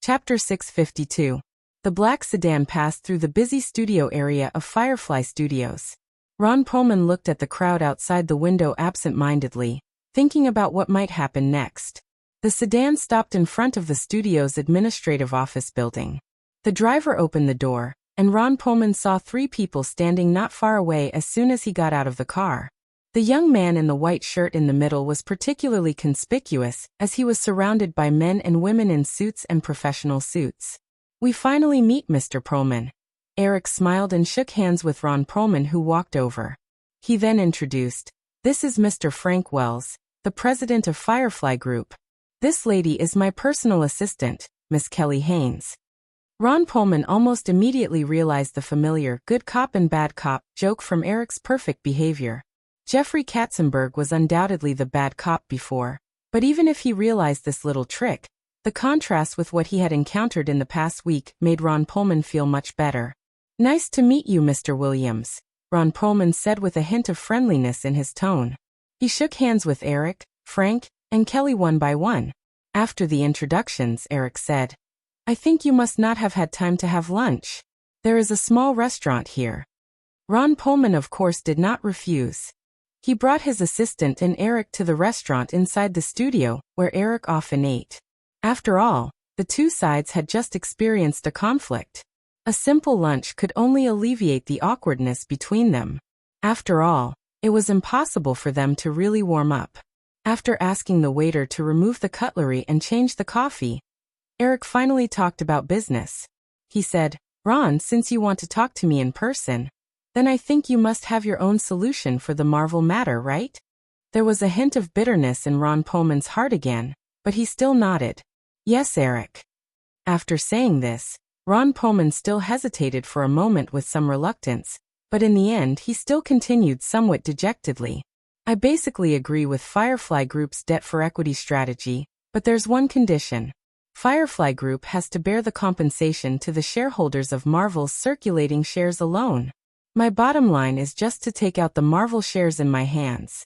Chapter 652. The black sedan passed through the busy studio area of Firefly Studios. Ron Perlman looked at the crowd outside the window absent-mindedly, thinking about what might happen next. The sedan stopped in front of the studio's administrative office building. The driver opened the door, and Ron Perlman saw three people standing not far away as soon as he got out of the car. The young man in the white shirt in the middle was particularly conspicuous, as he was surrounded by men and women in suits and professional suits. "We finally meet, Mr. Perlman." Eric smiled and shook hands with Ron Perlman, who walked over. He then introduced, "This is Mr. Frank Wells, the president of Firefly Group. This lady is my personal assistant, Miss Kelly Haynes." Ron Perlman almost immediately realized the familiar good cop and bad cop joke from Eric's Perfect Behavior. Jeffrey Katzenberg was undoubtedly the bad cop before, but even if he realized this little trick, the contrast with what he had encountered in the past week made Ron Perlman feel much better. "Nice to meet you, Mr. Williams," Ron Perlman said with a hint of friendliness in his tone. He shook hands with Eric, Frank, and Kelly one by one. After the introductions, Eric said, "I think you must not have had time to have lunch. There is a small restaurant here." Ron Perlman of course did not refuse. He brought his assistant and Eric to the restaurant inside the studio, where Eric often ate. After all, the two sides had just experienced a conflict. A simple lunch could only alleviate the awkwardness between them. After all, it was impossible for them to really warm up. After asking the waiter to remove the cutlery and change the coffee, Eric finally talked about business. He said, "Ron, since you want to talk to me in person, then I think you must have your own solution for the Marvel matter, right?" There was a hint of bitterness in Ron Perlman's heart again, but he still nodded. "Yes, Eric." After saying this, Ron Perlman still hesitated for a moment with some reluctance, but in the end he still continued somewhat dejectedly. "I basically agree with Firefly Group's debt-for-equity strategy, but there's one condition. Firefly Group has to bear the compensation to the shareholders of Marvel's circulating shares alone. My bottom line is just to take out the Marvel shares in my hands."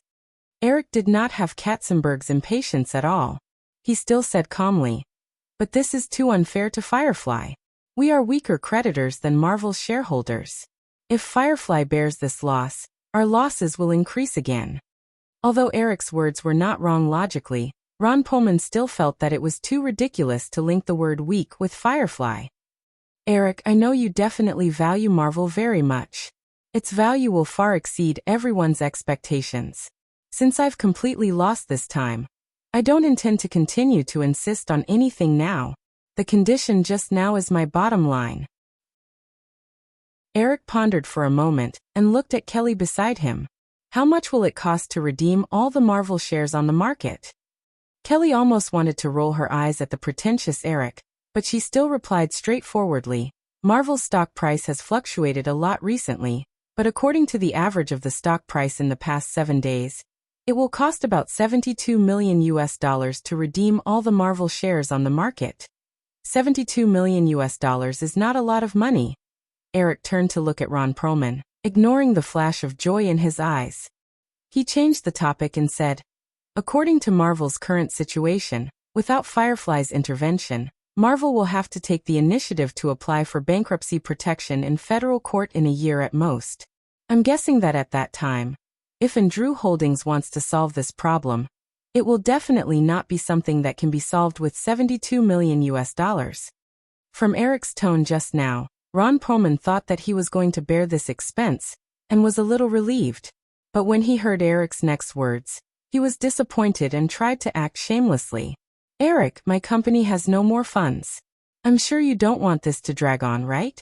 Eric did not have Katzenberg's impatience at all. He still said calmly, "But this is too unfair to Firefly. We are weaker creditors than Marvel's shareholders. If Firefly bears this loss, our losses will increase again." Although Eric's words were not wrong logically, Ron Perlman still felt that it was too ridiculous to link the word weak with Firefly. "Eric, I know you definitely value Marvel very much. Its value will far exceed everyone's expectations. Since I've completely lost this time, I don't intend to continue to insist on anything now. The condition just now is my bottom line." Eric pondered for a moment and looked at Kelly beside him. "How much will it cost to redeem all the Marvel shares on the market?" Kelly almost wanted to roll her eyes at the pretentious Eric, but she still replied straightforwardly, "Marvel's stock price has fluctuated a lot recently, but according to the average of the stock price in the past 7 days, it will cost about $72 million to redeem all the Marvel shares on the market." $72 million is not a lot of money. Eric turned to look at Ron Perlman, ignoring the flash of joy in his eyes. He changed the topic and said, "According to Marvel's current situation, without Firefly's intervention, Marvel will have to take the initiative to apply for bankruptcy protection in federal court in a year at most. I'm guessing that at that time, if Andrew Holdings wants to solve this problem, it will definitely not be something that can be solved with $72 million. From Eric's tone just now, Ron Perlman thought that he was going to bear this expense, and was a little relieved. But when he heard Eric's next words, he was disappointed and tried to act shamelessly. "Eric, my company has no more funds. I'm sure you don't want this to drag on, right?"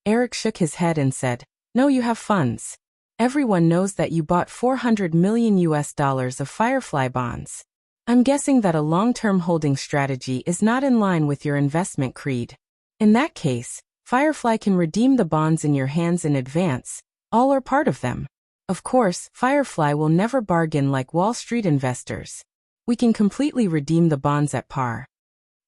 Eric shook his head and said, "No, you have funds. Everyone knows that you bought $400 million of Firefly bonds. I'm guessing that a long-term holding strategy is not in line with your investment creed. In that case, Firefly can redeem the bonds in your hands in advance, all or part of them. Of course, Firefly will never bargain like Wall Street investors. We can completely redeem the bonds at par."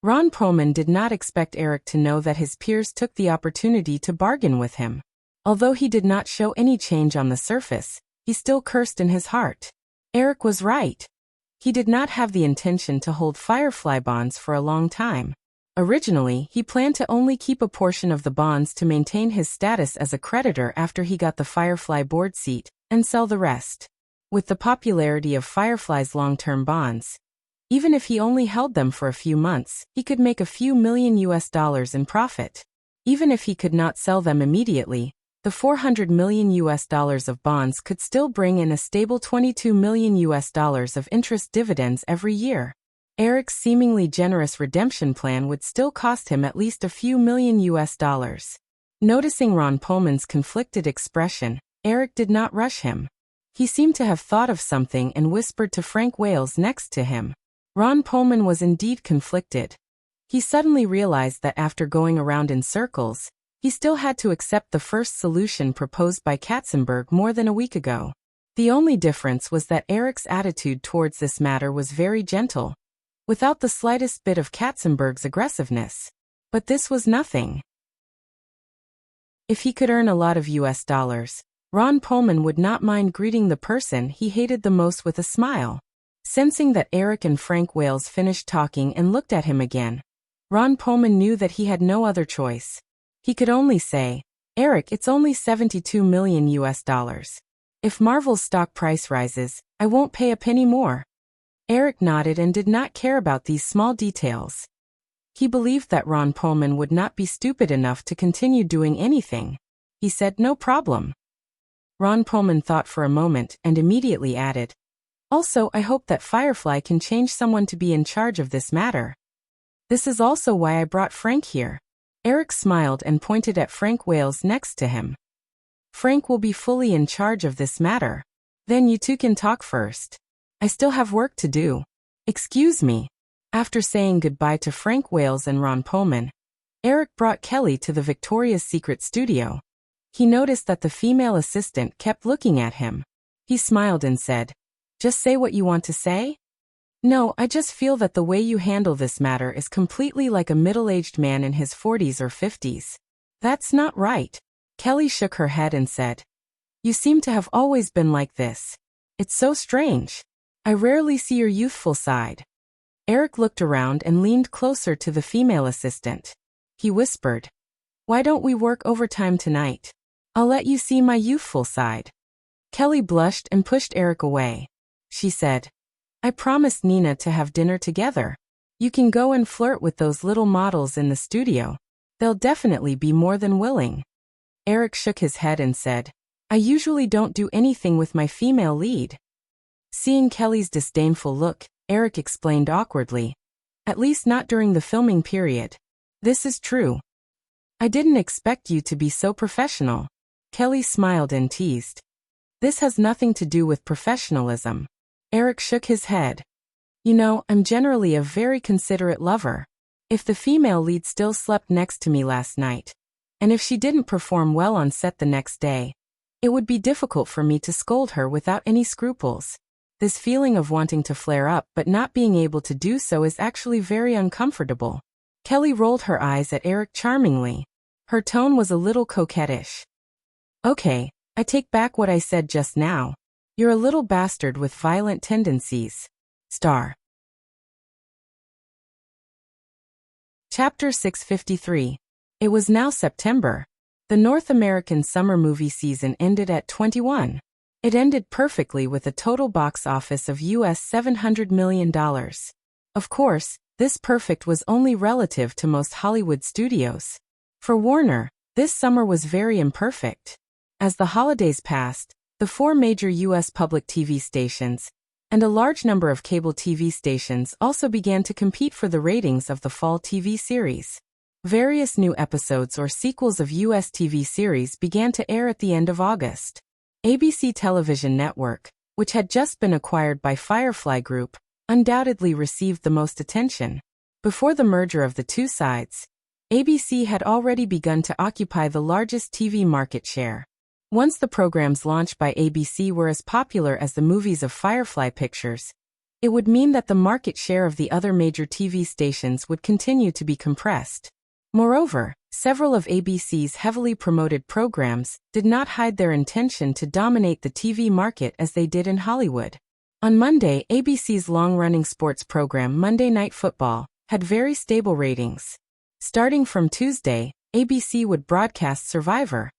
Ron Perlman did not expect Eric to know that his peers took the opportunity to bargain with him. Although he did not show any change on the surface, he still cursed in his heart. Eric was right. He did not have the intention to hold Firefly bonds for a long time. Originally, he planned to only keep a portion of the bonds to maintain his status as a creditor after he got the Firefly board seat, and sell the rest. With the popularity of Firefly's long-term bonds, even if he only held them for a few months, he could make a few million US dollars in profit. Even if he could not sell them immediately, the $400 million US of bonds could still bring in a stable $22 million US of interest dividends every year. Eric's seemingly generous redemption plan would still cost him at least a few million US dollars. Noticing Ron Perlman's conflicted expression, Eric did not rush him. He seemed to have thought of something and whispered to Frank Wales next to him. Ron Perlman was indeed conflicted. He suddenly realized that after going around in circles, he still had to accept the first solution proposed by Katzenberg more than a week ago. The only difference was that Eric's attitude towards this matter was very gentle, without the slightest bit of Katzenberg's aggressiveness. But this was nothing. If he could earn a lot of US dollars, Ron Perlman would not mind greeting the person he hated the most with a smile. Sensing that Eric and Frank Wales finished talking and looked at him again, Ron Perlman knew that he had no other choice. He could only say, "Eric, it's only 72 million US dollars. If Marvel's stock price rises, I won't pay a penny more." Eric nodded and did not care about these small details. He believed that Ron Perlman would not be stupid enough to continue doing anything. He said, "No problem." Ron Perlman thought for a moment and immediately added, "Also, I hope that Firefly can change someone to be in charge of this matter. This is also why I brought Frank here." Eric smiled and pointed at Frank Wales next to him. "Frank will be fully in charge of this matter. Then you two can talk first. I still have work to do." "Excuse me." After saying goodbye to Frank Wales and Ron Perlman, Eric brought Kelly to the Victoria's Secret studio. He noticed that the female assistant kept looking at him. He smiled and said, "Just say what you want to say?" "No, I just feel that the way you handle this matter is completely like a middle-aged man in his 40s or 50s. That's not right." Kelly shook her head and said, "You seem to have always been like this. It's so strange. I rarely see your youthful side." Eric looked around and leaned closer to the female assistant. He whispered, "Why don't we work overtime tonight? I'll let you see my youthful side." Kelly blushed and pushed Eric away. She said, "I promised Nina to have dinner together. You can go and flirt with those little models in the studio. They'll definitely be more than willing." Eric shook his head and said, "I usually don't do anything with my female lead." Seeing Kelly's disdainful look, Eric explained awkwardly, "At least not during the filming period. This is true. I didn't expect you to be so professional." Kelly smiled and teased, "This has nothing to do with professionalism." Eric shook his head. "You know, I'm generally a very considerate lover. If the female lead still slept next to me last night, and if she didn't perform well on set the next day, it would be difficult for me to scold her without any scruples. This feeling of wanting to flare up but not being able to do so is actually very uncomfortable." Kelly rolled her eyes at Eric charmingly. Her tone was a little coquettish. "Okay, I take back what I said just now. You're a little bastard with violent tendencies." Star. Chapter 653. It was now September. The North American summer movie season ended at 21. It ended perfectly with a total box office of US $700 million. Of course, this perfect was only relative to most Hollywood studios. For Warner, this summer was very imperfect. As the holidays passed, the 4 major US public TV stations and a large number of cable TV stations also began to compete for the ratings of the fall TV series. Various new episodes or sequels of US TV series began to air at the end of August. ABC Television Network, which had just been acquired by Firefly Group, undoubtedly received the most attention. Before the merger of the two sides, ABC had already begun to occupy the largest TV market share. Once the programs launched by ABC were as popular as the movies of Firefly Pictures, it would mean that the market share of the other major TV stations would continue to be compressed. Moreover, several of ABC's heavily promoted programs did not hide their intention to dominate the TV market as they did in Hollywood. On Monday, ABC's long-running sports program Monday Night Football had very stable ratings. Starting from Tuesday, ABC would broadcast Survivor,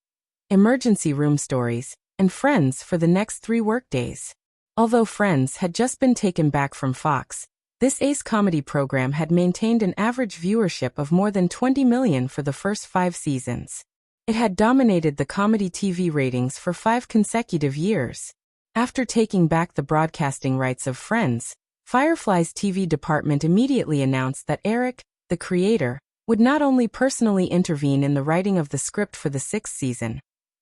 Emergency Room Stories, and Friends for the next 3 workdays. Although Friends had just been taken back from Fox, this ace comedy program had maintained an average viewership of more than 20 million for the first 5 seasons. It had dominated the comedy TV ratings for 5 consecutive years. After taking back the broadcasting rights of Friends, Firefly's TV department immediately announced that Eric, the creator, would not only personally intervene in the writing of the script for the 6th season,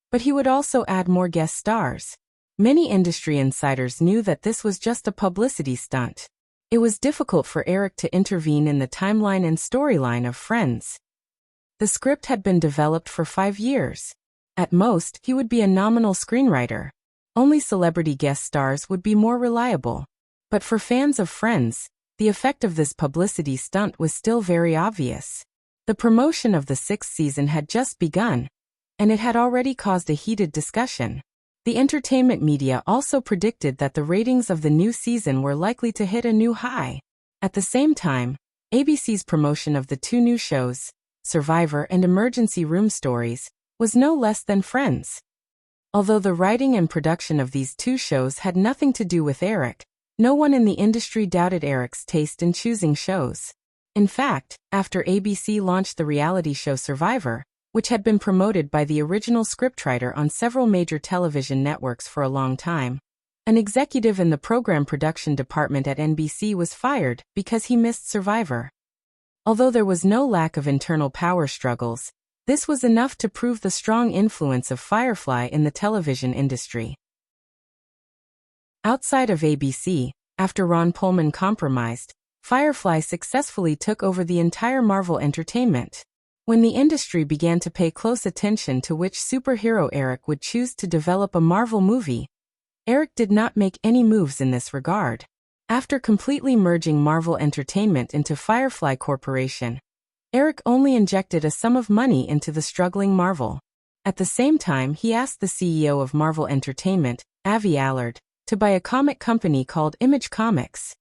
but he would also add more guest stars. Many industry insiders knew that this was just a publicity stunt. It was difficult for Eric to intervene in the timeline and storyline of Friends. The script had been developed for 5 years. At most, he would be a nominal screenwriter. Only celebrity guest stars would be more reliable. But for fans of Friends, the effect of this publicity stunt was still very obvious. The promotion of the 6th season had just begun, and it had already caused a heated discussion. The entertainment media also predicted that the ratings of the new season were likely to hit a new high. At the same time, ABC's promotion of the 2 new shows, Survivor and Emergency Room Stories, was no less than Friends. Although the writing and production of these 2 shows had nothing to do with Eric, no one in the industry doubted Eric's taste in choosing shows. In fact, after ABC launched the reality show Survivor, which had been promoted by the original scriptwriter on several major television networks for a long time, an executive in the program production department at NBC was fired because he missed Survivor. Although there was no lack of internal power struggles, this was enough to prove the strong influence of Firefly in the television industry. Outside of ABC, after Ron Perlman compromised, Firefly successfully took over the entire Marvel Entertainment. When the industry began to pay close attention to which superhero Eric would choose to develop a Marvel movie, Eric did not make any moves in this regard. After completely merging Marvel Entertainment into Firefly Corporation, Eric only injected a sum of money into the struggling Marvel. At the same time, he asked the CEO of Marvel Entertainment, Avi Allard, to buy a comic company called Image Comics.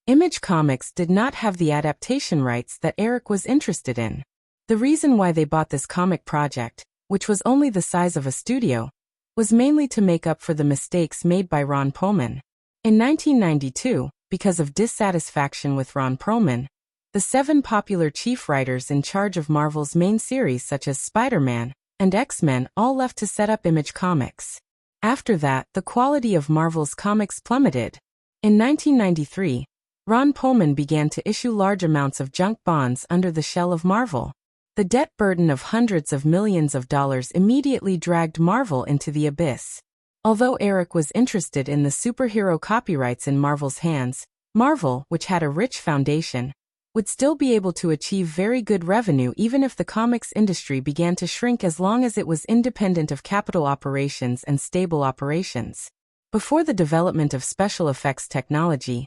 Image Comics did not have the adaptation rights that Eric was interested in. The reason why they bought this comic project, which was only the size of a studio, was mainly to make up for the mistakes made by Ron Perlman. In 1992, because of dissatisfaction with Ron Perlman, the 7 popular chief writers in charge of Marvel's main series such as Spider-Man and X-Men all left to set up Image Comics. After that, the quality of Marvel's comics plummeted. In 1993, Ron Perlman began to issue large amounts of junk bonds under the shell of Marvel. The debt burden of hundreds of millions of dollars immediately dragged Marvel into the abyss. Although Eric was interested in the superhero copyrights in Marvel's hands, Marvel, which had a rich foundation, would still be able to achieve very good revenue even if the comics industry began to shrink as long as it was independent of capital operations and stable operations. Before the development of special effects technology,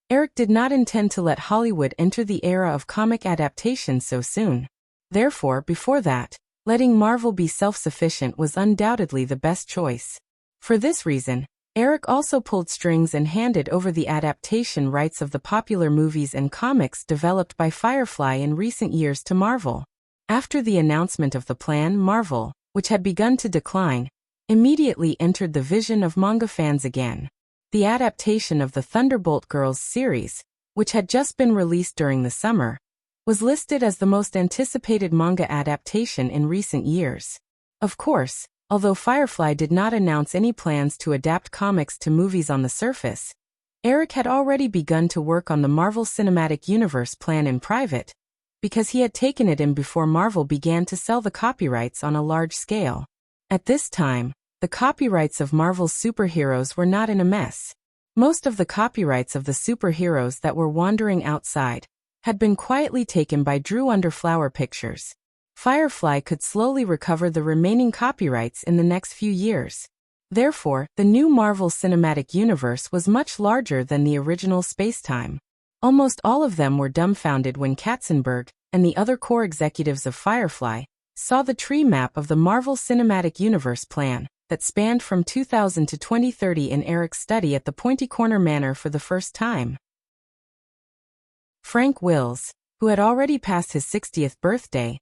Eric did not intend to let Hollywood enter the era of comic adaptation so soon. Therefore, before that, letting Marvel be self-sufficient was undoubtedly the best choice. For this reason, Eric also pulled strings and handed over the adaptation rights of the popular movies and comics developed by Firefly in recent years to Marvel. After the announcement of the plan, Marvel, which had begun to decline, immediately entered the vision of manga fans again. The adaptation of the Thunderbolt Girls series, which had just been released during the summer, was listed as the most anticipated manga adaptation in recent years. Of course, although Firefly did not announce any plans to adapt comics to movies on the surface, Eric had already begun to work on the Marvel Cinematic Universe plan in private, because he had taken it in before Marvel began to sell the copyrights on a large scale. At this time, the copyrights of Marvel's superheroes were not in a mess. Most of the copyrights of the superheroes that were wandering outside had been quietly taken by Drew Under Flower Pictures. Firefly could slowly recover the remaining copyrights in the next few years. Therefore, the new Marvel Cinematic Universe was much larger than the original spacetime. Almost all of them were dumbfounded when Katzenberg and the other core executives of Firefly saw the tree map of the Marvel Cinematic Universe plan that spanned from 2000 to 2030 in Eric's study at the Pointy Corner Manor for the first time. Frank Wills, who had already passed his 60th birthday,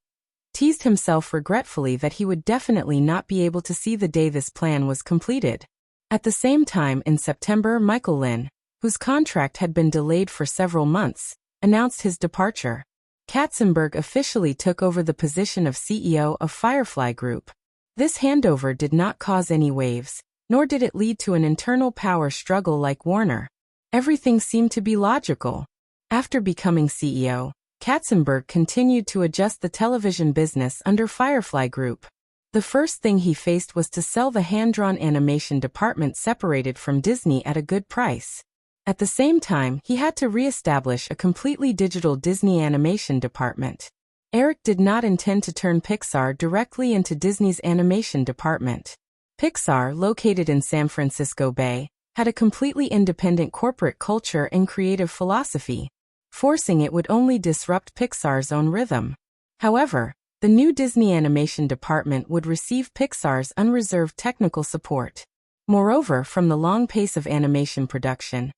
teased himself regretfully that he would definitely not be able to see the day this plan was completed. At the same time in September, Michael Lynn, whose contract had been delayed for several months, announced his departure. Katzenberg officially took over the position of CEO of Firefly Group. This handover did not cause any waves, nor did it lead to an internal power struggle like Warner. Everything seemed to be logical. After becoming CEO, Katzenberg continued to adjust the television business under Firefly Group. The first thing he faced was to sell the hand-drawn animation department separated from Disney at a good price. At the same time, he had to re-establish a completely digital Disney animation department. Eric did not intend to turn Pixar directly into Disney's animation department. Pixar, located in San Francisco Bay, had a completely independent corporate culture and creative philosophy. Forcing it would only disrupt Pixar's own rhythm. However, the new Disney animation department would receive Pixar's unreserved technical support. Moreover, from the long pace of animation production,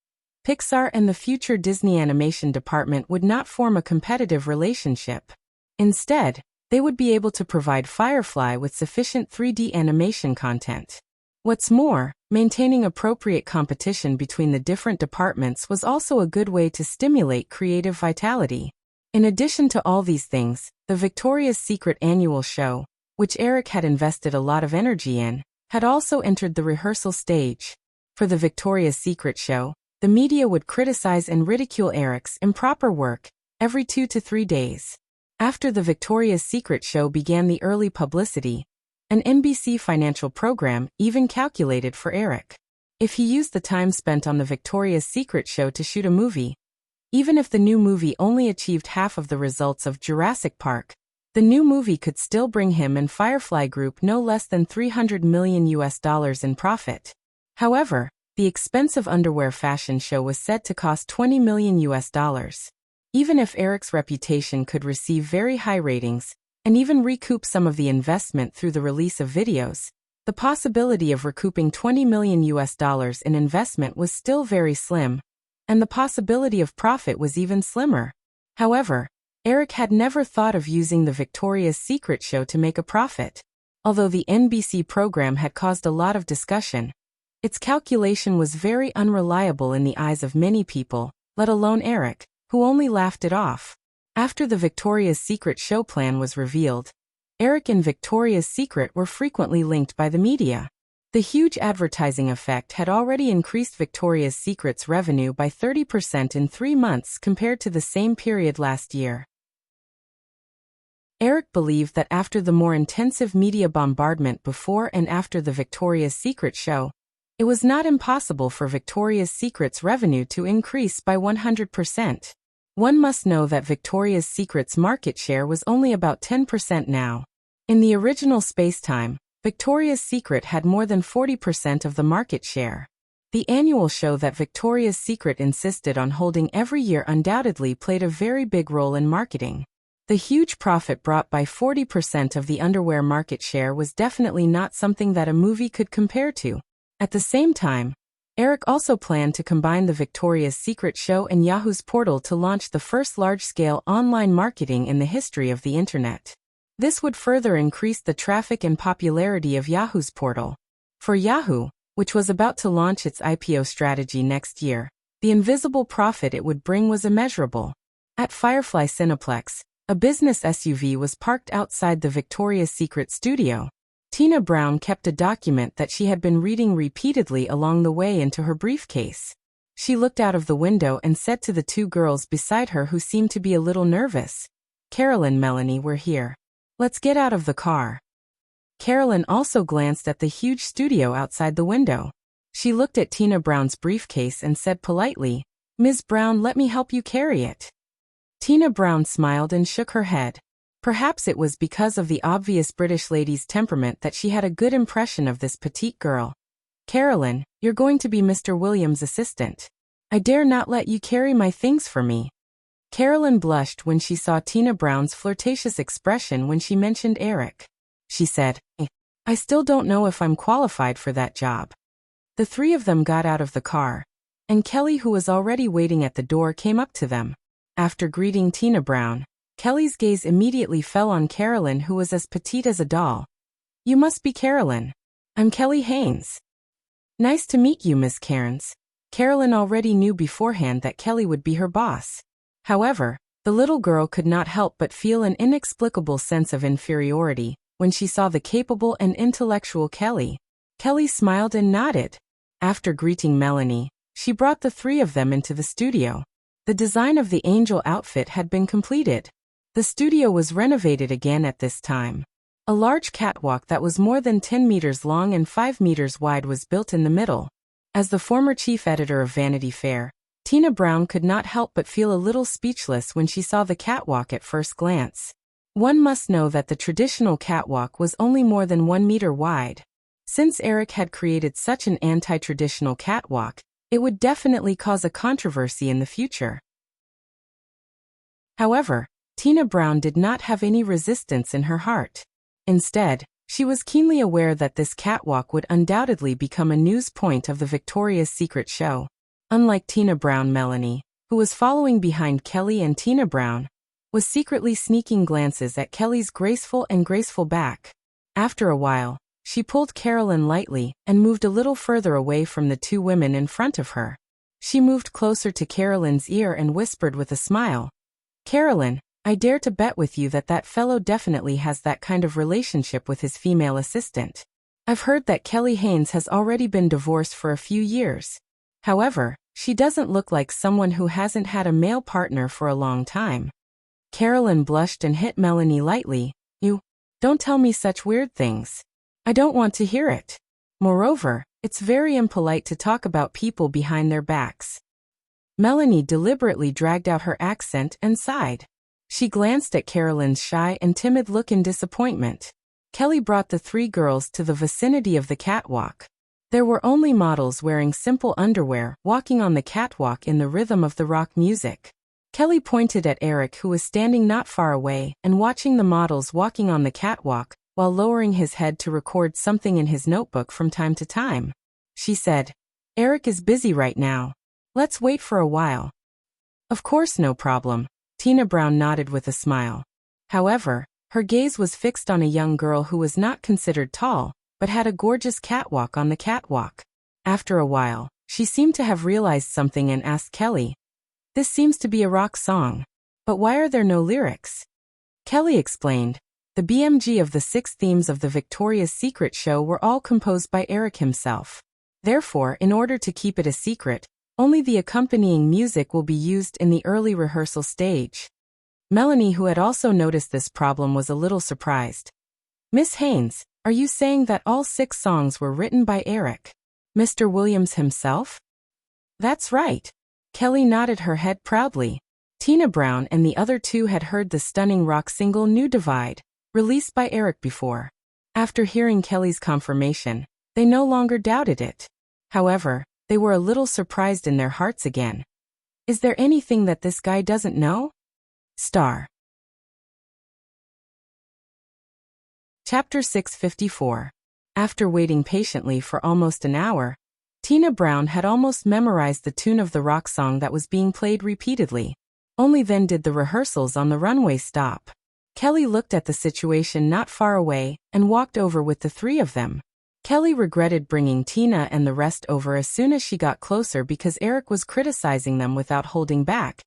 Pixar and the future Disney animation department would not form a competitive relationship. Instead, they would be able to provide Firefly with sufficient 3D animation content. What's more, maintaining appropriate competition between the different departments was also a good way to stimulate creative vitality. In addition to all these things, the Victoria's Secret annual show, which Eric had invested a lot of energy in, had also entered the rehearsal stage. For the Victoria's Secret show, the media would criticize and ridicule Eric's improper work every 2 to 3 days. After the Victoria's Secret show began the early publicity, an NBC financial program even calculated for Eric. If he used the time spent on the Victoria's Secret show to shoot a movie, even if the new movie only achieved half of the results of Jurassic Park, the new movie could still bring him and Firefly Group no less than $300 million in profit. However, the expensive underwear fashion show was said to cost $20 million. Even if Eric's reputation could receive very high ratings, and even recoup some of the investment through the release of videos, the possibility of recouping $20 million in investment was still very slim, and the possibility of profit was even slimmer. However, Eric had never thought of using the Victoria's Secret show to make a profit. Although the NBC program had caused a lot of discussion, its calculation was very unreliable in the eyes of many people, let alone Eric, who only laughed it off. After the Victoria's Secret show plan was revealed, Eric and Victoria's Secret were frequently linked by the media. The huge advertising effect had already increased Victoria's Secret's revenue by 30% in 3 months compared to the same period last year. Eric believed that after the more intensive media bombardment before and after the Victoria's Secret show, it was not impossible for Victoria's Secret's revenue to increase by 100%. One must know that Victoria's Secret's market share was only about 10% now. In the original space-time, Victoria's Secret had more than 40% of the market share. The annual show that Victoria's Secret insisted on holding every year undoubtedly played a very big role in marketing. The huge profit brought by 40% of the underwear market share was definitely not something that a movie could compare to. At the same time, Eric also planned to combine the Victoria's Secret show and Yahoo's portal to launch the first large-scale online marketing in the history of the Internet. This would further increase the traffic and popularity of Yahoo's portal. For Yahoo, which was about to launch its IPO strategy next year, the invisible profit it would bring was immeasurable. At Firefly Cineplex, a business SUV was parked outside the Victoria's Secret studio. Tina Brown kept a document that she had been reading repeatedly along the way into her briefcase. She looked out of the window and said to the 2 girls beside her who seemed to be a little nervous, "Carolyn, Melanie, we're here. Let's get out of the car." Carolyn also glanced at the huge studio outside the window. She looked at Tina Brown's briefcase and said politely, "Ms. Brown, let me help you carry it." Tina Brown smiled and shook her head. Perhaps it was because of the obvious British lady's temperament that she had a good impression of this petite girl. "Carolyn, you're going to be Mr. Williams' assistant. I dare not let you carry my things for me." Carolyn blushed when she saw Tina Brown's flirtatious expression when she mentioned Eric. She said, "I still don't know if I'm qualified for that job." The 3 of them got out of the car, and Kelly, who was already waiting at the door, came up to them. After greeting Tina Brown, Kelly's gaze immediately fell on Carolyn, who was as petite as a doll. "You must be Carolyn. I'm Kelly Haynes." "Nice to meet you, Miss Cairns." Carolyn already knew beforehand that Kelly would be her boss. However, the little girl could not help but feel an inexplicable sense of inferiority when she saw the capable and intellectual Kelly. Kelly smiled and nodded. After greeting Melanie, she brought the three of them into the studio. The design of the angel outfit had been completed. The studio was renovated again at this time. A large catwalk that was more than 10 meters long and 5 meters wide was built in the middle. As the former chief editor of Vanity Fair, Tina Brown could not help but feel a little speechless when she saw the catwalk at first glance. One must know that the traditional catwalk was only more than 1 meter wide. Since Eric had created such an anti-traditional catwalk, it would definitely cause a controversy in the future. However, Tina Brown did not have any resistance in her heart. Instead, she was keenly aware that this catwalk would undoubtedly become a news point of the Victoria's Secret show. Unlike Tina Brown, Melanie, who was following behind Kelly and Tina Brown, was secretly sneaking glances at Kelly's graceful back. After a while, she pulled Carolyn lightly and moved a little further away from the two women in front of her. She moved closer to Carolyn's ear and whispered with a smile, "Carolyn, I dare to bet with you that that fellow definitely has that kind of relationship with his female assistant. I've heard that Kelly Haynes has already been divorced for a few years. However, she doesn't look like someone who hasn't had a male partner for a long time." Carolyn blushed and hit Melanie lightly. "You, don't tell me such weird things. I don't want to hear it. Moreover, it's very impolite to talk about people behind their backs." Melanie deliberately dragged out her accent and sighed. She glanced at Carolyn's shy and timid look in disappointment. Kelly brought the three girls to the vicinity of the catwalk. There were only models wearing simple underwear walking on the catwalk in the rhythm of the rock music. Kelly pointed at Eric, who was standing not far away and watching the models walking on the catwalk while lowering his head to record something in his notebook from time to time. She said, "Eric is busy right now. Let's wait for a while." "Of course, no problem." Tina Brown nodded with a smile. However, her gaze was fixed on a young girl who was not considered tall, but had a gorgeous catwalk on the catwalk. After a while, she seemed to have realized something and asked Kelly, "This seems to be a rock song. But why are there no lyrics?" Kelly explained, "The BMG of the 6 themes of the Victoria's Secret show were all composed by Eric himself. Therefore, in order to keep it a secret, only the accompanying music will be used in the early rehearsal stage." Melanie, who had also noticed this problem, was a little surprised. "Miss Haynes, are you saying that all 6 songs were written by Eric, Mr. Williams himself?" "That's right." Kelly nodded her head proudly. Tina Brown and the other two had heard the stunning rock single New Divide, released by Eric before. After hearing Kelly's confirmation, they no longer doubted it. However, they were a little surprised in their hearts again. Is there anything that this guy doesn't know? Star. Chapter 654. After waiting patiently for almost an hour, Tina Brown had almost memorized the tune of the rock song that was being played repeatedly. Only then did the rehearsals on the runway stop. Kelly looked at the situation not far away and walked over with the three of them. Kelly regretted bringing Tina and the rest over as soon as she got closer because Eric was criticizing them without holding back.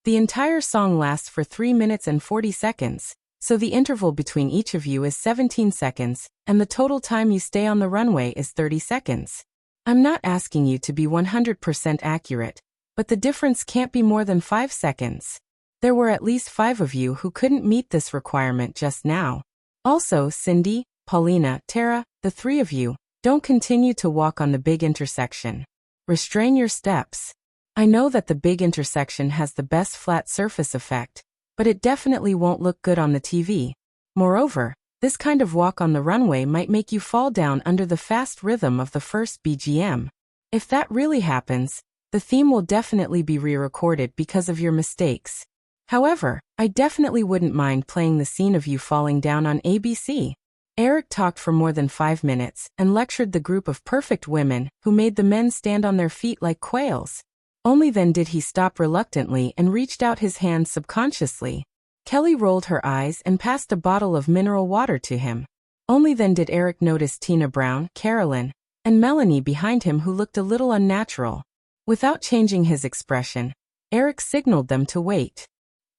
The entire song lasts for 3 minutes and 40 seconds, so the interval between each of you is 17 seconds, and the total time you stay on the runway is 30 seconds. I'm not asking you to be 100% accurate, but the difference can't be more than 5 seconds. There were at least 5 of you who couldn't meet this requirement just now. Also, Cindy, Paulina, Tara, the 3 of you, don't continue to walk on the big intersection. Restrain your steps. I know that the big intersection has the best flat surface effect, but it definitely won't look good on the TV. Moreover, this kind of walk on the runway might make you fall down under the fast rhythm of the first BGM. If that really happens, the theme will definitely be re-recorded because of your mistakes. However, I definitely wouldn't mind playing the scene of you falling down on ABC. Eric talked for more than 5 minutes and lectured the group of perfect women who made the men stand on their feet like quails. Only then did he stop reluctantly and reached out his hand subconsciously. Kelly rolled her eyes and passed a bottle of mineral water to him. Only then did Eric notice Tina Brown, Carolyn, and Melanie behind him, who looked a little unnatural. Without changing his expression, Eric signaled them to wait.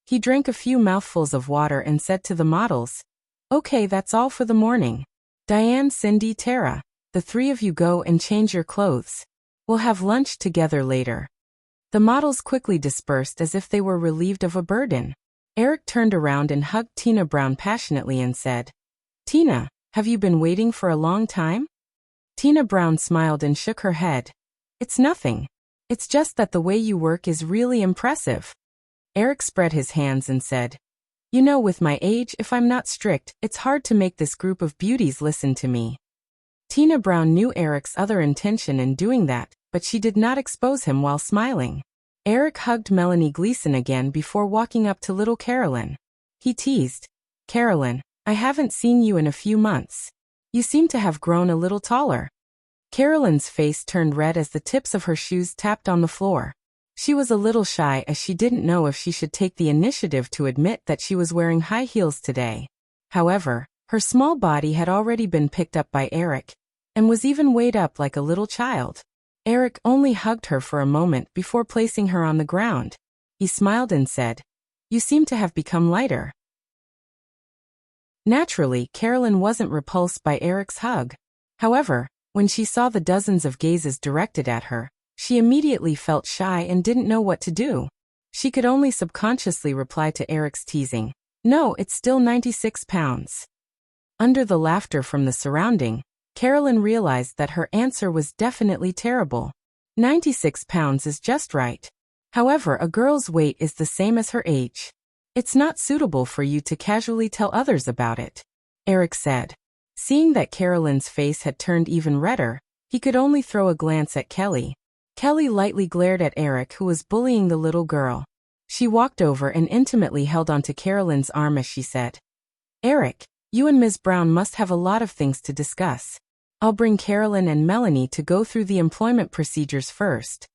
He drank a few mouthfuls of water and said to the models, "Okay, that's all for the morning. Diane, Cindy, Tara, the three of you go and change your clothes. We'll have lunch together later." The models quickly dispersed as if they were relieved of a burden. Eric turned around and hugged Tina Brown passionately and said, "Tina, have you been waiting for a long time?" Tina Brown smiled and shook her head. "It's nothing. It's just that the way you work is really impressive." Eric spread his hands and said, "You know, with my age, if I'm not strict, it's hard to make this group of beauties listen to me." Tina Brown knew Eric's other intention in doing that, but she did not expose him while smiling. Eric hugged Melanie Gleason again before walking up to little Carolyn. He teased, "Carolyn, I haven't seen you in a few months. You seem to have grown a little taller." Carolyn's face turned red as the tips of her shoes tapped on the floor. She was a little shy as she didn't know if she should take the initiative to admit that she was wearing high heels today. However, her small body had already been picked up by Eric, and was even weighed up like a little child. Eric only hugged her for a moment before placing her on the ground. He smiled and said, "You seem to have become lighter." Naturally, Carolyn wasn't repulsed by Eric's hug. However, when she saw the dozens of gazes directed at her, she immediately felt shy and didn't know what to do. She could only subconsciously reply to Eric's teasing, "No, it's still 96 pounds. Under the laughter from the surrounding, Carolyn realized that her answer was definitely terrible. 96 pounds is just right. However, a girl's weight is the same as her age. It's not suitable for you to casually tell others about it," Eric said. Seeing that Carolyn's face had turned even redder, he could only throw a glance at Kelly. Kelly lightly glared at Eric, who was bullying the little girl. She walked over and intimately held onto Carolyn's arm as she said, "Eric, you and Ms. Brown must have a lot of things to discuss. I'll bring Carolyn and Melanie to go through the employment procedures first."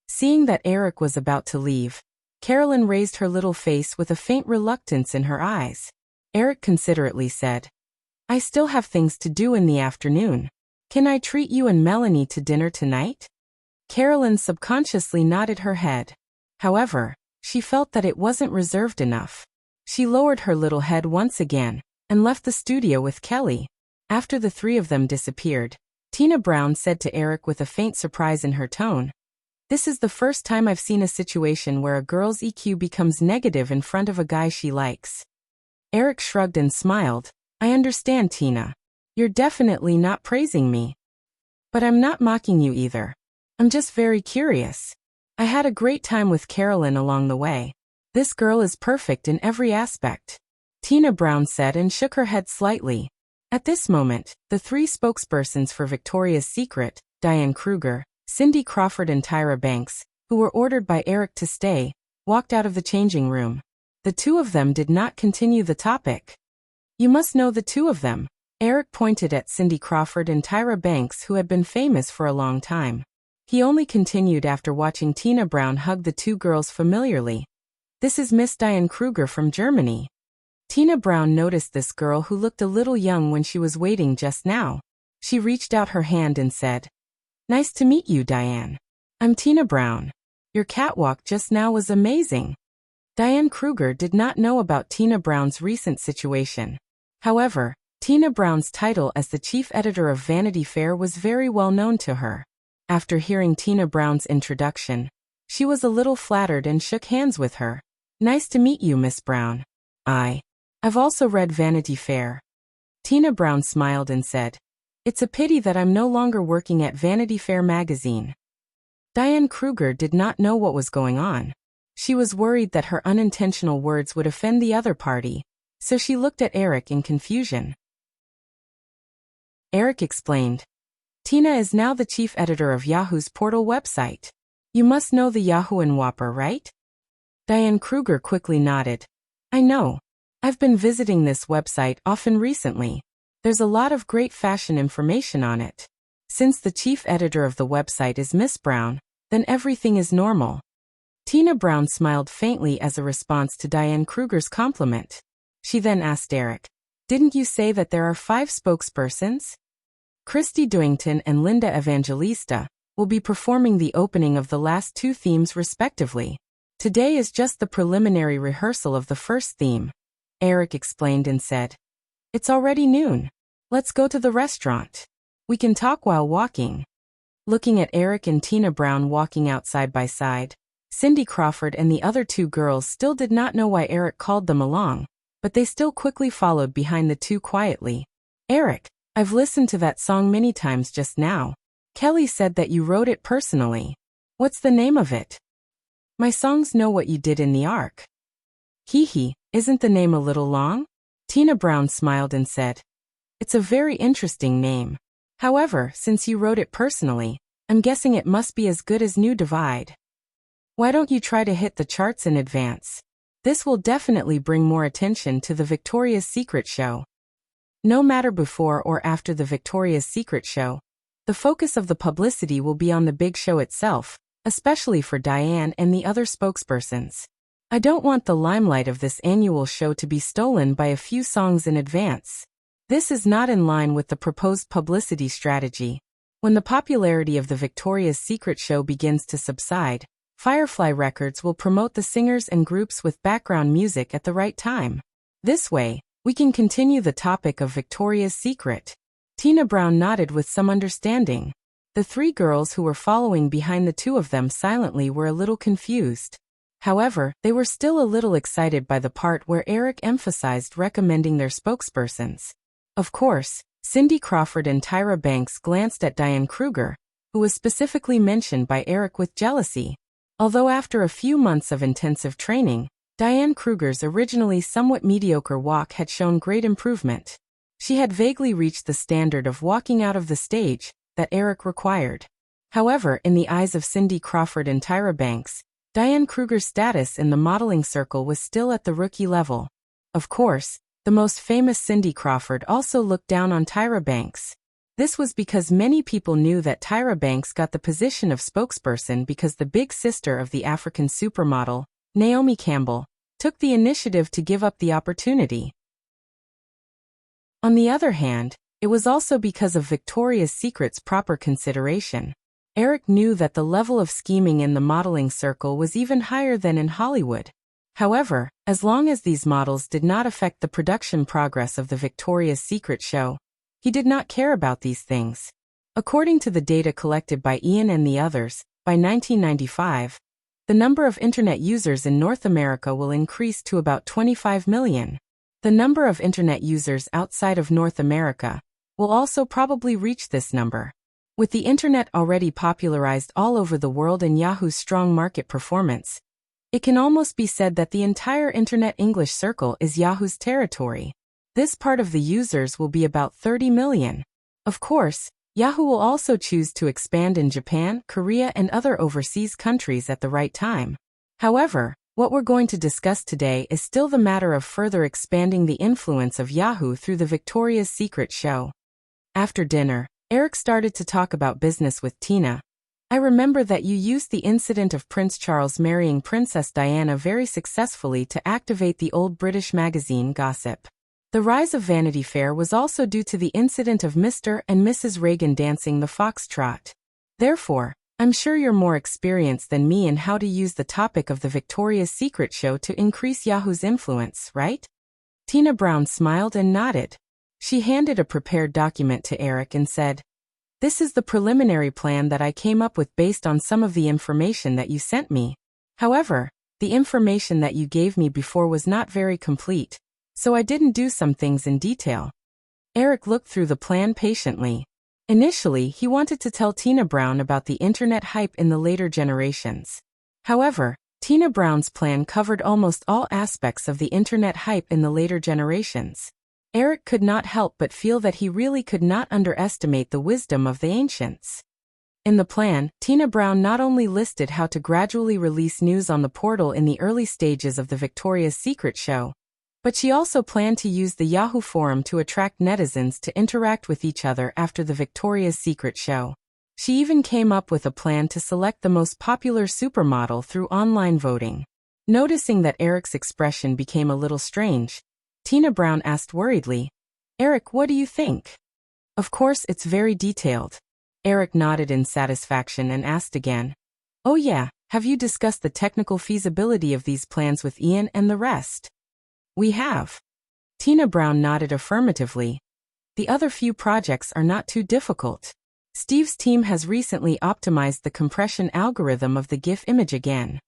Seeing that Eric was about to leave, Carolyn raised her little face with a faint reluctance in her eyes. Eric considerately said, "I still have things to do in the afternoon. Can I treat you and Melanie to dinner tonight?" Carolyn subconsciously nodded her head. However, she felt that it wasn't reserved enough. She lowered her little head once again, and left the studio with Kelly. After the three of them disappeared, Tina Brown said to Eric with a faint surprise in her tone, "This is the first time I've seen a situation where a girl's EQ becomes negative in front of a guy she likes." Eric shrugged and smiled, "I understand, Tina. You're definitely not praising me. But I'm not mocking you either. I'm just very curious. I had a great time with Carolyn along the way. This girl is perfect in every aspect," Tina Brown said and shook her head slightly. At this moment, the three spokespersons for Victoria's Secret, Diane Kruger, Cindy Crawford and Tyra Banks, who were ordered by Eric to stay, walked out of the changing room. The two of them did not continue the topic. "You must know the two of them." Eric pointed at Cindy Crawford and Tyra Banks, who had been famous for a long time. He only continued after watching Tina Brown hug the two girls familiarly. "This is Miss Diane Kruger from Germany." Tina Brown noticed this girl who looked a little young when she was waiting just now. She reached out her hand and said, "Nice to meet you, Diane. I'm Tina Brown. Your catwalk just now was amazing." Diane Kruger did not know about Tina Brown's recent situation. However, Tina Brown's title as the chief editor of Vanity Fair was very well known to her. After hearing Tina Brown's introduction, she was a little flattered and shook hands with her. "Nice to meet you, Miss Brown. I've also read Vanity Fair." Tina Brown smiled and said, "It's a pity that I'm no longer working at Vanity Fair magazine." Diane Kruger did not know what was going on. She was worried that her unintentional words would offend the other party, so she looked at Eric in confusion. Eric explained, "Tina is now the chief editor of Yahoo's portal website. You must know the Yahoo and Whopper, right?" Diane Kruger quickly nodded. "I know. I've been visiting this website often recently. There's a lot of great fashion information on it. Since the chief editor of the website is Miss Brown, then everything is normal. Tina Brown smiled faintly as a response to Diane Kruger's compliment. She then asked Eric, "Didn't you say that there are 5 spokespersons?" Christy Duington and Linda Evangelista will be performing the opening of the last 2 themes respectively. Today is just the preliminary rehearsal of the first theme, Eric explained and said. "It's already noon. Let's go to the restaurant. We can talk while walking." Looking at Eric and Tina Brown walking out side by side, Cindy Crawford and the other 2 girls still did not know why Eric called them along, but they still quickly followed behind the 2 quietly. "Eric, I've listened to that song many times just now. Kelly said that you wrote it personally. What's the name of it?" "My songs Know What You Did in the Ark." "Hee hee, isn't the name a little long?" Tina Brown smiled and said, "It's a very interesting name. However, since you wrote it personally, I'm guessing it must be as good as New Divide. Why don't you try to hit the charts in advance? This will definitely bring more attention to the Victoria's Secret show." No matter before or after the Victoria's Secret show, the focus of the publicity will be on the big show itself, especially for Diane and the other spokespersons. "I don't want the limelight of this annual show to be stolen by a few songs in advance. This is not in line with the proposed publicity strategy. When the popularity of the Victoria's Secret show begins to subside, Firefly Records will promote the singers and groups with background music at the right time. This way, we can continue the topic of Victoria's Secret." Tina Brown nodded with some understanding. The 3 girls who were following behind the 2 of them silently were a little confused. However, they were still a little excited by the part where Eric emphasized recommending their spokespersons. Of course, Cindy Crawford and Tyra Banks glanced at Diane Kruger, who was specifically mentioned by Eric with jealousy. Although after a few months of intensive training, Diane Kruger's originally somewhat mediocre walk had shown great improvement. She had vaguely reached the standard of walking out of the stage that Eric required. However, in the eyes of Cindy Crawford and Tyra Banks, Diane Kruger's status in the modeling circle was still at the rookie level. Of course, the most famous Cindy Crawford also looked down on Tyra Banks. This was because many people knew that Tyra Banks got the position of spokesperson because the big sister of the African supermodel, Naomi Campbell, took the initiative to give up the opportunity. On the other hand, it was also because of Victoria's Secret's proper consideration. Eric knew that the level of scheming in the modeling circle was even higher than in Hollywood. However, as long as these models did not affect the production progress of the Victoria's Secret show, he did not care about these things. According to the data collected by Ian and the others, by 1995, the number of Internet users in North America will increase to about 25 million. The number of Internet users outside of North America will also probably reach this number. With the Internet already popularized all over the world and Yahoo's strong market performance, it can almost be said that the entire Internet English circle is Yahoo's territory. This part of the users will be about 30 million. Of course, Yahoo will also choose to expand in Japan, Korea, and other overseas countries at the right time. However, what we're going to discuss today is still the matter of further expanding the influence of Yahoo through the Victoria's Secret show. After dinner, Eric started to talk about business with Tina. "I remember that you used the incident of Prince Charles marrying Princess Diana very successfully to activate the old British magazine gossip. The rise of Vanity Fair was also due to the incident of Mr. and Mrs. Reagan dancing the foxtrot. Therefore, I'm sure you're more experienced than me in how to use the topic of the Victoria's Secret show to increase Yahoo's influence, right?" Tina Brown smiled and nodded. She handed a prepared document to Eric and said, "This is the preliminary plan that I came up with based on some of the information that you sent me. However, the information that you gave me before was not very complete, so I didn't do some things in detail." Eric looked through the plan patiently. Initially, he wanted to tell Tina Brown about the internet hype in the later generations. However, Tina Brown's plan covered almost all aspects of the internet hype in the later generations. Eric could not help but feel that he really could not underestimate the wisdom of the ancients. In the plan, Tina Brown not only listed how to gradually release news on the portal in the early stages of the Victoria's Secret show, but she also planned to use the Yahoo forum to attract netizens to interact with each other after the Victoria's Secret show. She even came up with a plan to select the most popular supermodel through online voting. Noticing that Eric's expression became a little strange, Tina Brown asked worriedly, "Eric, what do you think?" "Of course, it's very detailed." Eric nodded in satisfaction and asked again, "Oh yeah, have you discussed the technical feasibility of these plans with Ian and the rest?" "We have." Tina Brown nodded affirmatively. "The other few projects are not too difficult. Steve's team has recently optimized the compression algorithm of the GIF image again.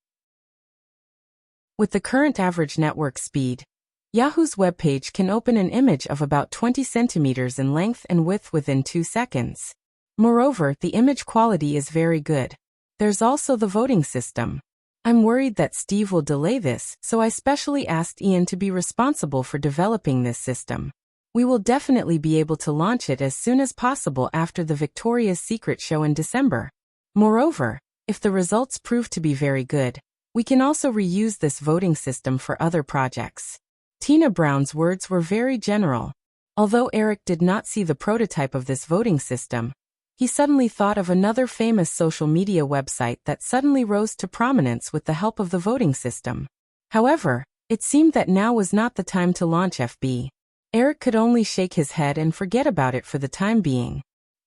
With the current average network speed, Yahoo's webpage can open an image of about 20 centimeters in length and width within 2 seconds. Moreover, the image quality is very good. There's also the voting system. I'm worried that Steve will delay this, so I specially asked Ian to be responsible for developing this system. We will definitely be able to launch it as soon as possible after the Victoria's Secret show in December. Moreover, if the results prove to be very good, we can also reuse this voting system for other projects." Tina Brown's words were very general. Although Eric did not see the prototype of this voting system, he suddenly thought of another famous social media website that suddenly rose to prominence with the help of the voting system. However, it seemed that now was not the time to launch FB. Eric could only shake his head and forget about it for the time being.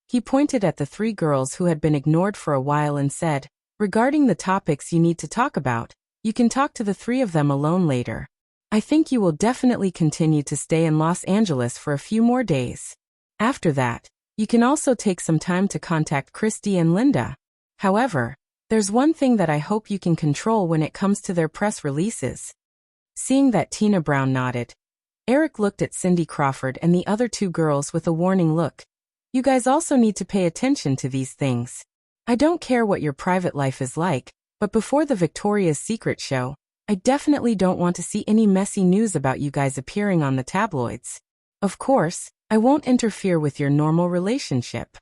He pointed at the 3 girls who had been ignored for a while and said, "Regarding the topics you need to talk about, you can talk to the 3 of them alone later. I think you will definitely continue to stay in Los Angeles for a few more days. After that, you can also take some time to contact Christy and Linda. However, there's one thing that I hope you can control when it comes to their press releases." Seeing that Tina Brown nodded, Eric looked at Cindy Crawford and the other 2 girls with a warning look. "You guys also need to pay attention to these things. I don't care what your private life is like, but before the Victoria's Secret show, I definitely don't want to see any messy news about you guys appearing on the tabloids. Of course, I won't interfere with your normal relationship."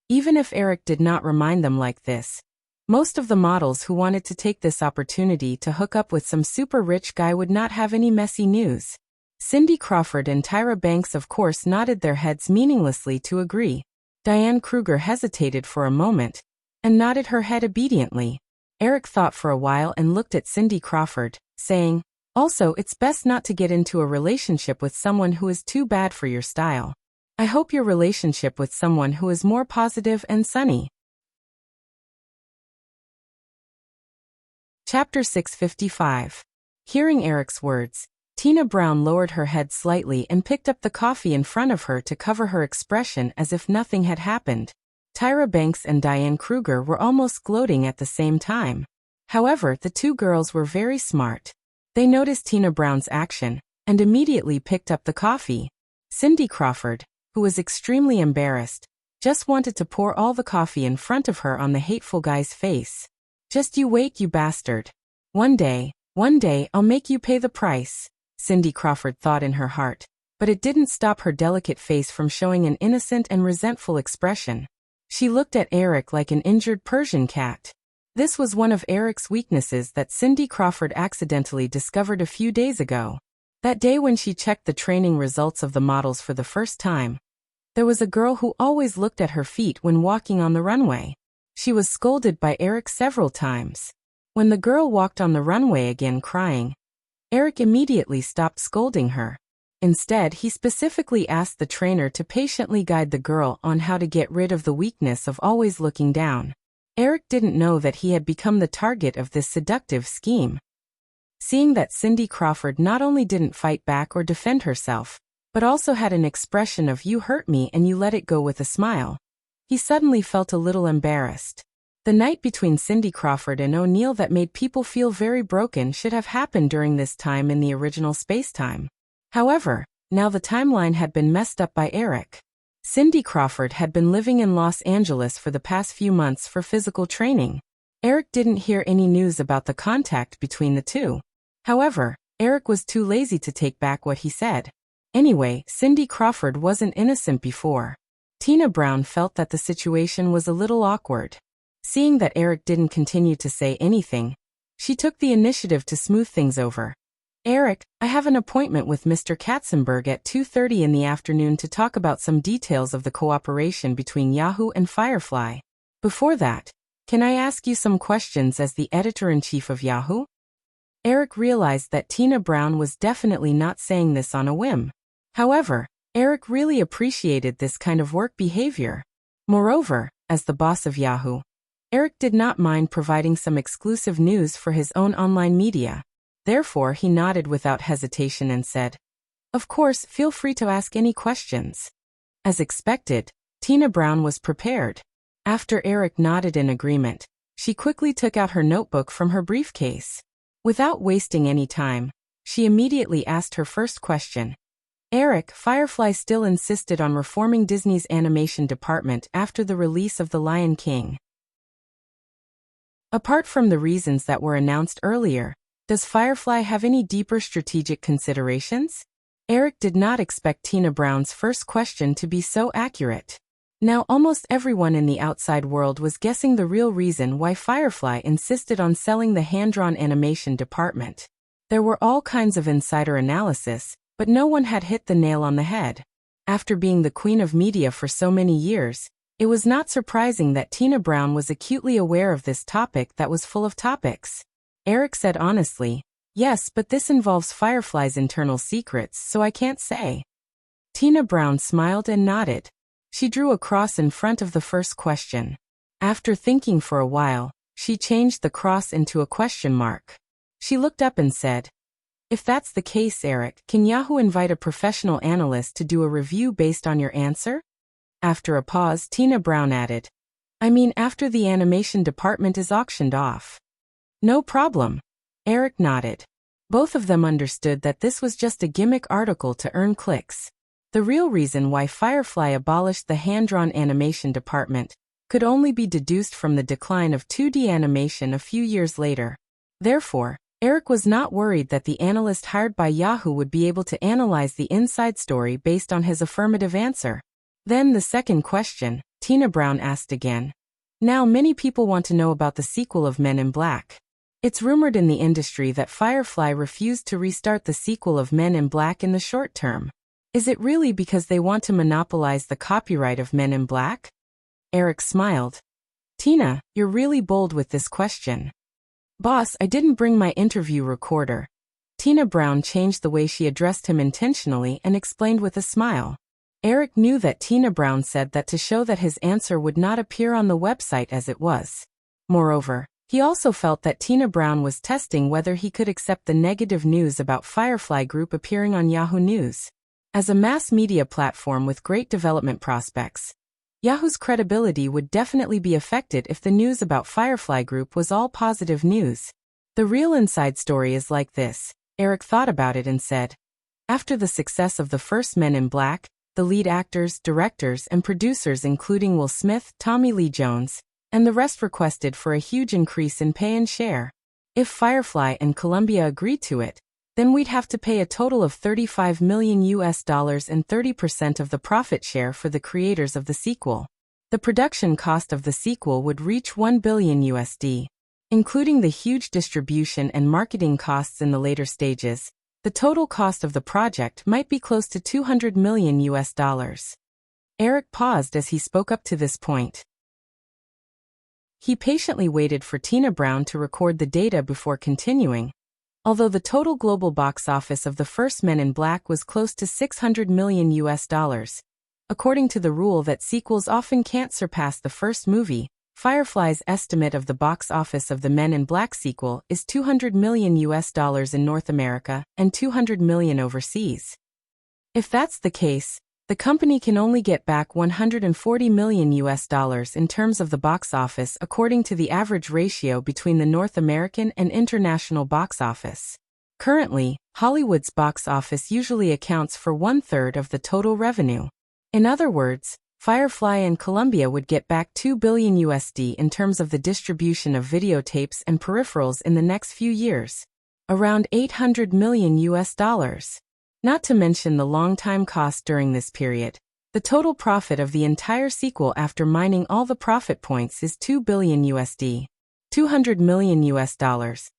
Even if Eric did not remind them like this, most of the models who wanted to take this opportunity to hook up with some super rich guy would not have any messy news. Cindy Crawford and Tyra Banks of course nodded their heads meaninglessly to agree. Diane Kruger hesitated for a moment, and nodded her head obediently. Eric thought for a while and looked at Cindy Crawford, saying, "Also, it's best not to get into a relationship with someone who is too bad for your style. I hope your relationship with someone who is more positive and sunny." Chapter 655. Hearing Eric's words, Tina Brown lowered her head slightly and picked up the coffee in front of her to cover her expression as if nothing had happened. Tyra Banks and Diane Kruger were almost gloating at the same time. However, the 2 girls were very smart. They noticed Tina Brown's action, and immediately picked up the coffee. Cindy Crawford, who was extremely embarrassed, just wanted to pour all the coffee in front of her on the hateful guy's face. "Just you wait, you bastard. One day, I'll make you pay the price," Cindy Crawford thought in her heart, but it didn't stop her delicate face from showing an innocent and resentful expression. She looked at Eric like an injured Persian cat. This was one of Eric's weaknesses that Cindy Crawford accidentally discovered a few days ago. That day when she checked the training results of the models for the first time, there was a girl who always looked at her feet when walking on the runway. She was scolded by Eric several times. When the girl walked on the runway again crying, Eric immediately stopped scolding her. Instead, he specifically asked the trainer to patiently guide the girl on how to get rid of the weakness of always looking down. Eric didn't know that he had become the target of this seductive scheme. Seeing that Cindy Crawford not only didn't fight back or defend herself, but also had an expression of "you hurt me and you let it go" with a smile, he suddenly felt a little embarrassed. The night between Cindy Crawford and O'Neill that made people feel very broken should have happened during this time in the original spacetime. However, now the timeline had been messed up by Eric. Cindy Crawford had been living in Los Angeles for the past few months for physical training. Eric didn't hear any news about the contact between the 2. However, Eric was too lazy to take back what he said. Anyway, Cindy Crawford wasn't innocent before. Tina Brown felt that the situation was a little awkward. Seeing that Eric didn't continue to say anything, she took the initiative to smooth things over. "Eric, I have an appointment with Mr. Katzenberg at 2:30 in the afternoon to talk about some details of the cooperation between Yahoo and Firefly. Before that, can I ask you some questions as the editor-in-chief of Yahoo? Eric realized that Tina Brown was definitely not saying this on a whim. However, Eric really appreciated this kind of work behavior. Moreover, as the boss of Yahoo, Eric did not mind providing some exclusive news for his own online media. Therefore, he nodded without hesitation and said, "Of course, feel free to ask any questions." As expected, Tina Brown was prepared. After Eric nodded in agreement, she quickly took out her notebook from her briefcase. Without wasting any time, she immediately asked her first question. Eric, Firefly still insisted on reforming Disney's animation department after the release of The Lion King. Apart from the reasons that were announced earlier, does Firefly have any deeper strategic considerations? Eric did not expect Tina Brown's first question to be so accurate. Now almost everyone in the outside world was guessing the real reason why Firefly insisted on selling the hand-drawn animation department. There were all kinds of insider analysis, but no one had hit the nail on the head. After being the queen of media for so many years, it was not surprising that Tina Brown was acutely aware of this topic that was full of topics. Eric said honestly, "Yes, but this involves Firefly's internal secrets, so I can't say." Tina Brown smiled and nodded. She drew a cross in front of the first question. After thinking for a while, she changed the cross into a question mark. She looked up and said, "If that's the case, Eric, can Yahoo invite a professional analyst to do a review based on your answer?" After a pause, Tina Brown added, "I mean after the animation department is auctioned off." "No problem." Eric nodded. Both of them understood that this was just a gimmick article to earn clicks. The real reason why Firefly abolished the hand-drawn animation department could only be deduced from the decline of 2D animation a few years later. Therefore, Eric was not worried that the analyst hired by Yahoo would be able to analyze the inside story based on his affirmative answer. Then the second question, Tina Brown asked again. Now many people want to know about the sequel of Men in Black. It's rumored in the industry that Firefly refused to restart the sequel of Men in Black in the short term. Is it really because they want to monopolize the copyright of Men in Black? Eric smiled. Tina, you're really bold with this question. Boss, I didn't bring my interview recorder. Tina Brown changed the way she addressed him intentionally and explained with a smile. Eric knew that Tina Brown said that to show that his answer would not appear on the website as it was. Moreover, he also felt that Tina Brown was testing whether he could accept the negative news about Firefly Group appearing on Yahoo News. As a mass media platform with great development prospects, Yahoo's credibility would definitely be affected if the news about Firefly Group was all positive news. The real inside story is like this. Eric thought about it and said, after the success of the first Men in Black, the lead actors, directors, and producers including Will Smith, Tommy Lee Jones, and the rest requested for a huge increase in pay and share. If Firefly and Columbia agreed to it, then we'd have to pay a total of $35 million and 30% of the profit share for the creators of the sequel. The production cost of the sequel would reach $1 billion, including the huge distribution and marketing costs in the later stages. The total cost of the project might be close to $200 million. Eric paused as he spoke up to this point. He patiently waited for Tina Brown to record the data before continuing. Although the total global box office of the first Men in Black was close to $600 million, according to the rule that sequels often can't surpass the first movie, Firefly's estimate of the box office of the Men in Black sequel is $200 million in North America and $200 million overseas. If that's the case, the company can only get back $140 million in terms of the box office according to the average ratio between the North American and international box office. Currently, Hollywood's box office usually accounts for 1/3 of the total revenue. In other words, Firefly and Columbia would get back $2 billion in terms of the distribution of videotapes and peripherals in the next few years. Around $800 million. Not to mention the long-time cost during this period. The total profit of the entire sequel after mining all the profit points is $2 billion. $200 million.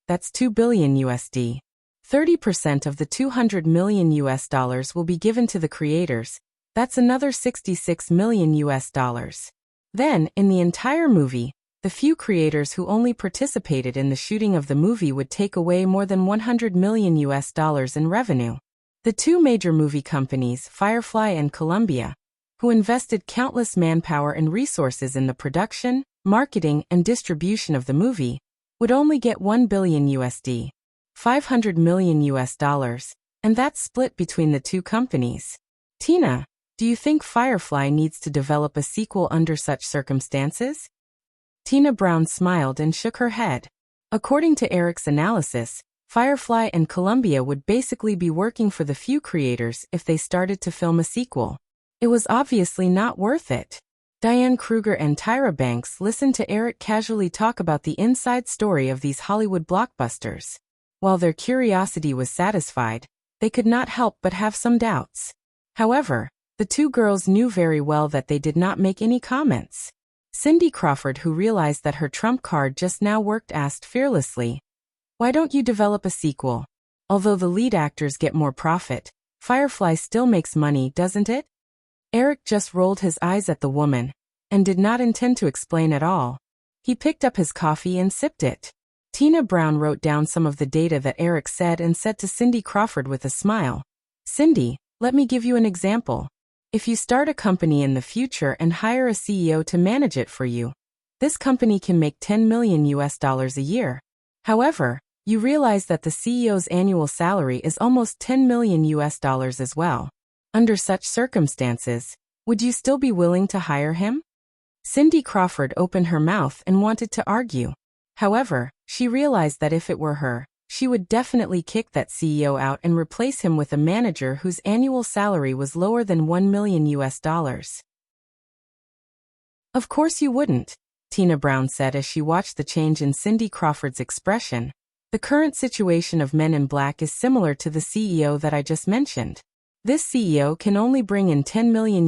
That's $2 billion. 30% of the $200 million will be given to the creators. That's another $66 million. Then, in the entire movie, the few creators who only participated in the shooting of the movie would take away more than $100 million in revenue. The two major movie companies, Firefly and Columbia, who invested countless manpower and resources in the production, marketing, and distribution of the movie, would only get $1 billion $500 million, and that's split between the two companies. Tina, do you think Firefly needs to develop a sequel under such circumstances? Tina Brown smiled and shook her head. According to Eric's analysis, Firefly and Columbia would basically be working for the few creators if they started to film a sequel. It was obviously not worth it. Diane Kruger and Tyra Banks listened to Eric casually talk about the inside story of these Hollywood blockbusters. While their curiosity was satisfied, they could not help but have some doubts. However, the two girls knew very well that they did not make any comments. Cindy Crawford, who realized that her trump card just now worked, asked fearlessly, "Why don't you develop a sequel? Although the lead actors get more profit, Firefly still makes money, doesn't it?" Eric just rolled his eyes at the woman, and did not intend to explain at all. He picked up his coffee and sipped it. Tina Brown wrote down some of the data that Eric said and said to Cindy Crawford with a smile, "Cindy, let me give you an example. If you start a company in the future and hire a CEO to manage it for you, this company can make $10 million a year. However, you realize that the CEO's annual salary is almost $10 million as well. Under such circumstances, would you still be willing to hire him?" Cindy Crawford opened her mouth and wanted to argue. However, she realized that if it were her, she would definitely kick that CEO out and replace him with a manager whose annual salary was lower than $1 million. "Of course you wouldn't," Tina Brown said as she watched the change in Cindy Crawford's expression. "The current situation of Men in Black is similar to the CEO that I just mentioned. This CEO can only bring in $10 million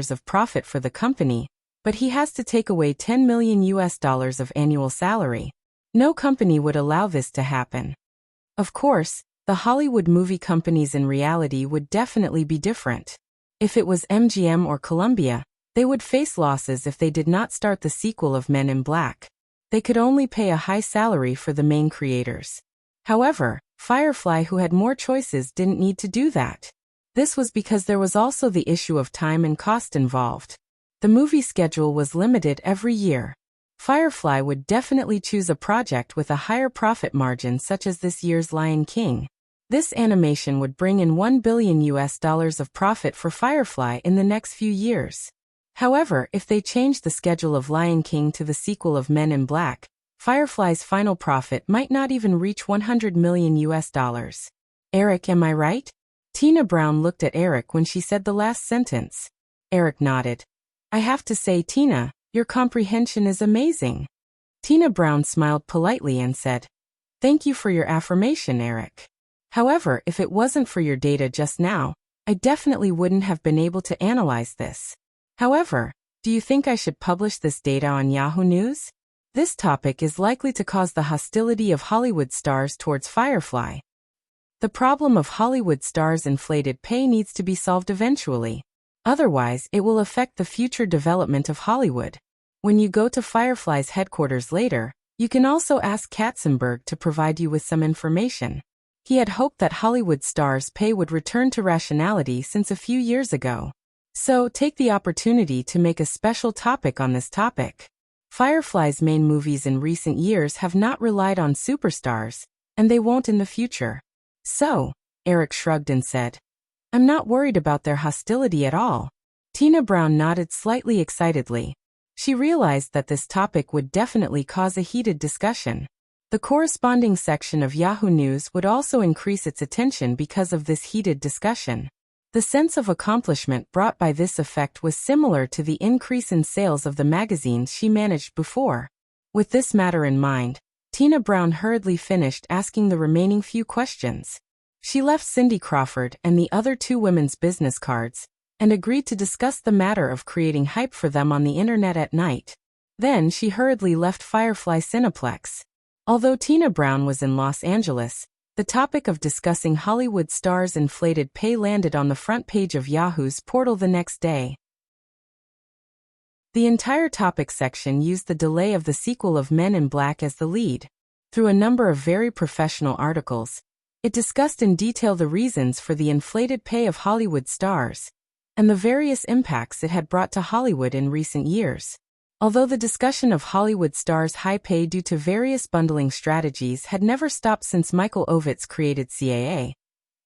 of profit for the company, but he has to take away $10 million of annual salary. No company would allow this to happen. Of course, the Hollywood movie companies in reality would definitely be different. If it was MGM or Columbia, they would face losses if they did not start the sequel of Men in Black. They could only pay a high salary for the main creators. However, Firefly, who had more choices, didn't need to do that. This was because there was also the issue of time and cost involved. The movie schedule was limited every year. Firefly would definitely choose a project with a higher profit margin, such as this year's Lion King. This animation would bring in $1 billion of profit for Firefly in the next few years. However, if they changed the schedule of Lion King to the sequel of Men in Black, Firefly's final profit might not even reach $100 million. Eric, am I right? Tina Brown looked at Eric when she said the last sentence. Eric nodded. "I have to say, Tina, your comprehension is amazing." Tina Brown smiled politely and said, "Thank you for your affirmation, Eric. However, if it wasn't for your data just now, I definitely wouldn't have been able to analyze this. However, do you think I should publish this data on Yahoo News? This topic is likely to cause the hostility of Hollywood stars towards Firefly. The problem of Hollywood stars' inflated pay needs to be solved eventually. Otherwise, it will affect the future development of Hollywood. When you go to Firefly's headquarters later, you can also ask Katzenberg to provide you with some information. He had hoped that Hollywood stars' pay would return to rationality since a few years ago. So, take the opportunity to make a special topic on this topic. Firefly's main movies in recent years have not relied on superstars, and they won't in the future. So, Eric shrugged and said, "I'm not worried about their hostility at all." Tina Brown nodded slightly excitedly. She realized that this topic would definitely cause a heated discussion. The corresponding section of Yahoo News would also increase its attention because of this heated discussion. The sense of accomplishment brought by this effect was similar to the increase in sales of the magazines she managed before. With this matter in mind, Tina Brown hurriedly finished asking the remaining few questions. She left Cindy Crawford and the other two women's business cards, and agreed to discuss the matter of creating hype for them on the internet at night. Then she hurriedly left Firefly Cineplex. Although Tina Brown was in Los Angeles, the topic of discussing Hollywood stars' inflated pay landed on the front page of Yahoo's portal the next day. The entire topic section used the delay of the sequel of Men in Black as the lead. Through a number of very professional articles, it discussed in detail the reasons for the inflated pay of Hollywood stars and the various impacts it had brought to Hollywood in recent years. Although the discussion of Hollywood stars' high pay due to various bundling strategies had never stopped since Michael Ovitz created CAA,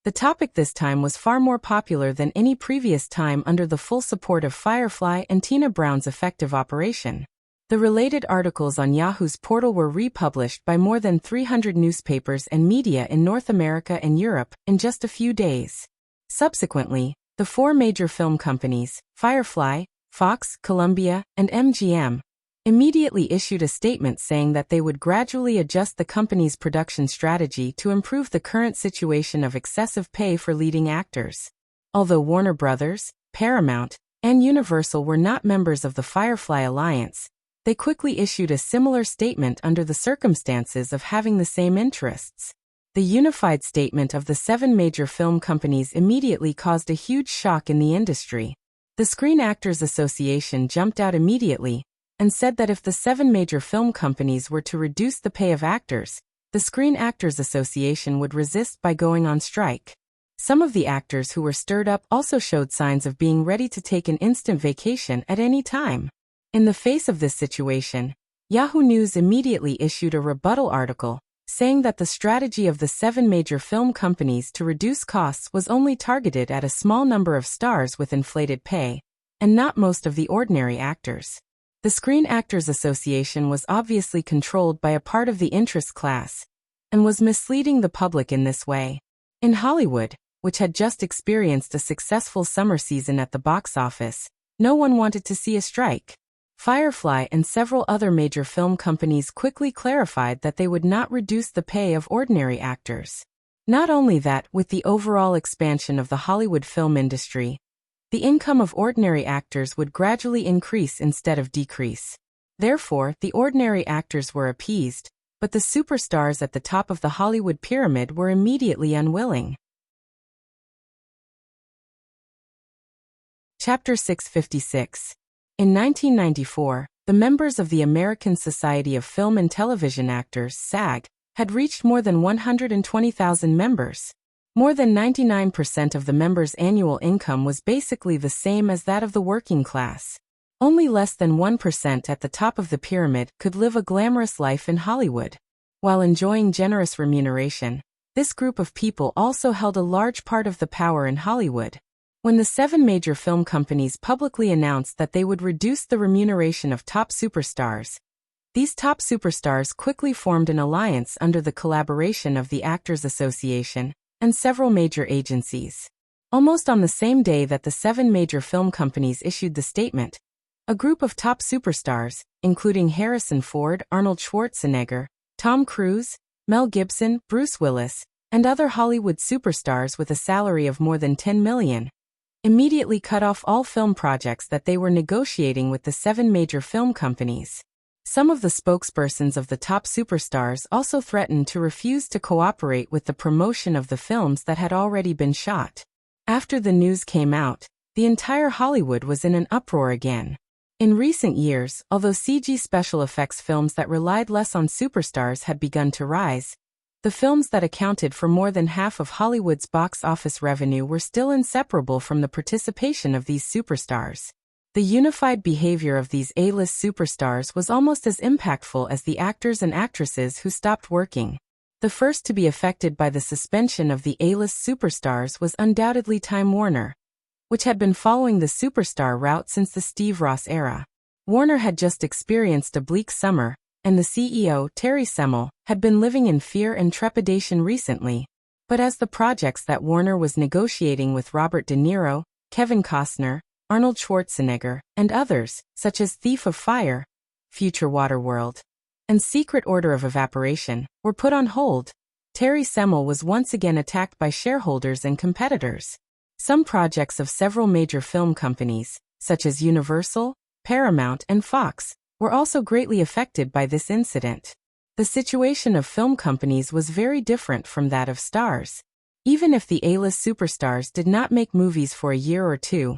the topic this time was far more popular than any previous time under the full support of Firefly and Tina Brown's effective operation. The related articles on Yahoo's portal were republished by more than 300 newspapers and media in North America and Europe in just a few days. Subsequently, the four major film companies, Firefly, Fox, Columbia, and MGM, immediately issued a statement saying that they would gradually adjust the company's production strategy to improve the current situation of excessive pay for leading actors. Although Warner Brothers, Paramount, and Universal were not members of the Firefly Alliance, they quickly issued a similar statement under the circumstances of having the same interests. The unified statement of the 7 major film companies immediately caused a huge shock in the industry. The Screen Actors Association jumped out immediately and said that if the 7 major film companies were to reduce the pay of actors, the Screen Actors Association would resist by going on strike. Some of the actors who were stirred up also showed signs of being ready to take an instant vacation at any time. In the face of this situation, Yahoo News immediately issued a rebuttal article, saying that the strategy of the 7 major film companies to reduce costs was only targeted at a small number of stars with inflated pay, and not most of the ordinary actors. The Screen Actors Association was obviously controlled by a part of the interest class, and was misleading the public in this way. In Hollywood, which had just experienced a successful summer season at the box office, no one wanted to see a strike. Firefly and several other major film companies quickly clarified that they would not reduce the pay of ordinary actors. Not only that, with the overall expansion of the Hollywood film industry, the income of ordinary actors would gradually increase instead of decrease. Therefore, the ordinary actors were appeased, but the superstars at the top of the Hollywood pyramid were immediately unwilling. Chapter 656. In 1994, the members of the American Society of Film and Television Actors, SAG, had reached more than 120,000 members. More than 99% of the members' annual income was basically the same as that of the working class. Only less than 1% at the top of the pyramid could live a glamorous life in Hollywood. While enjoying generous remuneration, this group of people also held a large part of the power in Hollywood. When the 7 major film companies publicly announced that they would reduce the remuneration of top superstars, these top superstars quickly formed an alliance under the collaboration of the Actors Association and several major agencies. Almost on the same day that the 7 major film companies issued the statement, a group of top superstars, including Harrison Ford, Arnold Schwarzenegger, Tom Cruise, Mel Gibson, Bruce Willis, and other Hollywood superstars with a salary of more than $10 million, immediately cut off all film projects that they were negotiating with the 7 major film companies. Some of the spokespersons of the top superstars also threatened to refuse to cooperate with the promotion of the films that had already been shot. After the news came out, the entire Hollywood was in an uproar again. In recent years, although CG special effects films that relied less on superstars had begun to rise, the films that accounted for more than half of Hollywood's box office revenue were still inseparable from the participation of these superstars. The unified behavior of these A-list superstars was almost as impactful as the actors and actresses who stopped working. The first to be affected by the suspension of the A-list superstars was undoubtedly Time Warner, which had been following the superstar route since the Steve Ross era. Warner had just experienced a bleak summer, and the CEO, Terry Semel, had been living in fear and trepidation recently. But as the projects that Warner was negotiating with Robert De Niro, Kevin Costner, Arnold Schwarzenegger, and others, such as Thief of Fire, Future Waterworld, and Secret Order of Evaporation, were put on hold, Terry Semel was once again attacked by shareholders and competitors. Some projects of several major film companies, such as Universal, Paramount, and Fox, were also greatly affected by this incident. The situation of film companies was very different from that of stars. Even if the A-list superstars did not make movies for a year or two,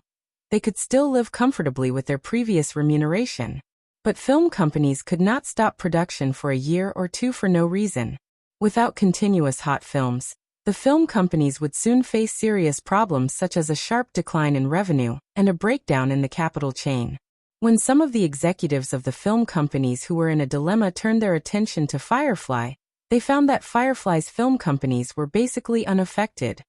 they could still live comfortably with their previous remuneration. But film companies could not stop production for a year or two for no reason. Without continuous hot films, the film companies would soon face serious problems such as a sharp decline in revenue and a breakdown in the capital chain. When some of the executives of the film companies who were in a dilemma turned their attention to Firefly, they found that Firefly's film companies were basically unaffected.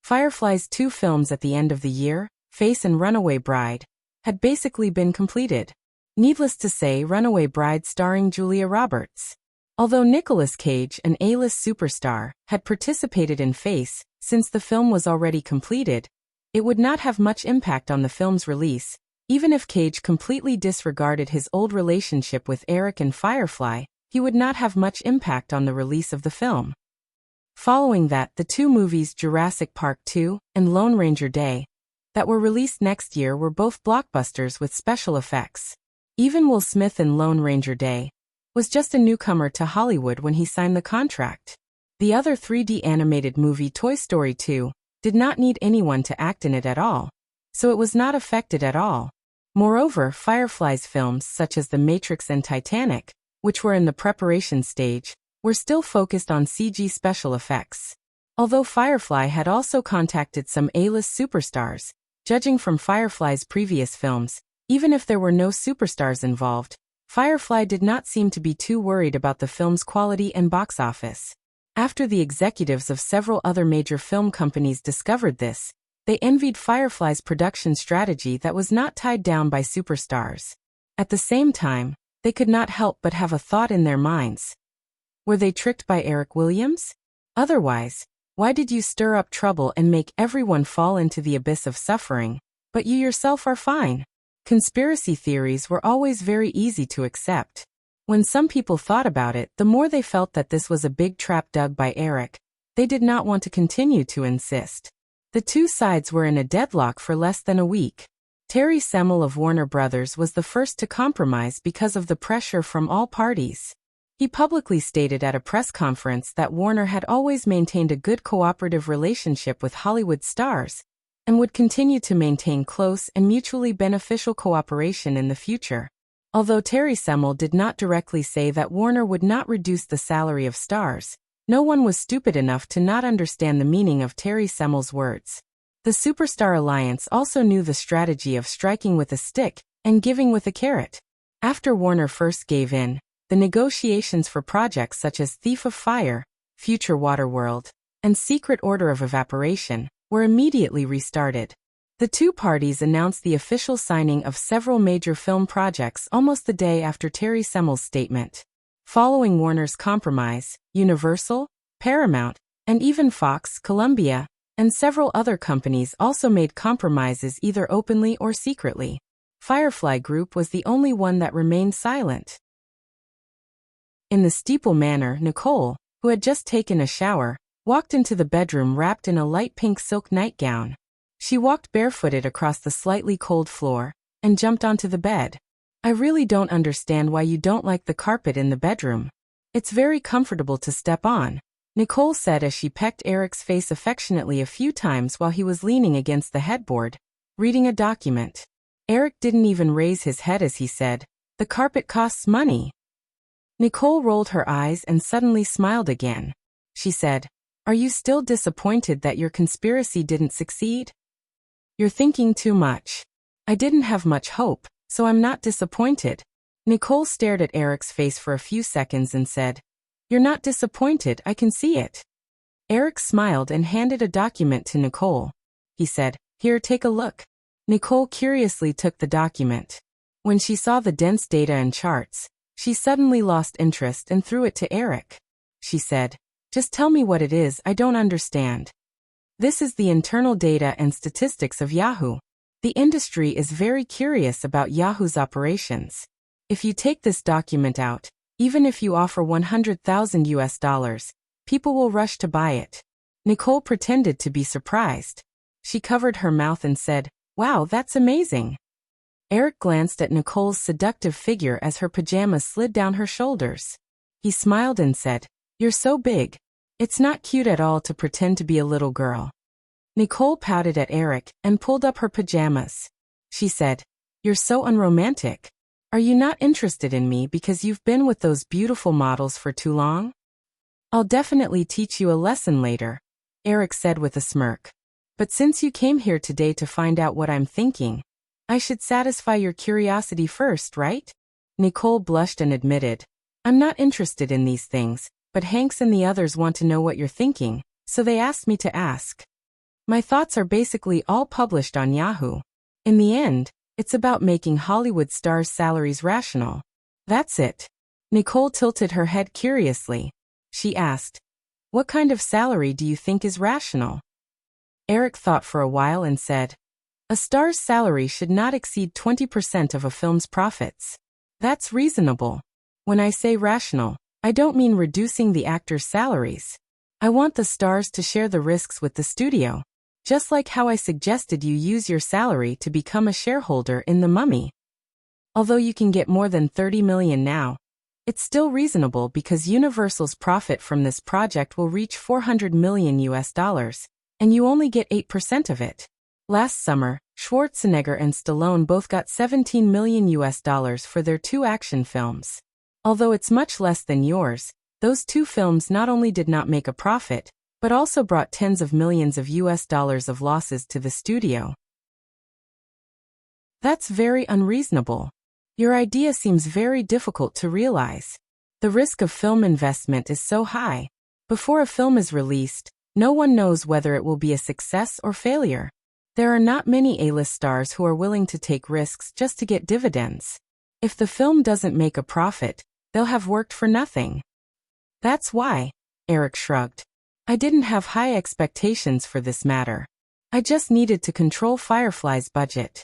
Firefly's 2 films at the end of the year, Face and Runaway Bride, had basically been completed. Needless to say, Runaway Bride starring Julia Roberts. Although Nicolas Cage, an A-list superstar, had participated in Face, since the film was already completed, it would not have much impact on the film's release. Even if Cage completely disregarded his old relationship with Eric and Firefly, he would not have much impact on the release of the film. Following that, the 2 movies Jurassic Park 2 and Lone Ranger Day that were released next year were both blockbusters with special effects. Even Will Smith in Lone Ranger Day was just a newcomer to Hollywood when he signed the contract. The other 3D animated movie Toy Story 2 did not need anyone to act in it at all, so it was not affected at all. Moreover, Firefly's films such as The Matrix and Titanic, which were in the preparation stage, were still focused on CG special effects. Although Firefly had also contacted some A-list superstars, judging from Firefly's previous films, even if there were no superstars involved, Firefly did not seem to be too worried about the film's quality and box office. After the executives of several other major film companies discovered this, they envied Firefly's production strategy that was not tied down by superstars. At the same time, they could not help but have a thought in their minds. Were they tricked by Eric Williams? Otherwise, why did you stir up trouble and make everyone fall into the abyss of suffering, but you yourself are fine? Conspiracy theories were always very easy to accept. When some people thought about it, the more they felt that this was a big trap dug by Eric. They did not want to continue to insist. The 2 sides were in a deadlock for less than a week. Terry Semel of Warner Brothers was the first to compromise because of the pressure from all parties. He publicly stated at a press conference that Warner had always maintained a good cooperative relationship with Hollywood stars, and would continue to maintain close and mutually beneficial cooperation in the future. Although Terry Semel did not directly say that Warner would not reduce the salary of stars, no one was stupid enough to not understand the meaning of Terry Semel's words. The Superstar Alliance also knew the strategy of striking with a stick and giving with a carrot. After Warner first gave in, the negotiations for projects such as Thief of Fire, Future Waterworld, and Secret Order of Evaporation were immediately restarted. The 2 parties announced the official signing of several major film projects almost the day after Terry Semel's statement. Following Warner's compromise, Universal, Paramount, and even Fox, Columbia, and several other companies also made compromises either openly or secretly. Firefly Group was the only one that remained silent. In the steeple manner, Nicole, who had just taken a shower, walked into the bedroom wrapped in a light pink silk nightgown. She walked barefooted across the slightly cold floor and jumped onto the bed. I really don't understand why you don't like the carpet in the bedroom. It's very comfortable to step on, Nicole said as she pecked Eric's face affectionately a few times while he was leaning against the headboard, reading a document. Eric didn't even raise his head as he said, "The carpet costs money." Nicole rolled her eyes and suddenly smiled again. She said, "Are you still disappointed that your conspiracy didn't succeed? You're thinking too much. I didn't have much hope, so I'm not disappointed." Nicole stared at Eric's face for a few seconds and said, "You're not disappointed, I can see it." Eric smiled and handed a document to Nicole. He said, "Here, take a look." Nicole curiously took the document. When she saw the dense data and charts, she suddenly lost interest and threw it to Eric. She said, "Just tell me what it is, I don't understand." This is the internal data and statistics of Yahoo. The industry is very curious about Yahoo's operations. If you take this document out, even if you offer $100,000, people will rush to buy it. Nicole pretended to be surprised. She covered her mouth and said, "Wow, that's amazing." Eric glanced at Nicole's seductive figure as her pajamas slid down her shoulders. He smiled and said, "You're so big. It's not cute at all to pretend to be a little girl." Nicole pouted at Eric and pulled up her pajamas. She said, "You're so unromantic. Are you not interested in me because you've been with those beautiful models for too long?" "I'll definitely teach you a lesson later," Eric said with a smirk. "But since you came here today to find out what I'm thinking, I should satisfy your curiosity first, right?" Nicole blushed and admitted, "I'm not interested in these things, but Hanks and the others want to know what you're thinking, so they asked me to ask. My thoughts are basically all published on Yahoo. In the end, it's about making Hollywood stars' salaries rational. That's it." Nicole tilted her head curiously. She asked, "What kind of salary do you think is rational?" Eric thought for a while and said, "A star's salary should not exceed 20% of a film's profits. That's reasonable. When I say rational, I don't mean reducing the actors' salaries. I want the stars to share the risks with the studio, just like how I suggested you use your salary to become a shareholder in The Mummy. Although you can get more than 30 million now, it's still reasonable because Universal's profit from this project will reach $400 million, and you only get 8% of it. Last summer, Schwarzenegger and Stallone both got $17 million for their 2 action films. Although it's much less than yours, those 2 films not only did not make a profit, but also brought tens of millions of US of losses to the studio. That's very unreasonable. Your idea seems very difficult to realize. The risk of film investment is so high. Before a film is released, no one knows whether it will be a success or failure. There are not many A-list stars who are willing to take risks just to get dividends. If the film doesn't make a profit, they'll have worked for nothing." "That's why," Eric shrugged. "I didn't have high expectations for this matter. I just needed to control Firefly's budget."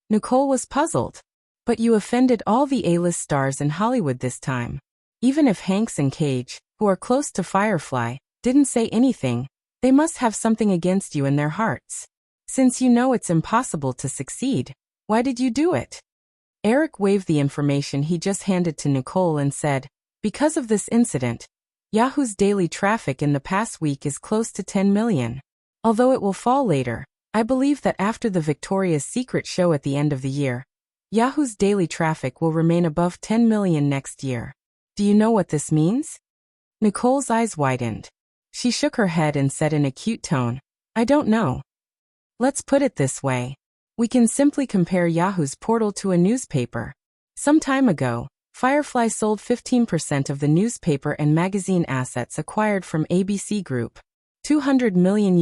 Nicole was puzzled. "But you offended all the A-list stars in Hollywood this time. Even if Hanks and Cage, who are close to Firefly, didn't say anything, they must have something against you in their hearts. Since you know it's impossible to succeed, why did you do it?" Eric waved the information he just handed to Nicole and said, "Because of this incident, Yahoo's daily traffic in the past week is close to 10 million. Although it will fall later, I believe that after the Victoria's Secret show at the end of the year, Yahoo's daily traffic will remain above 10 million next year. Do you know what this means?" Nicole's eyes widened. She shook her head and said in a cute tone, "I don't know. Let's put it this way. We can simply compare Yahoo's portal to a newspaper. Some time ago, Firefly sold 15% of the newspaper and magazine assets acquired from ABC Group, $200 million.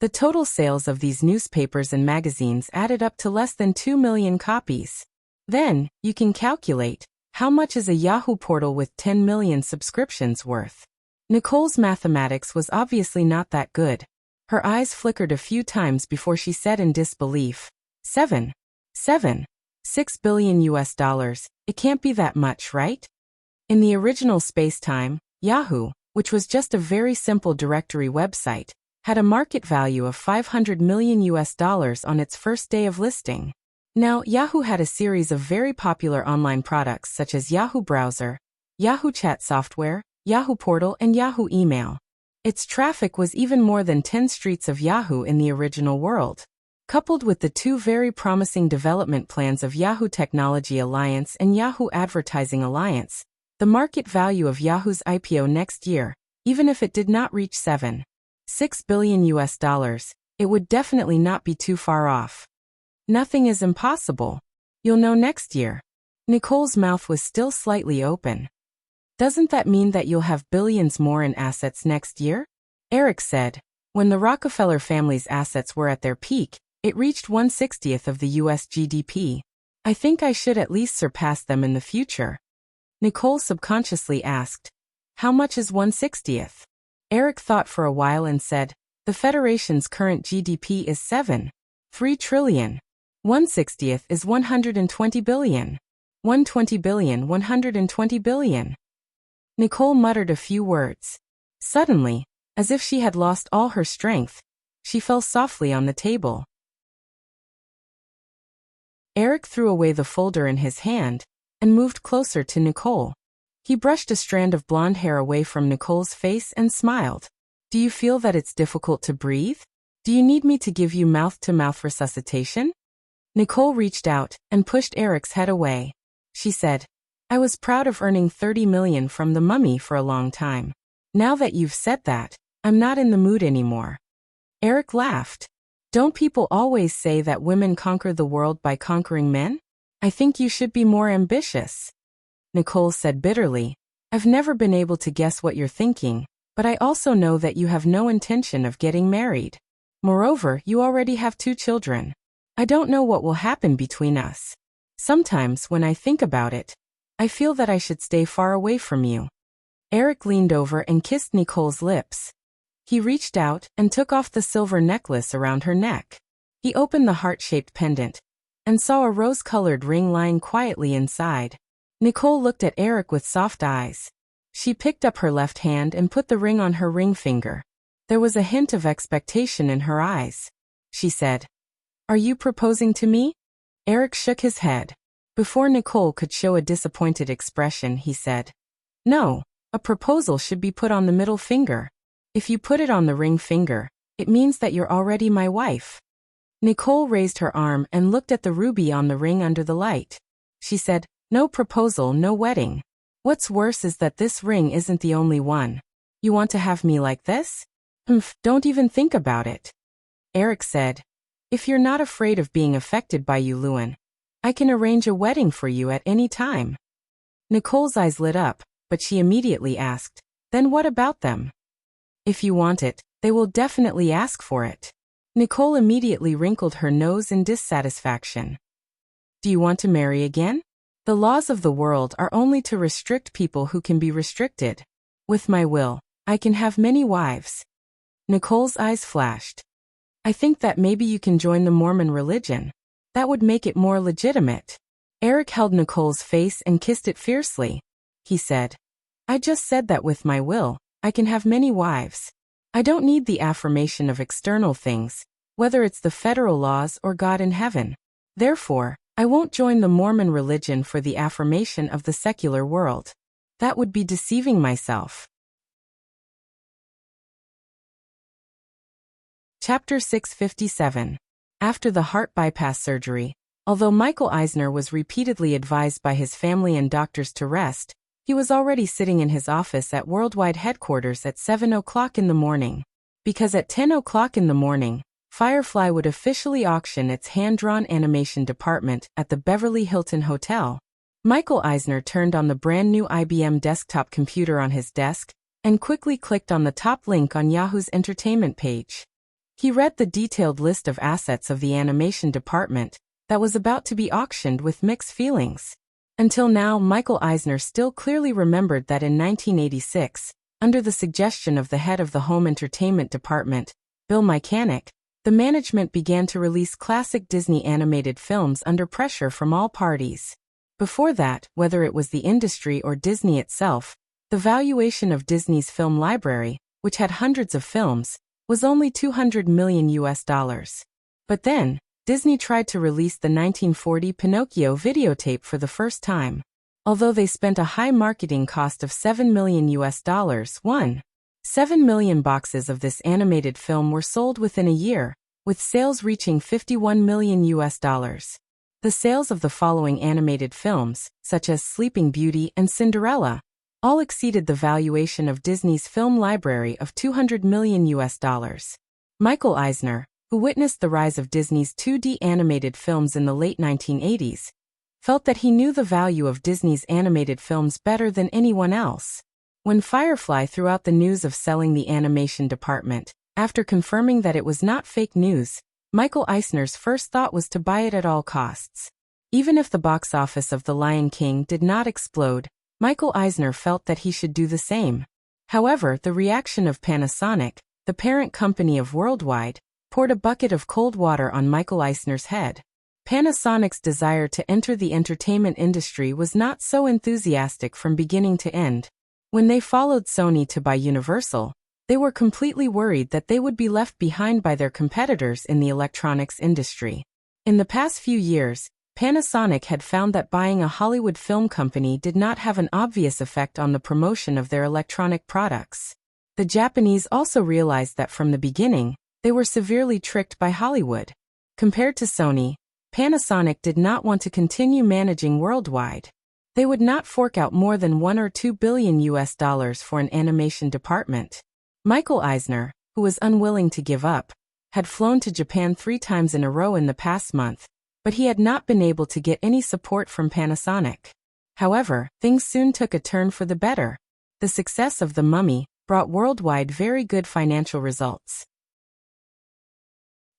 The total sales of these newspapers and magazines added up to less than 2 million copies. Then, you can calculate, how much is a Yahoo portal with 10 million subscriptions worth?" Nicole's mathematics was obviously not that good. Her eyes flickered a few times before she said in disbelief, $6 billion. It can't be that much, right?" In the original space-time, Yahoo, which was just a very simple directory website, had a market value of $500 million on its first day of listing. Now, Yahoo had a series of very popular online products such as Yahoo Browser, Yahoo Chat Software, Yahoo Portal, and Yahoo Email. Its traffic was even more than 10 streets of Yahoo in the original world. Coupled with the 2 very promising development plans of Yahoo Technology Alliance and Yahoo Advertising Alliance, the market value of Yahoo's IPO next year, even if it did not reach $6 billion, it would definitely not be too far off. Nothing is impossible. You'll know next year. Nicole's mouth was still slightly open. "Doesn't that mean that you'll have billions more in assets next year?" Eric said, "When the Rockefeller family's assets were at their peak, it reached 1/60th of the US GDP. I think I should at least surpass them in the future." Nicole subconsciously asked, "How much is 1/60th?" Eric thought for a while and said, "The Federation's current GDP is 7.3 trillion. 1/60th is 120 billion. 120 billion, 120 billion. Nicole muttered a few words. Suddenly, as if she had lost all her strength, she fell softly on the table. Eric threw away the folder in his hand and moved closer to Nicole. He brushed a strand of blonde hair away from Nicole's face and smiled. Do you feel that it's difficult to breathe? Do you need me to give you mouth-to-mouth resuscitation? Nicole reached out and pushed Eric's head away. She said, I was proud of earning $30 million from the mummy for a long time. Now that you've said that, I'm not in the mood anymore. Eric laughed. Don't people always say that women conquer the world by conquering men? I think you should be more ambitious. Nicole said bitterly, I've never been able to guess what you're thinking, but I also know that you have no intention of getting married. Moreover, you already have 2 children. I don't know what will happen between us. Sometimes, when I think about it, I feel that I should stay far away from you. Eric leaned over and kissed Nicole's lips. He reached out and took off the silver necklace around her neck. He opened the heart-shaped pendant and saw a rose-colored ring lying quietly inside. Nicole looked at Eric with soft eyes. She picked up her left hand and put the ring on her ring finger. There was a hint of expectation in her eyes. She said, Are you proposing to me? Eric shook his head. Before Nicole could show a disappointed expression, he said, No, a proposal should be put on the middle finger. If you put it on the ring finger, it means that you're already my wife. Nicole raised her arm and looked at the ruby on the ring under the light. She said, No proposal, no wedding. What's worse is that this ring isn't the only one. You want to have me like this? Don't even think about it. Eric said, If you're not afraid of being affected by you, Luan, I can arrange a wedding for you at any time. Nicole's eyes lit up, but she immediately asked, Then what about them? If you want it, they will definitely ask for it. Nicole immediately wrinkled her nose in dissatisfaction. Do you want to marry again? The laws of the world are only to restrict people who can be restricted. With my will, I can have many wives. Nicole's eyes flashed. I think that maybe you can join the Mormon religion. That would make it more legitimate. Eric held Nicole's face and kissed it fiercely. He said, I just said that with my will, I can have many wives. I don't need the affirmation of external things, whether it's the federal laws or God in heaven. Therefore, I won't join the Mormon religion for the affirmation of the secular world. That would be deceiving myself. Chapter 657. After the heart bypass surgery, although Michael Eisner was repeatedly advised by his family and doctors to rest, he was already sitting in his office at Worldwide headquarters at 7 o'clock in the morning. Because at 10 o'clock in the morning, Firefly would officially auction its hand-drawn animation department at the Beverly Hilton Hotel. Michael Eisner turned on the brand-new IBM desktop computer on his desk and quickly clicked on the top link on Yahoo's entertainment page. He read the detailed list of assets of the animation department that was about to be auctioned with mixed feelings. Until now, Michael Eisner still clearly remembered that in 1986, under the suggestion of the head of the home entertainment department, Bill Mechanic, the management began to release classic Disney animated films under pressure from all parties. Before that, whether it was the industry or Disney itself, the valuation of Disney's film library, which had hundreds of films, was only $200 million. But then, Disney tried to release the 1940 Pinocchio videotape for the first time. Although they spent a high marketing cost of $7 million, 7 million boxes of this animated film were sold within a year, with sales reaching $51 million. The sales of the following animated films, such as Sleeping Beauty and Cinderella, all exceeded the valuation of Disney's film library of $200 million. Michael Eisner, who witnessed the rise of Disney's 2D animated films in the late 1980s, felt that he knew the value of Disney's animated films better than anyone else. When Firefly threw out the news of selling the animation department, after confirming that it was not fake news, Michael Eisner's first thought was to buy it at all costs. Even if the box office of The Lion King did not explode, Michael Eisner felt that he should do the same. However, the reaction of Panasonic, the parent company of Worldwide, poured a bucket of cold water on Michael Eisner's head. Panasonic's desire to enter the entertainment industry was not so enthusiastic from beginning to end. When they followed Sony to buy Universal, they were completely worried that they would be left behind by their competitors in the electronics industry. In the past few years, Panasonic had found that buying a Hollywood film company did not have an obvious effect on the promotion of their electronic products. The Japanese also realized that from the beginning, they were severely tricked by Hollywood. Compared to Sony, Panasonic did not want to continue managing worldwide. They would not fork out more than $1 or $2 billion for an animation department. Michael Eisner, who was unwilling to give up, had flown to Japan 3 times in a row in the past month, but he had not been able to get any support from Panasonic. However, things soon took a turn for the better. The success of The Mummy brought worldwide very good financial results.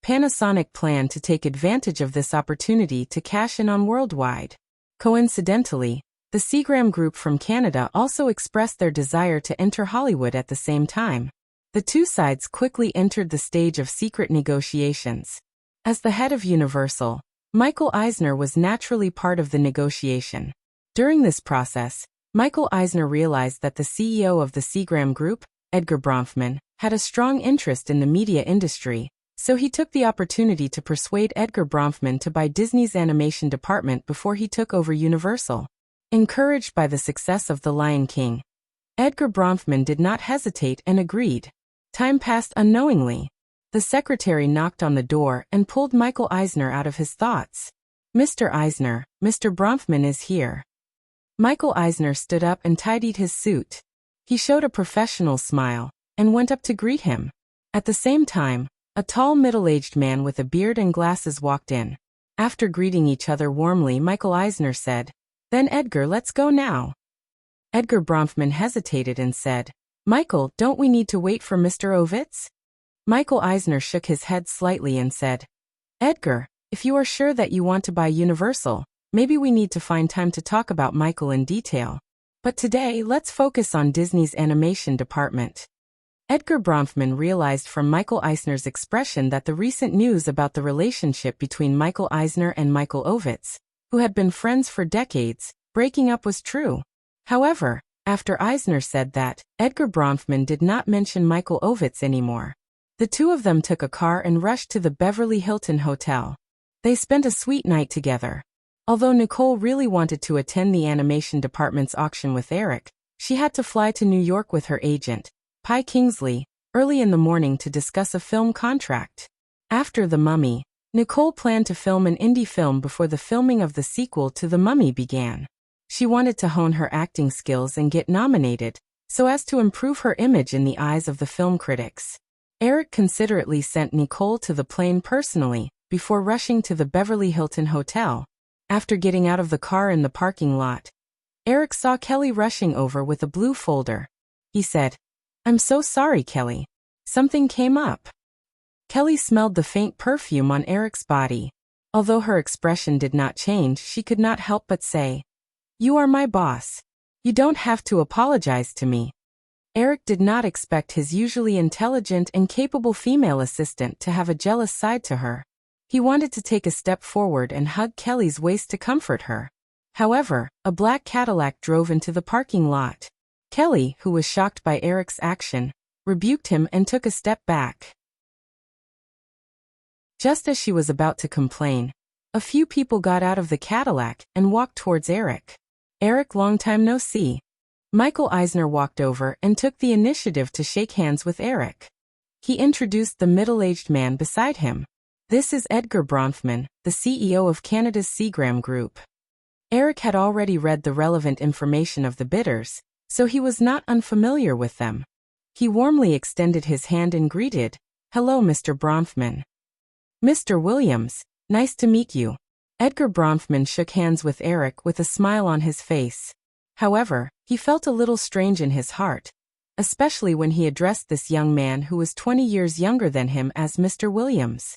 Panasonic planned to take advantage of this opportunity to cash in on worldwide. Coincidentally, the Seagram Group from Canada also expressed their desire to enter Hollywood at the same time. The two sides quickly entered the stage of secret negotiations. As the head of Universal, Michael Eisner was naturally part of the negotiation. During this process, Michael Eisner realized that the CEO of the Seagram Group, Edgar Bronfman, had a strong interest in the media industry, so he took the opportunity to persuade Edgar Bronfman to buy Disney's animation department before he took over Universal. Encouraged by the success of The Lion King, Edgar Bronfman did not hesitate and agreed. Time passed unknowingly. The secretary knocked on the door and pulled Michael Eisner out of his thoughts. "Mr. Eisner, Mr. Bronfman is here." Michael Eisner stood up and tidied his suit. He showed a professional smile and went up to greet him. At the same time, a tall middle-aged man with a beard and glasses walked in. After greeting each other warmly, Michael Eisner said, "Then Edgar, let's go now." Edgar Bronfman hesitated and said, "Michael, don't we need to wait for Mr. Ovitz?" Michael Eisner shook his head slightly and said, "Edgar, if you are sure that you want to buy Universal, maybe we need to find time to talk about Michael in detail. But today, let's focus on Disney's animation department." Edgar Bronfman realized from Michael Eisner's expression that the recent news about the relationship between Michael Eisner and Michael Ovitz, who had been friends for decades, breaking up was true. However, after Eisner said that, Edgar Bronfman did not mention Michael Ovitz anymore. The two of them took a car and rushed to the Beverly Hilton Hotel. They spent a sweet night together. Although Nicole really wanted to attend the animation department's auction with Eric, she had to fly to New York with her agent, Pi Kingsley, early in the morning to discuss a film contract. After The Mummy, Nicole planned to film an indie film before the filming of the sequel to The Mummy began. She wanted to hone her acting skills and get nominated, so as to improve her image in the eyes of the film critics. Eric considerately sent Nicole to the plane personally, before rushing to the Beverly Hilton Hotel. After getting out of the car in the parking lot, Eric saw Kelly rushing over with a blue folder. He said, "I'm so sorry, Kelly. Something came up." Kelly smelled the faint perfume on Eric's body. Although her expression did not change, she could not help but say, "You are my boss. You don't have to apologize to me." Eric did not expect his usually intelligent and capable female assistant to have a jealous side to her. He wanted to take a step forward and hug Kelly's waist to comfort her. However, a black Cadillac drove into the parking lot. Kelly, who was shocked by Eric's action, rebuked him and took a step back. Just as she was about to complain, a few people got out of the Cadillac and walked towards Eric. "Eric, long time no see." Michael Eisner walked over and took the initiative to shake hands with Eric. He introduced the middle-aged man beside him. "This is Edgar Bronfman, the CEO of Canada's Seagram Group." Eric had already read the relevant information of the bidders, so he was not unfamiliar with them. He warmly extended his hand and greeted, "Hello, Mr. Bronfman." "Mr. Williams, nice to meet you." Edgar Bronfman shook hands with Eric with a smile on his face. However, he felt a little strange in his heart, especially when he addressed this young man who was 20 years younger than him as Mr. Williams.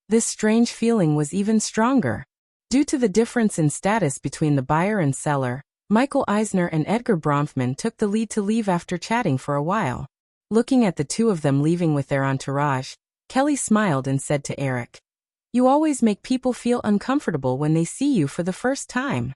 This strange feeling was even stronger. Due to the difference in status between the buyer and seller, Michael Eisner and Edgar Bronfman took the lead to leave after chatting for a while. Looking at the two of them leaving with their entourage, Kelly smiled and said to Eric, "You always make people feel uncomfortable when they see you for the first time."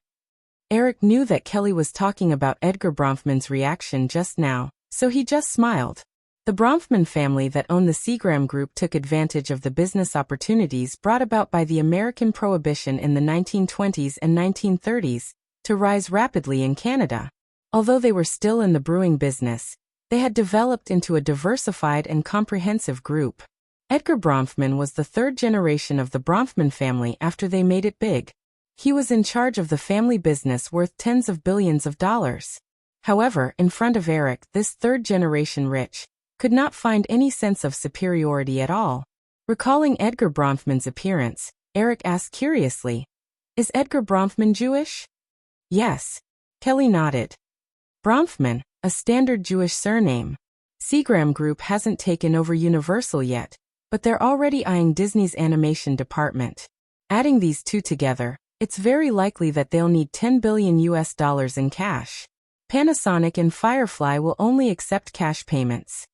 Eric knew that Kelly was talking about Edgar Bronfman's reaction just now, so he just smiled. The Bronfman family that owned the Seagram Group took advantage of the business opportunities brought about by the American Prohibition in the 1920s and 1930s to rise rapidly in Canada. Although they were still in the brewing business, They had developed into a diversified and comprehensive group. Edgar Bronfman was the third generation of the Bronfman family after they made it big. He was in charge of the family business worth tens of billions of dollars. However, in front of Eric, this third-generation rich could not find any sense of superiority at all. Recalling Edgar Bronfman's appearance, Eric asked curiously, "Is Edgar Bronfman Jewish?" "Yes." Kelly nodded. Bronfman, a standard Jewish surname. Seagram Group hasn't taken over Universal yet, but they're already eyeing Disney's animation department. Adding these two together, it's very likely that they'll need $10 billion in cash. Panasonic and Firefly will only accept cash payments.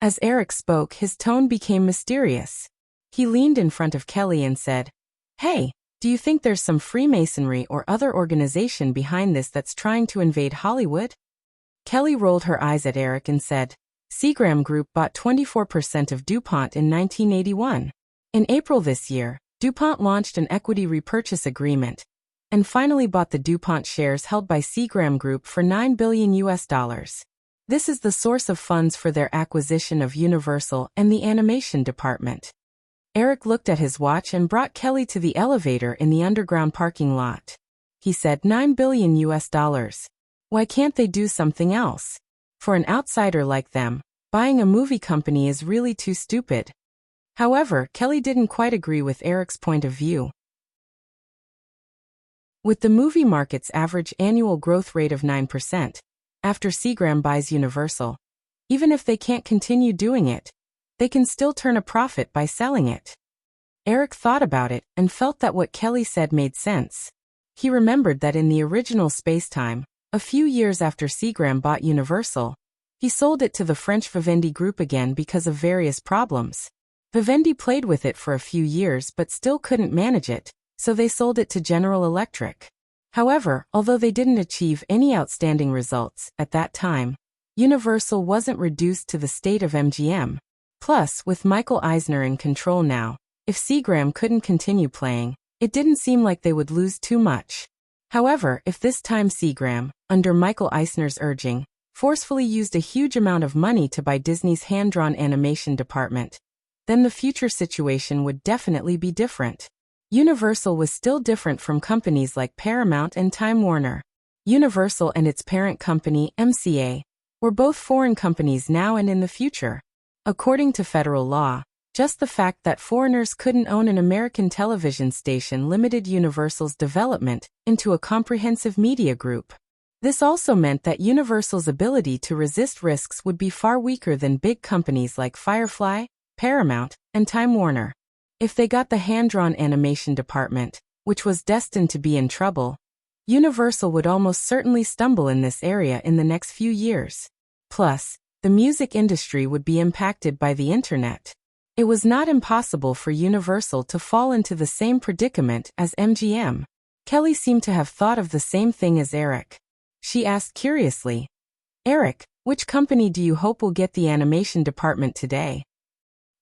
As Eric spoke, his tone became mysterious. He leaned in front of Kelly and said, "Hey, do you think there's some Freemasonry or other organization behind this that's trying to invade Hollywood?" Kelly rolled her eyes at Eric and said, "Seagram Group bought 24% of DuPont in 1981. In April this year, DuPont launched an equity repurchase agreement and finally bought the DuPont shares held by Seagram Group for $9 billion. This is the source of funds for their acquisition of Universal and the animation department." Eric looked at his watch and brought Kelly to the elevator in the underground parking lot. He said, $9 billion. Why can't they do something else? For an outsider like them, buying a movie company is really too stupid. However, Kelly didn't quite agree with Eric's point of view. With the movie market's average annual growth rate of 9%, after Seagram buys Universal, even if they can't continue doing it, they can still turn a profit by selling it. Eric thought about it and felt that what Kelly said made sense. He remembered that in the original Spacetime, a few years after Seagram bought Universal, he sold it to the French Vivendi Group again because of various problems. Vivendi played with it for a few years but still couldn't manage it, so they sold it to General Electric. However, although they didn't achieve any outstanding results at that time, Universal wasn't reduced to the state of MGM. Plus, with Michael Eisner in control now, if Seagram couldn't continue playing, it didn't seem like they would lose too much. However, if this time Seagram, under Michael Eisner's urging, forcefully used a huge amount of money to buy Disney's hand-drawn animation department, then the future situation would definitely be different. Universal was still different from companies like Paramount and Time Warner. Universal and its parent company, MCA, were both foreign companies now and in the future. According to federal law, just the fact that foreigners couldn't own an American television station limited Universal's development into a comprehensive media group. This also meant that Universal's ability to resist risks would be far weaker than big companies like Firefly, Paramount, and Time Warner. If they got the hand-drawn animation department, which was destined to be in trouble, Universal would almost certainly stumble in this area in the next few years. Plus, the music industry would be impacted by the internet. It was not impossible for Universal to fall into the same predicament as MGM. Kelly seemed to have thought of the same thing as Eric. She asked curiously, "Eric, which company do you hope will get the animation department today?"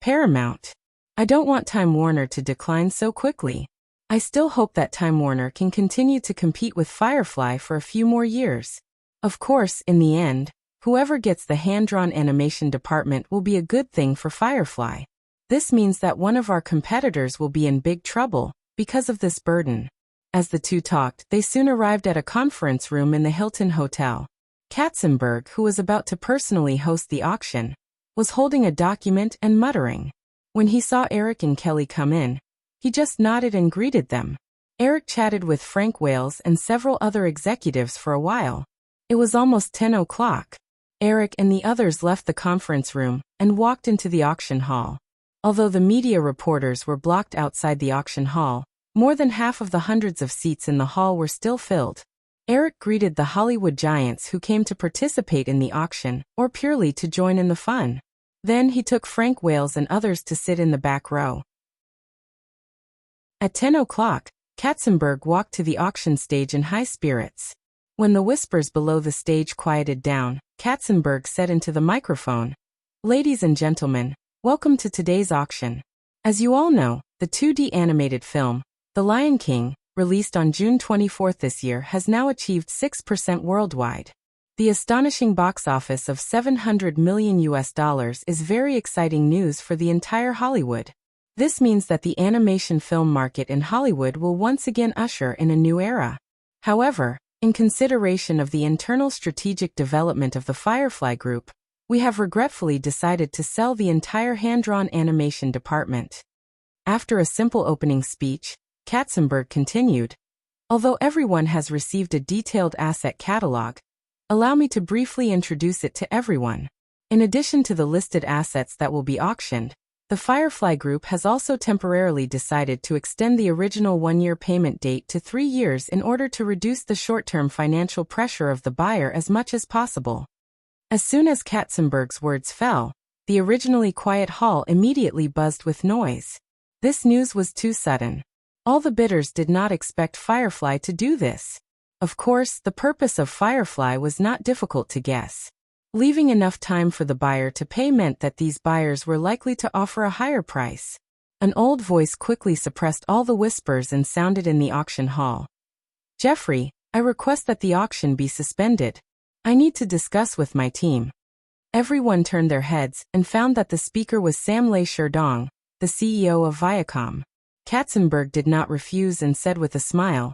"Paramount. I don't want Time Warner to decline so quickly. I still hope that Time Warner can continue to compete with Firefly for a few more years. Of course, in the end, whoever gets the hand-drawn animation department will be a good thing for Firefly. This means that one of our competitors will be in big trouble because of this burden." As the two talked, they soon arrived at a conference room in the Hilton Hotel. Katzenberg, who was about to personally host the auction, was holding a document and muttering. When he saw Eric and Kelly come in, he just nodded and greeted them. Eric chatted with Frank Wales and several other executives for a while. It was almost 10 o'clock. Eric and the others left the conference room and walked into the auction hall. Although the media reporters were blocked outside the auction hall, more than half of the hundreds of seats in the hall were still filled. Eric greeted the Hollywood giants who came to participate in the auction, or purely to join in the fun. Then he took Frank Wales and others to sit in the back row. At 10 o'clock, Katzenberg walked to the auction stage in high spirits. When the whispers below the stage quieted down, Katzenberg said into the microphone, "Ladies and gentlemen, welcome to today's auction. As you all know, the 2D animated film, The Lion King, released on June 24 this year has now achieved 6% worldwide. The astonishing box office of $700 million is very exciting news for the entire Hollywood. This means that the animation film market in Hollywood will once again usher in a new era. However, in consideration of the internal strategic development of the Firefly Group, we have regretfully decided to sell the entire hand-drawn animation department. After a simple opening speech, Katzenberg continued, "Although everyone has received a detailed asset catalog, allow me to briefly introduce it to everyone. In addition to the listed assets that will be auctioned, the Firefly Group has also temporarily decided to extend the original one-year payment date to 3 years in order to reduce the short-term financial pressure of the buyer as much as possible." As soon as Katzenberg's words fell, the originally quiet hall immediately buzzed with noise. This news was too sudden. All the bidders did not expect Firefly to do this. Of course, the purpose of Firefly was not difficult to guess. Leaving enough time for the buyer to pay meant that these buyers were likely to offer a higher price. An old voice quickly suppressed all the whispers and sounded in the auction hall. "Jeffrey, I request that the auction be suspended. I need to discuss with my team." Everyone turned their heads and found that the speaker was Sam Sherdong, the CEO of Viacom. Katzenberg did not refuse and said with a smile,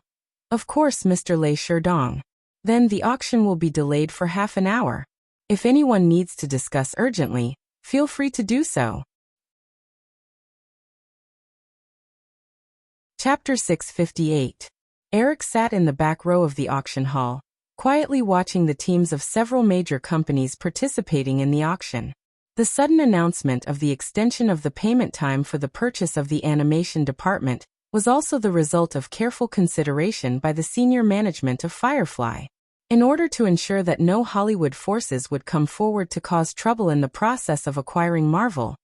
"Of course, Mr. Sherdong. Then the auction will be delayed for half an hour. If anyone needs to discuss urgently, feel free to do so." Chapter 658. Eric sat in the back row of the auction hall, quietly watching the teams of several major companies participating in the auction. The sudden announcement of the extension of the payment time for the purchase of the animation department was also the result of careful consideration by the senior management of Firefly. In order to ensure that no Hollywood forces would come forward to cause trouble in the process of acquiring Marvel,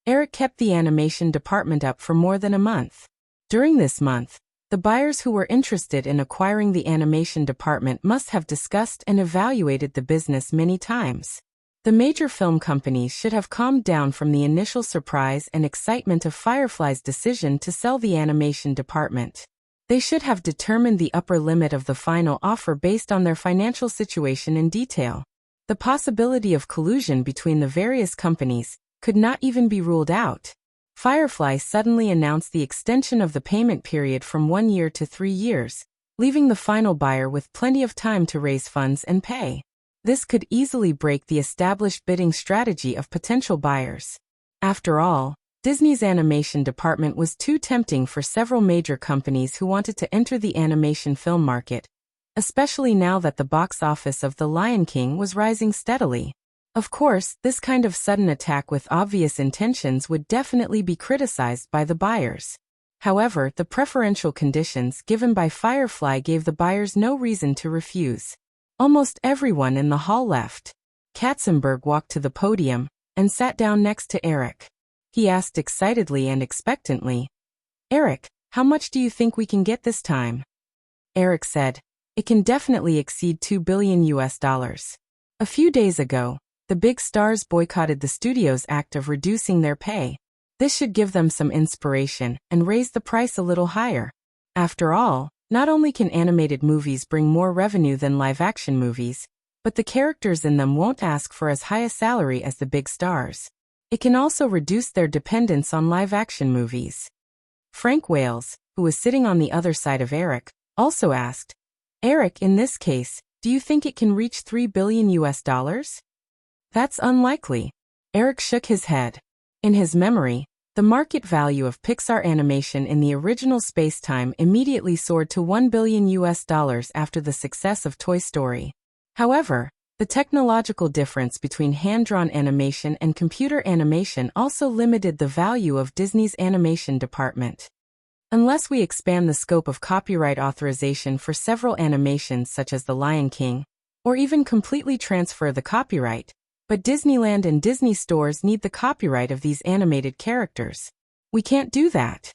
Eric kept the animation department up for more than a month. During this month, the buyers who were interested in acquiring the animation department must have discussed and evaluated the business many times. The major film companies should have calmed down from the initial surprise and excitement of Firefly's decision to sell the animation department. They should have determined the upper limit of the final offer based on their financial situation in detail. The possibility of collusion between the various companies could not even be ruled out. Firefly suddenly announced the extension of the payment period from 1 year to 3 years, leaving the final buyer with plenty of time to raise funds and pay. This could easily break the established bidding strategy of potential buyers. After all, Disney's animation department was too tempting for several major companies who wanted to enter the animation film market, especially now that the box office of The Lion King was rising steadily. Of course, this kind of sudden attack with obvious intentions would definitely be criticized by the buyers. However, the preferential conditions given by Firefly gave the buyers no reason to refuse. Almost everyone in the hall left. Katzenberg walked to the podium and sat down next to Eric. He asked excitedly and expectantly, "Eric, how much do you think we can get this time?" Eric said, "It can definitely exceed $2 billion. A few days ago, the big stars boycotted the studio's act of reducing their pay. This should give them some inspiration and raise the price a little higher. After all, not only can animated movies bring more revenue than live-action movies, but the characters in them won't ask for as high a salary as the big stars. It can also reduce their dependence on live-action movies." Frank Wales, who was sitting on the other side of Eric, also asked, "Eric, in this case, do you think it can reach $3 billion? That's unlikely." Eric shook his head. In his memory, the market value of Pixar animation in the original space-time immediately soared to $1 billion after the success of Toy Story. However, the technological difference between hand-drawn animation and computer animation also limited the value of Disney's animation department. Unless we expand the scope of copyright authorization for several animations such as The Lion King, or even completely transfer the copyright, but Disneyland and Disney stores need the copyright of these animated characters. We can't do that.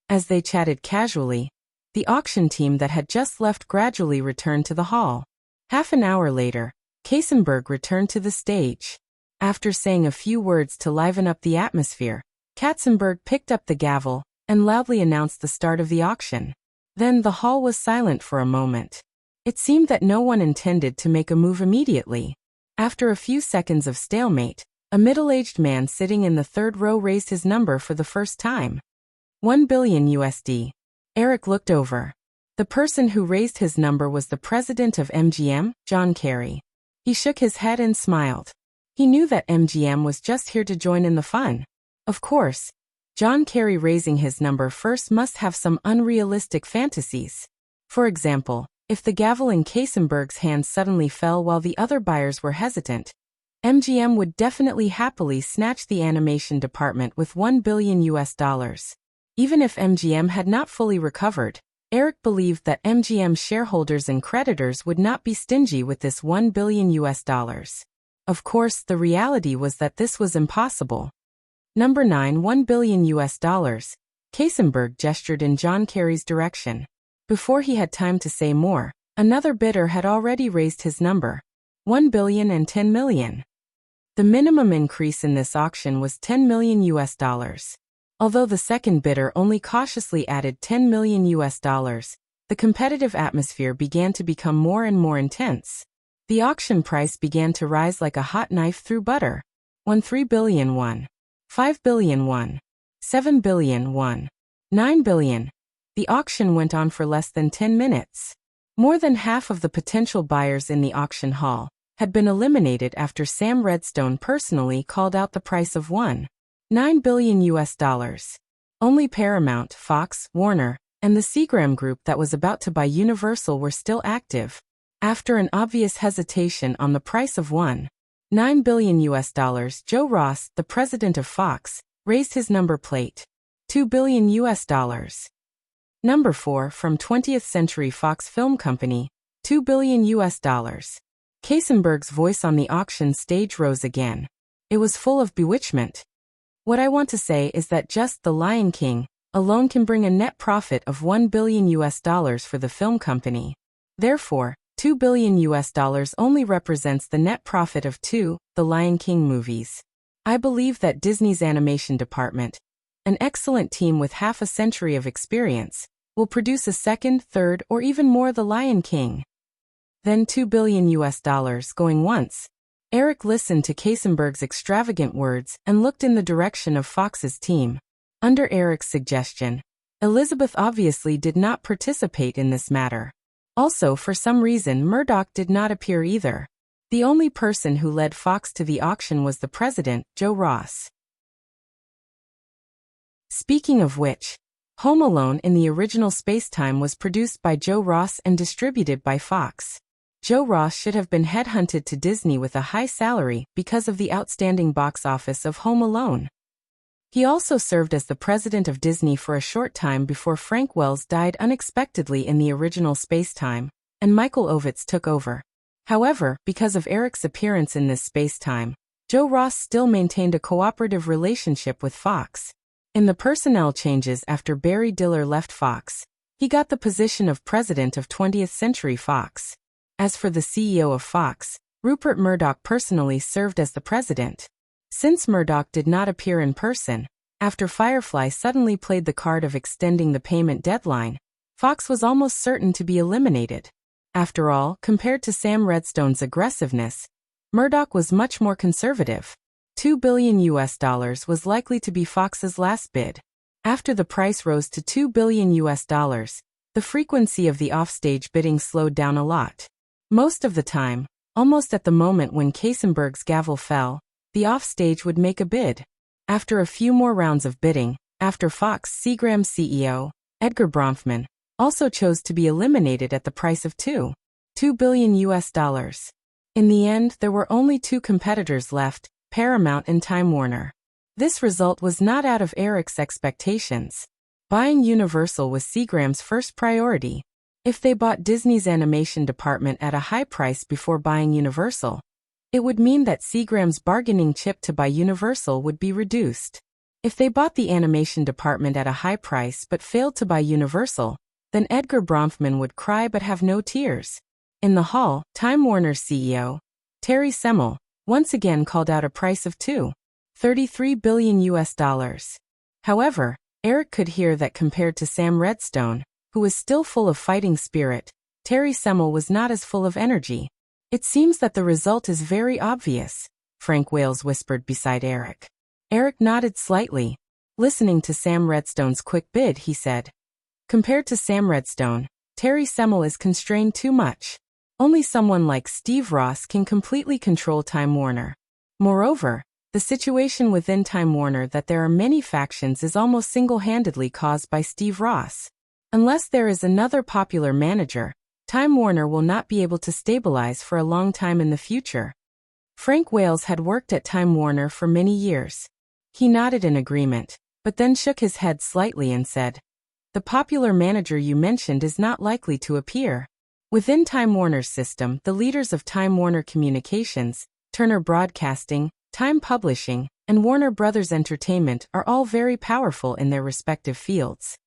As they chatted casually, the auction team that had just left gradually returned to the hall. Half an hour later, Katzenberg returned to the stage. After saying a few words to liven up the atmosphere, Katzenberg picked up the gavel and loudly announced the start of the auction. Then the hall was silent for a moment. It seemed that no one intended to make a move immediately. After a few seconds of stalemate, a middle-aged man sitting in the third row raised his number for the first time. 1 billion USD. Eric looked over. The person who raised his number was the president of MGM, John Kerry. He shook his head and smiled. He knew that MGM was just here to join in the fun. Of course, John Kerry raising his number first must have some unrealistic fantasies. For example, if the gavel in Kaysenberg's hand suddenly fell while the other buyers were hesitant, MGM would definitely happily snatch the animation department with $1 billion. Even if MGM had not fully recovered, Eric believed that MGM shareholders and creditors would not be stingy with this $1 billion. Of course, the reality was that this was impossible. Number 9, $1 billion. Kaysenberg gestured in John Kerry's direction. Before he had time to say more, another bidder had already raised his number. $1 billion and $10 million. The minimum increase in this auction was $10 million. Although the second bidder only cautiously added $10 million, the competitive atmosphere began to become more and more intense. The auction price began to rise like a hot knife through butter. 3 billion, 5 billion, 7 billion, 9 billion. The auction went on for less than 10 minutes. More than half of the potential buyers in the auction hall had been eliminated after Sam Redstone personally called out the price of $1.9 billion. Only Paramount, Fox, Warner, and the Seagram Group that was about to buy Universal were still active. After an obvious hesitation on the price of $1.9 billion, Joe Ross, the president of Fox, raised his number plate. $2 billion. Number 4 from 20th Century Fox Film Company, $2 billion. Kaysenberg's voice on the auction stage rose again. It was full of bewitchment. What I want to say is that just The Lion King alone can bring a net profit of $1 billion for the film company. Therefore, $2 billion only represents the net profit of two The Lion King movies. I believe that Disney's animation department, an excellent team with half a century of experience, will produce a second, third, or even more The Lion King. Then $2 billion going once. Eric listened to Kaysenberg's extravagant words and looked in the direction of Fox's team. Under Eric's suggestion, Elizabeth obviously did not participate in this matter. Also, for some reason, Murdoch did not appear either. The only person who led Fox to the auction was the president, Joe Ross. Speaking of which, Home Alone in the original Spacetime was produced by Joe Ross and distributed by Fox. Joe Ross should have been headhunted to Disney with a high salary because of the outstanding box office of Home Alone. He also served as the president of Disney for a short time before Frank Wells died unexpectedly in the original Spacetime, and Michael Ovitz took over. However, because of Eric's appearance in this Spacetime, Joe Ross still maintained a cooperative relationship with Fox. In the personnel changes after Barry Diller left Fox, he got the position of president of 20th Century Fox. As for the CEO of Fox, Rupert Murdoch personally served as the president. Since Murdoch did not appear in person, after Firefly suddenly played the card of extending the payment deadline, Fox was almost certain to be eliminated. After all, compared to Sam Redstone's aggressiveness, Murdoch was much more conservative. $2 billion was likely to be Fox's last bid. After the price rose to $2 billion, the frequency of the offstage bidding slowed down a lot. Most of the time, almost at the moment when Kaysenberg's gavel fell, the offstage would make a bid. After a few more rounds of bidding, after Fox Seagram CEO, Edgar Bronfman, also chose to be eliminated at the price of $2 billion. In the end, there were only two competitors left, Paramount and Time Warner. This result was not out of Eric's expectations. Buying Universal was Seagram's first priority. If they bought Disney's animation department at a high price before buying Universal, it would mean that Seagram's bargaining chip to buy Universal would be reduced. If they bought the animation department at a high price but failed to buy Universal, then Edgar Bronfman would cry but have no tears. In the hall, Time Warner's CEO, Terry Semel, once again called out a price of $33 billion. However, Eric could hear that compared to Sam Redstone, who was still full of fighting spirit, Terry Semel was not as full of energy. It seems that the result is very obvious, Frank Wales whispered beside Eric. Eric nodded slightly. Listening to Sam Redstone's quick bid, he said, "Compared to Sam Redstone, Terry Semel is constrained too much. Only someone like Steve Ross can completely control Time Warner. Moreover, the situation within Time Warner that there are many factions is almost single-handedly caused by Steve Ross. Unless there is another popular manager, Time Warner will not be able to stabilize for a long time in the future." Frank Wales had worked at Time Warner for many years. He nodded in agreement, but then shook his head slightly and said, "The popular manager you mentioned is not likely to appear. Within Time Warner's system, the leaders of Time Warner Communications, Turner Broadcasting, Time Publishing, and Warner Brothers Entertainment are all very powerful in their respective fields.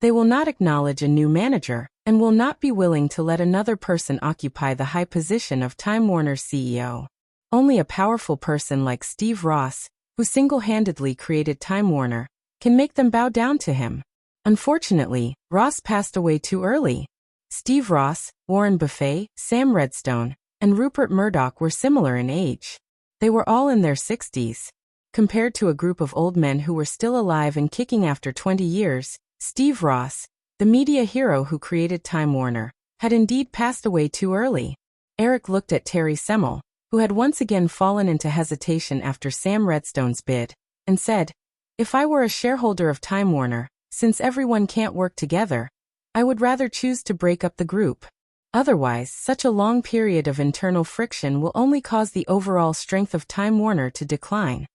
They will not acknowledge a new manager, and will not be willing to let another person occupy the high position of Time Warner's CEO. Only a powerful person like Steve Ross, who single-handedly created Time Warner, can make them bow down to him. Unfortunately, Ross passed away too early. Steve Ross, Warren Buffett, Sam Redstone, and Rupert Murdoch were similar in age. They were all in their 60s. Compared to a group of old men who were still alive and kicking after 20 years, Steve Ross, the media hero who created Time Warner, had indeed passed away too early. Eric looked at Terry Semel, who had once again fallen into hesitation after Sam Redstone's bid, and said, "If I were a shareholder of Time Warner, since everyone can't work together, I would rather choose to break up the group. Otherwise, such a long period of internal friction will only cause the overall strength of Time Warner to decline."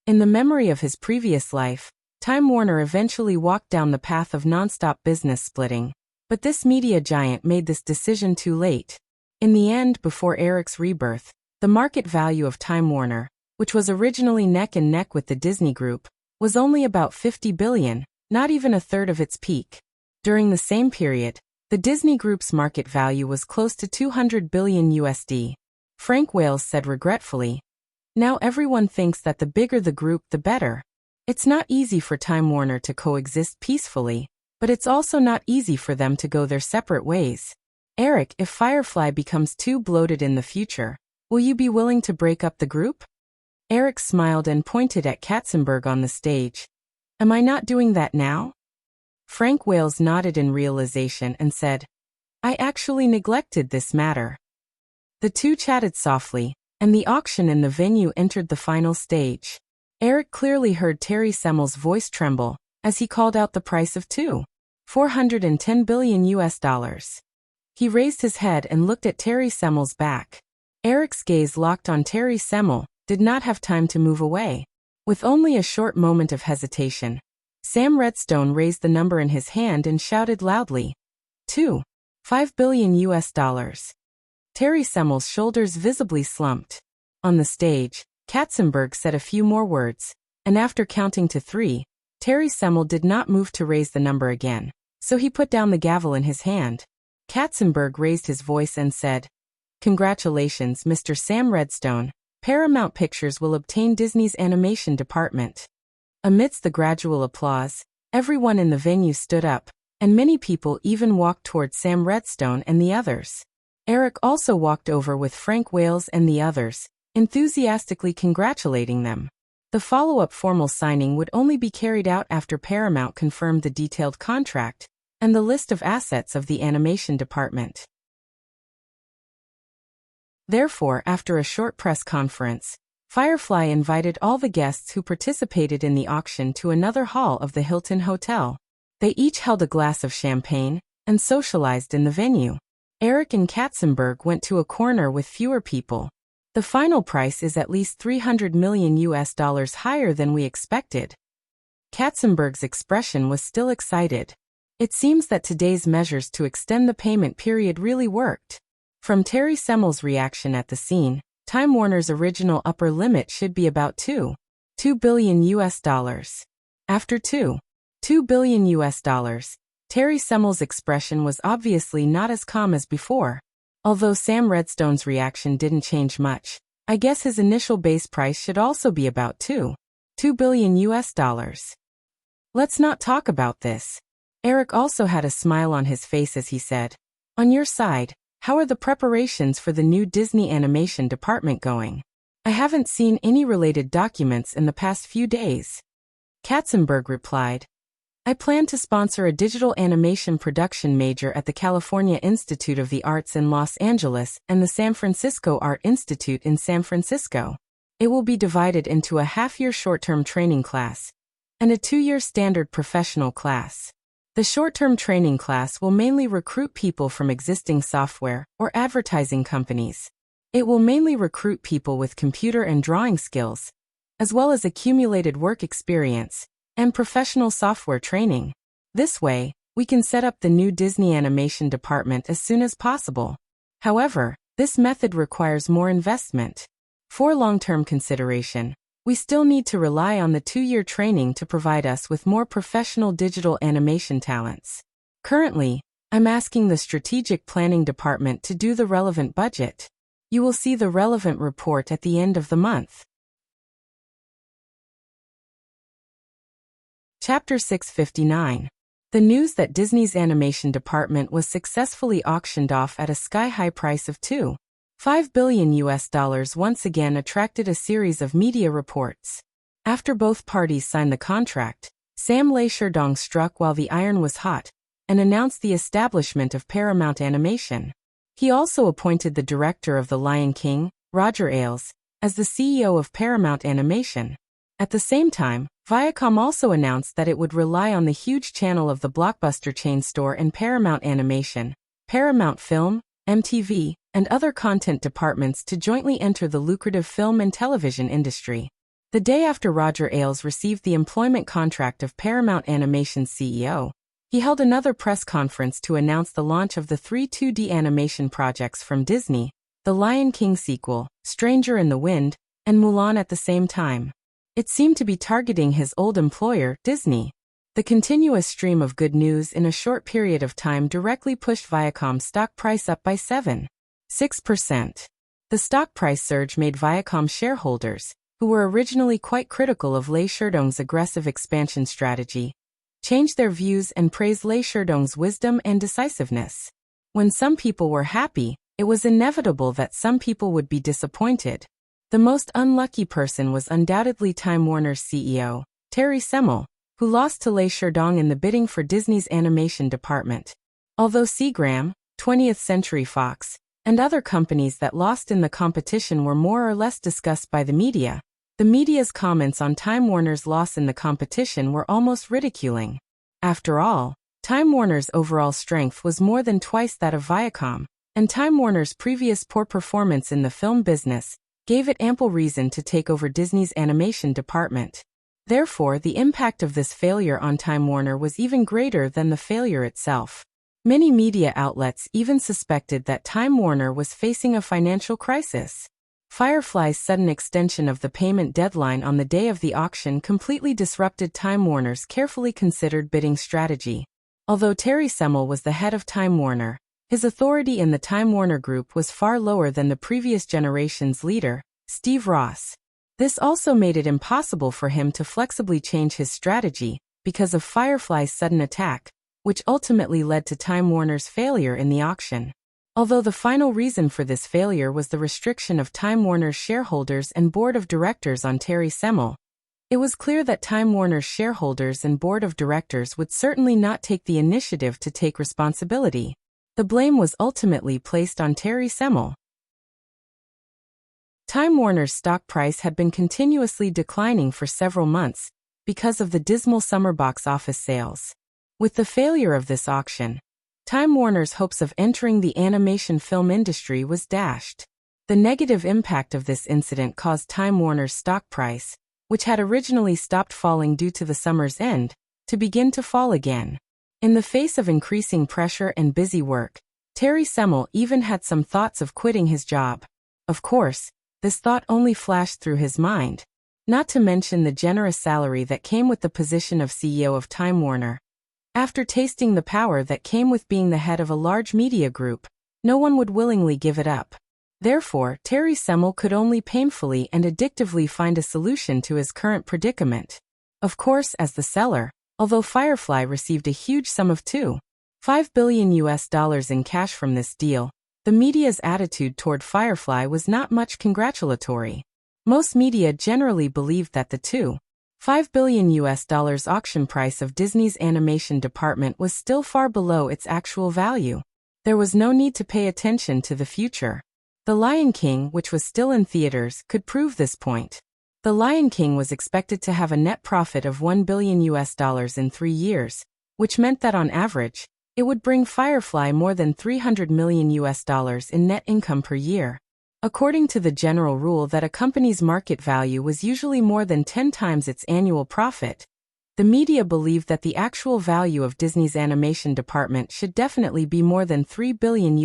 In the memory of his previous life, Time Warner eventually walked down the path of nonstop business splitting, but this media giant made this decision too late. In the end, before Eric's rebirth, the market value of Time Warner, which was originally neck and neck with the Disney Group, was only about $50 billion, not even a third of its peak. During the same period, the Disney Group's market value was close to $200 billion USD. Frank Wales said regretfully, "Now everyone thinks that the bigger the group, the better. It's not easy for Time Warner to coexist peacefully, but it's also not easy for them to go their separate ways. Eric, if Firefly becomes too bloated in the future, will you be willing to break up the group?" Eric smiled and pointed at Katzenberg on the stage. "Am I not doing that now?" Frank Wales nodded in realization and said, "I actually neglected this matter." The two chatted softly, and the auction in the venue entered the final stage. Eric clearly heard Terry Semel's voice tremble as he called out the price of $410 billion US. He raised his head and looked at Terry Semel's back. Eric's gaze locked on Terry Semel, did not have time to move away. With only a short moment of hesitation, Sam Redstone raised the number in his hand and shouted loudly, $5 billion US. Terry Semel's shoulders visibly slumped. On the stage, Katzenberg said a few more words, and after counting to 3, Terry Semel did not move to raise the number again, so he put down the gavel in his hand. Katzenberg raised his voice and said, "Congratulations, Mr. Sam Redstone. Paramount Pictures will obtain Disney's animation department." Amidst the gradual applause, everyone in the venue stood up, and many people even walked towards Sam Redstone and the others. Eric also walked over with Frank Wales and the others, enthusiastically congratulating them. The follow-up formal signing would only be carried out after Paramount confirmed the detailed contract and the list of assets of the animation department. Therefore, after a short press conference, Firefly invited all the guests who participated in the auction to another hall of the Hilton Hotel. They each held a glass of champagne and socialized in the venue. Eric and Katzenberg went to a corner with fewer people. "The final price is at least $300 million US higher than we expected." Katzenberg's expression was still excited. It seems that today's measures to extend the payment period really worked. From Terry Semel's reaction at the scene, Time Warner's original upper limit should be about $2 billion US. After $2 billion US, Terry Semel's expression was obviously not as calm as before. Although Sam Redstone's reaction didn't change much, I guess his initial base price should also be about $2 billion US. "Let's not talk about this." Eric also had a smile on his face as he said, "On your side, how are the preparations for the new Disney animation department going? I haven't seen any related documents in the past few days." Katzenberg replied, "I plan to sponsor a digital animation production major at the California Institute of the Arts in Los Angeles and the San Francisco Art Institute in San Francisco. It will be divided into a half-year short-term training class and a 2-year standard professional class. The short-term training class will mainly recruit people from existing software or advertising companies. It will mainly recruit people with computer and drawing skills, as well as accumulated work experience and professional software training. This way, we can set up the new Disney animation department as soon as possible. However, this method requires more investment. For long-term consideration, we still need to rely on the 2-year training to provide us with more professional digital animation talents. Currently, I'm asking the strategic planning department to do the relevant budget. You will see the relevant report at the end of the month." Chapter 659. The news that Disney's animation department was successfully auctioned off at a sky-high price of $2.5 billion once again attracted a series of media reports. After both parties signed the contract, Sam Leisherdong struck while the iron was hot and announced the establishment of Paramount Animation. He also appointed the director of The Lion King, Roger Ailes, as the CEO of Paramount Animation. At the same time, Viacom also announced that it would rely on the huge channel of the Blockbuster chain store and Paramount Animation, Paramount Film, MTV, and other content departments to jointly enter the lucrative film and television industry. The day after Roger Ailes received the employment contract of Paramount Animation's CEO, he held another press conference to announce the launch of the 3 2D animation projects from Disney, The Lion King sequel, Stranger in the Wind, and Mulan at the same time. It seemed to be targeting his old employer, Disney. The continuous stream of good news in a short period of time directly pushed Viacom's stock price up by 7.6%. The stock price surge made Viacom shareholders, who were originally quite critical of Leisherdong's aggressive expansion strategy, change their views and praise Leisherdong's wisdom and decisiveness. When some people were happy, it was inevitable that some people would be disappointed. The most unlucky person was undoubtedly Time Warner's CEO, Terry Semel, who lost to Leisherdong in the bidding for Disney's animation department. Although Seagram, 20th Century Fox, and other companies that lost in the competition were more or less discussed by the media's comments on Time Warner's loss in the competition were almost ridiculing. After all, Time Warner's overall strength was more than twice that of Viacom, and Time Warner's previous poor performance in the film business gave it ample reason to take over Disney's animation department. Therefore, the impact of this failure on Time Warner was even greater than the failure itself. Many media outlets even suspected that Time Warner was facing a financial crisis. Firefly's sudden extension of the payment deadline on the day of the auction completely disrupted Time Warner's carefully considered bidding strategy. Although Terry Semel was the head of Time Warner, his authority in the Time Warner Group was far lower than the previous generation's leader, Steve Ross. This also made it impossible for him to flexibly change his strategy because of Firefly's sudden attack, which ultimately led to Time Warner's failure in the auction. Although the final reason for this failure was the restriction of Time Warner's shareholders and board of directors on Terry Semel, it was clear that Time Warner's shareholders and board of directors would certainly not take the initiative to take responsibility. The blame was ultimately placed on Terry Semel. Time Warner's stock price had been continuously declining for several months because of the dismal summer box office sales. With the failure of this auction, Time Warner's hopes of entering the animation film industry was dashed. The negative impact of this incident caused Time Warner's stock price, which had originally stopped falling due to the summer's end, to begin to fall again. In the face of increasing pressure and busy work, Terry Semel even had some thoughts of quitting his job. Of course, this thought only flashed through his mind, not to mention the generous salary that came with the position of CEO of Time Warner. After tasting the power that came with being the head of a large media group, no one would willingly give it up. Therefore, Terry Semel could only painfully and addictively find a solution to his current predicament. Of course, as the seller, although Firefly received a huge sum of $2.5 billion in cash from this deal. The media's attitude toward Firefly was not much congratulatory. Most media generally believed that the $2.5 billion auction price of Disney's animation department was still far below its actual value. There was no need to pay attention to the future. The Lion King, which was still in theaters, could prove this point. The Lion King was expected to have a net profit of $1 billion in 3 years, which meant that on average, it would bring Firefly more than $300 million in net income per year. According to the general rule that a company's market value was usually more than 10 times its annual profit, the media believed that the actual value of Disney's animation department should definitely be more than $3 billion.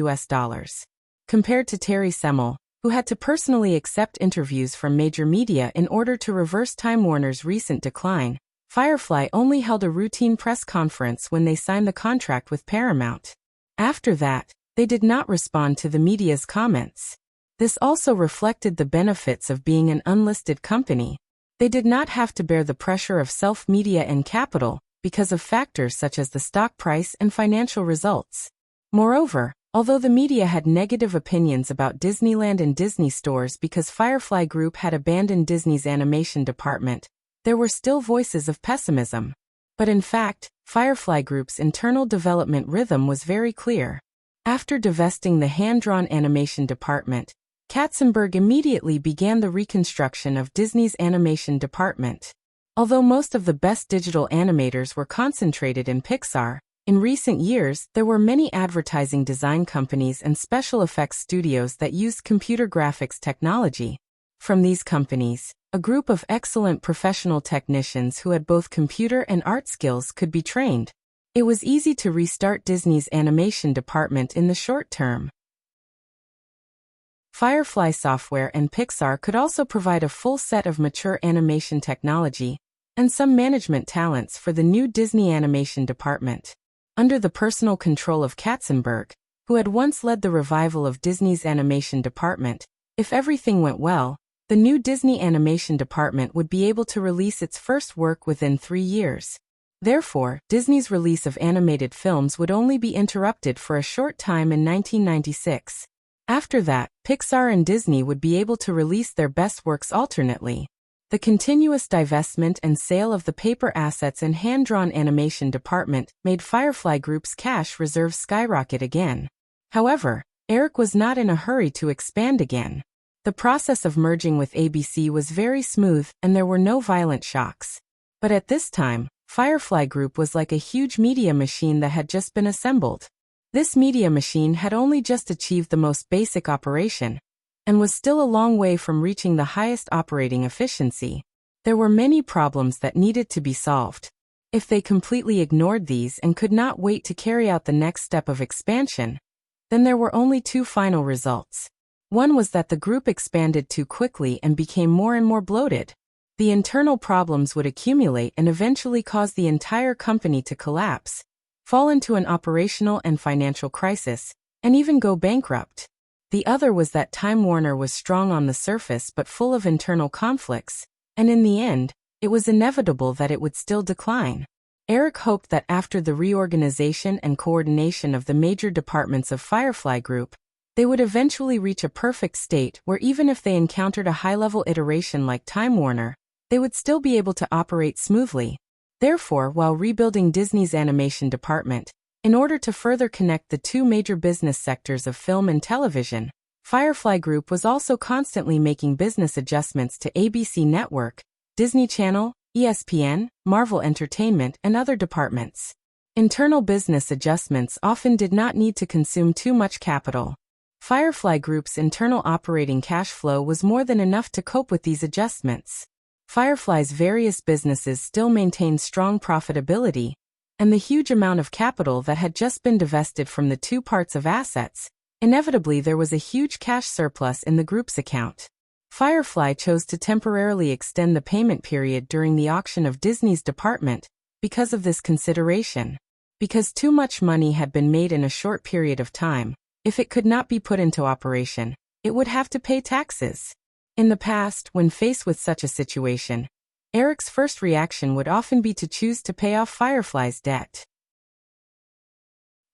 Compared to Terry Semel, who had to personally accept interviews from major media in order to reverse Time Warner's recent decline, Firefly only held a routine press conference when they signed the contract with Paramount. After that, they did not respond to the media's comments. This also reflected the benefits of being an unlisted company. They did not have to bear the pressure of self-media and capital because of factors such as the stock price and financial results. Moreover, although the media had negative opinions about Disneyland and Disney stores because Firefly Group had abandoned Disney's animation department, there were still voices of pessimism. But in fact, Firefly Group's internal development rhythm was very clear. After divesting the hand-drawn animation department, Katzenberg immediately began the reconstruction of Disney's animation department. Although most of the best digital animators were concentrated in Pixar, in recent years there were many advertising design companies and special effects studios that used computer graphics technology. From these companies, a group of excellent professional technicians who had both computer and art skills could be trained. It was easy to restart Disney's animation department in the short term. Firefly Software and Pixar could also provide a full set of mature animation technology and some management talents for the new Disney animation department. Under the personal control of Katzenberg, who had once led the revival of Disney's animation department, if everything went well, the new Disney animation department would be able to release its first work within 3 years. Therefore, Disney's release of animated films would only be interrupted for a short time in 1996. After that, Pixar and Disney would be able to release their best works alternately. The continuous divestment and sale of the paper assets and hand-drawn animation department made Firefly Group's cash reserves skyrocket again. However, Eric was not in a hurry to expand again. The process of merging with ABC was very smooth and there were no violent shocks. But at this time, Firefly Group was like a huge media machine that had just been assembled. This media machine had only just achieved the most basic operation, and was still a long way from reaching the highest operating efficiency. There were many problems that needed to be solved. If they completely ignored these and could not wait to carry out the next step of expansion, then there were only 2 final results. One was that the group expanded too quickly and became more and more bloated. The internal problems would accumulate and eventually cause the entire company to collapse, fall into an operational and financial crisis, and even go bankrupt. The other was that Time Warner was strong on the surface but full of internal conflicts, and in the end, it was inevitable that it would still decline. Eric hoped that after the reorganization and coordination of the major departments of Firefly Group, they would eventually reach a perfect state where even if they encountered a high-level iteration like Time Warner, they would still be able to operate smoothly. Therefore, while rebuilding Disney's animation department, in order to further connect the 2 major business sectors of film and television, Firefly Group was also constantly making business adjustments to ABC Network, Disney Channel, ESPN, Marvel Entertainment, and other departments. Internal business adjustments often did not need to consume too much capital. Firefly Group's internal operating cash flow was more than enough to cope with these adjustments. Firefly's various businesses still maintained strong profitability, and the huge amount of capital that had just been divested from the 2 parts of assets, inevitably there was a huge cash surplus in the group's account. Firefly chose to temporarily extend the payment period during the auction of Disney's department because of this consideration. Because too much money had been made in a short period of time, if it could not be put into operation, it would have to pay taxes. In the past, when faced with such a situation, Eric's first reaction would often be to choose to pay off Firefly's debt.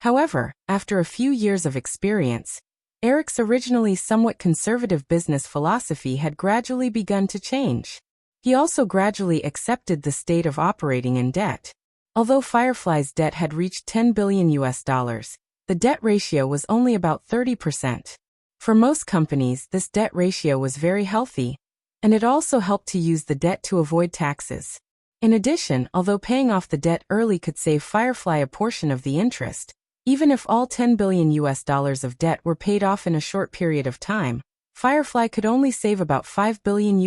However, after a few years of experience, Eric's originally somewhat conservative business philosophy had gradually begun to change. He also gradually accepted the state of operating in debt. Although Firefly's debt had reached $10 billion, the debt ratio was only about 30%. For most companies, this debt ratio was very healthy, and it also helped to use the debt to avoid taxes. In addition, although paying off the debt early could save Firefly a portion of the interest, even if all $10 billion of debt were paid off in a short period of time, Firefly could only save about $5 billion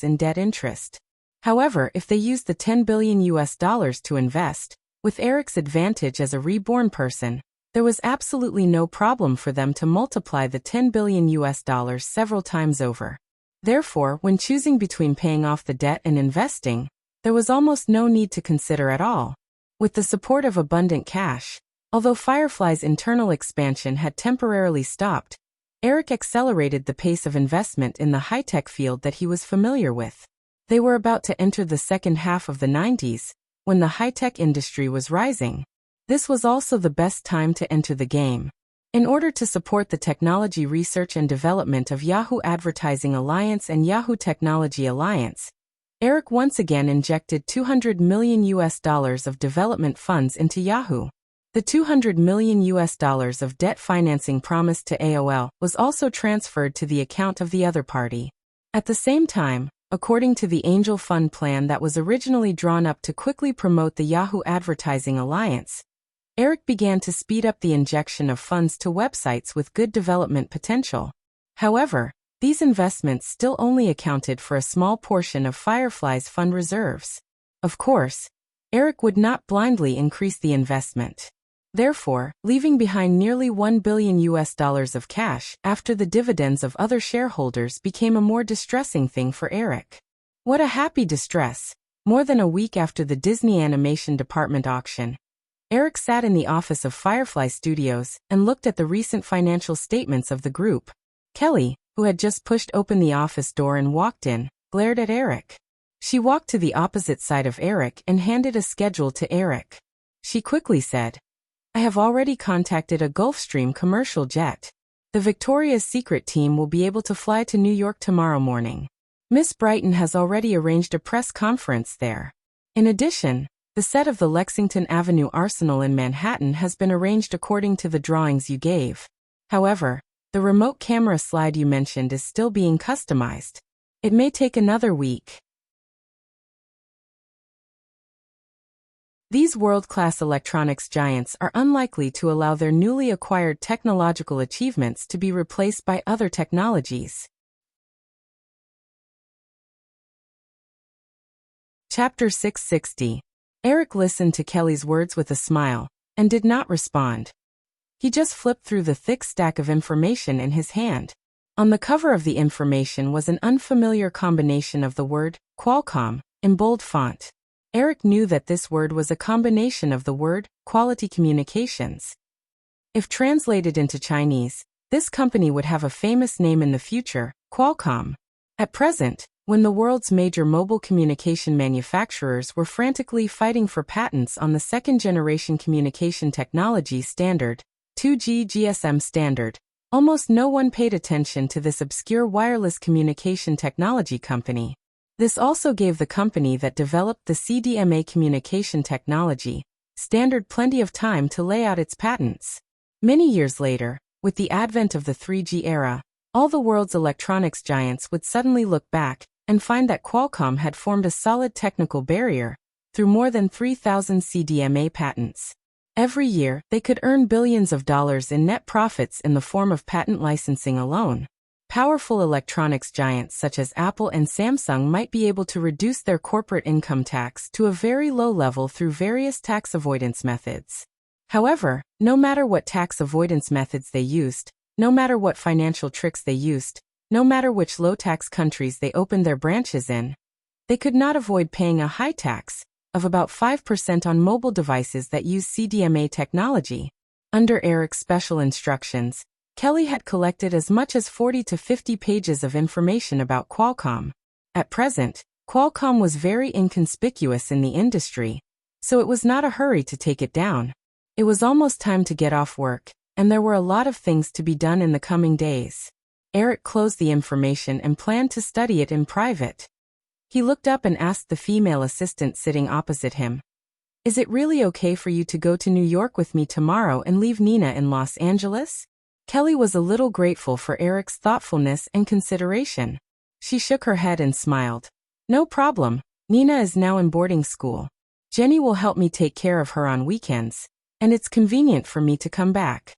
in debt interest. However, if they used the $10 billion to invest, with Eric's advantage as a reborn person, there was absolutely no problem for them to multiply the $10 billion several times over. Therefore, when choosing between paying off the debt and investing, there was almost no need to consider at all. With the support of abundant cash, although Firefly's internal expansion had temporarily stopped, Eric accelerated the pace of investment in the high-tech field that he was familiar with. They were about to enter the second half of the 90s, when the high-tech industry was rising. This was also the best time to enter the game. In order to support the technology research and development of Yahoo Advertising Alliance and Yahoo Technology Alliance, Eric once again injected $200 million of development funds into Yahoo. The $200 million of debt financing promised to AOL was also transferred to the account of the other party. At the same time, according to the angel fund plan that was originally drawn up to quickly promote the Yahoo Advertising Alliance, Eric began to speed up the injection of funds to websites with good development potential. However, these investments still only accounted for a small portion of Firefly's fund reserves. Of course, Eric would not blindly increase the investment. Therefore, leaving behind nearly $1 billion of cash after the dividends of other shareholders became a more distressing thing for Eric. What a happy distress! More than a week after the Disney Animation Department auction, Eric sat in the office of Firefly Studios and looked at the recent financial statements of the group. Kelly, who had just pushed open the office door and walked in, glared at Eric. She walked to the opposite side of Eric and handed a schedule to Eric. She quickly said, "I have already contacted a Gulfstream commercial jet. The Victoria's Secret team will be able to fly to New York tomorrow morning. Miss Brighton has already arranged a press conference there. In addition, the set of the Lexington Avenue Arsenal in Manhattan has been arranged according to the drawings you gave. However, the remote camera slide you mentioned is still being customized. It may take another week." These world-class electronics giants are unlikely to allow their newly acquired technological achievements to be replaced by other technologies. Chapter 660. Eric listened to Kelly's words with a smile, and did not respond. He just flipped through the thick stack of information in his hand. On the cover of the information was an unfamiliar combination of the word, Qualcomm, in bold font. Eric knew that this word was a combination of the word, quality communications. If translated into Chinese, this company would have a famous name in the future, Qualcomm. At present, when the world's major mobile communication manufacturers were frantically fighting for patents on the second-generation communication technology standard, 2G GSM standard, almost no one paid attention to this obscure wireless communication technology company. This also gave the company that developed the CDMA communication technology standard plenty of time to lay out its patents. Many years later, with the advent of the 3G era, all the world's electronics giants would suddenly look back and find that Qualcomm had formed a solid technical barrier through more than 3,000 CDMA patents. Every year, they could earn billions of dollars in net profits in the form of patent licensing alone. Powerful electronics giants such as Apple and Samsung might be able to reduce their corporate income tax to a very low level through various tax avoidance methods. However, no matter what tax avoidance methods they used, no matter what financial tricks they used, no matter which low-tax countries they opened their branches in, they could not avoid paying a high tax of about 5% on mobile devices that use CDMA technology. Under Eric's special instructions, Kelly had collected as much as 40 to 50 pages of information about Qualcomm. At present, Qualcomm was very inconspicuous in the industry, so it was not a hurry to take it down. It was almost time to get off work, and there were a lot of things to be done in the coming days. Eric closed the information and planned to study it in private. He looked up and asked the female assistant sitting opposite him, "Is it really okay for you to go to New York with me tomorrow and leave Nina in Los Angeles?" Kelly was a little grateful for Eric's thoughtfulness and consideration. She shook her head and smiled. "No problem. Nina is now in boarding school. Jenny will help me take care of her on weekends, and it's convenient for me to come back."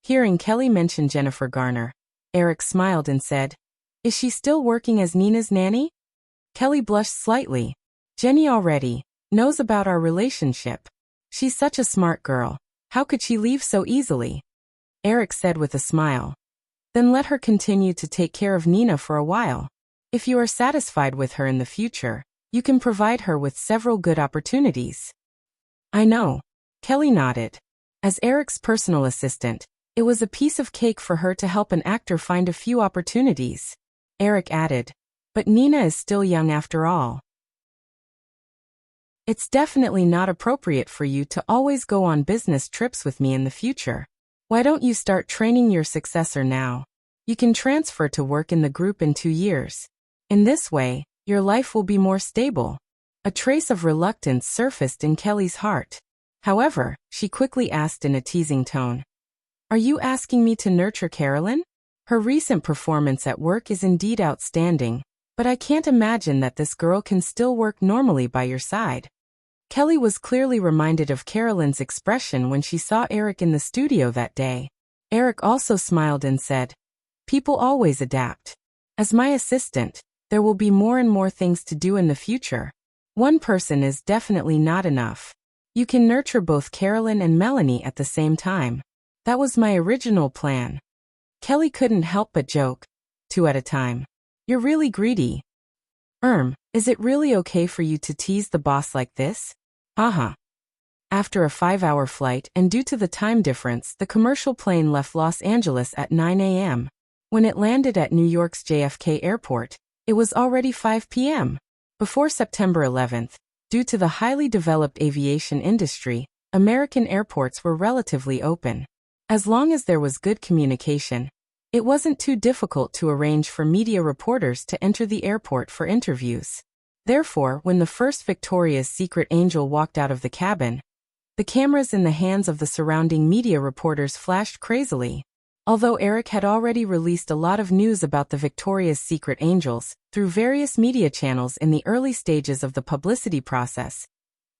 Hearing Kelly mention Jennifer Garner, Eric smiled and said, "Is she still working as Nina's nanny?" Kelly blushed slightly. "Jenny already knows about our relationship. She's such a smart girl. How could she leave so easily?" Eric said with a smile. "Then let her continue to take care of Nina for a while. If you are satisfied with her in the future, you can provide her with several good opportunities." "I know." Kelly nodded. As Eric's personal assistant, it was a piece of cake for her to help an actor find a few opportunities. Eric added, "But Nina is still young after all. It's definitely not appropriate for you to always go on business trips with me in the future. Why don't you start training your successor now? You can transfer to work in the group in 2 years. In this way, your life will be more stable." A trace of reluctance surfaced in Kelly's heart. However, she quickly asked in a teasing tone, "Are you asking me to nurture Carolyn? Her recent performance at work is indeed outstanding, but I can't imagine that this girl can still work normally by your side." Kelly was clearly reminded of Carolyn's expression when she saw Eric in the studio that day. Eric also smiled and said, "People always adapt. As my assistant, there will be more and more things to do in the future. One person is definitely not enough. You can nurture both Carolyn and Melanie at the same time. That was my original plan." Kelly couldn't help but joke, "2 at a time. You're really greedy." Is it really okay for you to tease the boss like this?" After a 5-hour flight and due to the time difference, the commercial plane left Los Angeles at 9 a.m. When it landed at New York's JFK Airport, it was already 5 p.m. Before September 11th, due to the highly developed aviation industry, American airports were relatively open. As long as there was good communication, it wasn't too difficult to arrange for media reporters to enter the airport for interviews. Therefore, when the first Victoria's Secret angel walked out of the cabin, the cameras in the hands of the surrounding media reporters flashed crazily. Although Eric had already released a lot of news about the Victoria's Secret angels through various media channels in the early stages of the publicity process,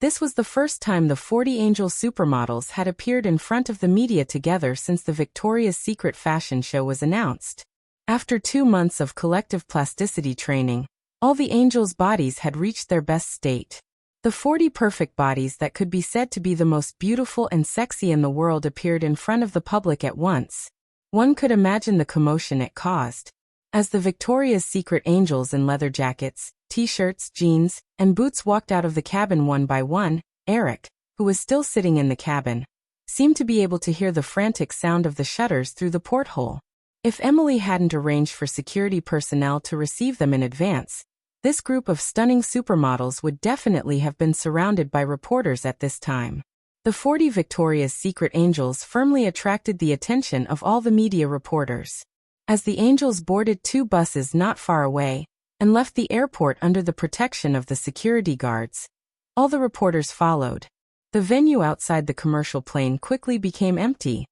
this was the first time the 40 angel supermodels had appeared in front of the media together since the Victoria's Secret fashion show was announced. After 2 months of collective plasticity training, all the angels' bodies had reached their best state. The 40 perfect bodies that could be said to be the most beautiful and sexy in the world appeared in front of the public at once. One could imagine the commotion it caused. As the Victoria's Secret angels in leather jackets, t-shirts, jeans, and boots walked out of the cabin one by one, Eric, who was still sitting in the cabin, seemed to be able to hear the frantic sound of the shutters through the porthole. If Emily hadn't arranged for security personnel to receive them in advance, this group of stunning supermodels would definitely have been surrounded by reporters at this time. The 40 Victoria's Secret angels firmly attracted the attention of all the media reporters. As the angels boarded 2 buses not far away and left the airport under the protection of the security guards, all the reporters followed. The venue outside the commercial plane quickly became empty.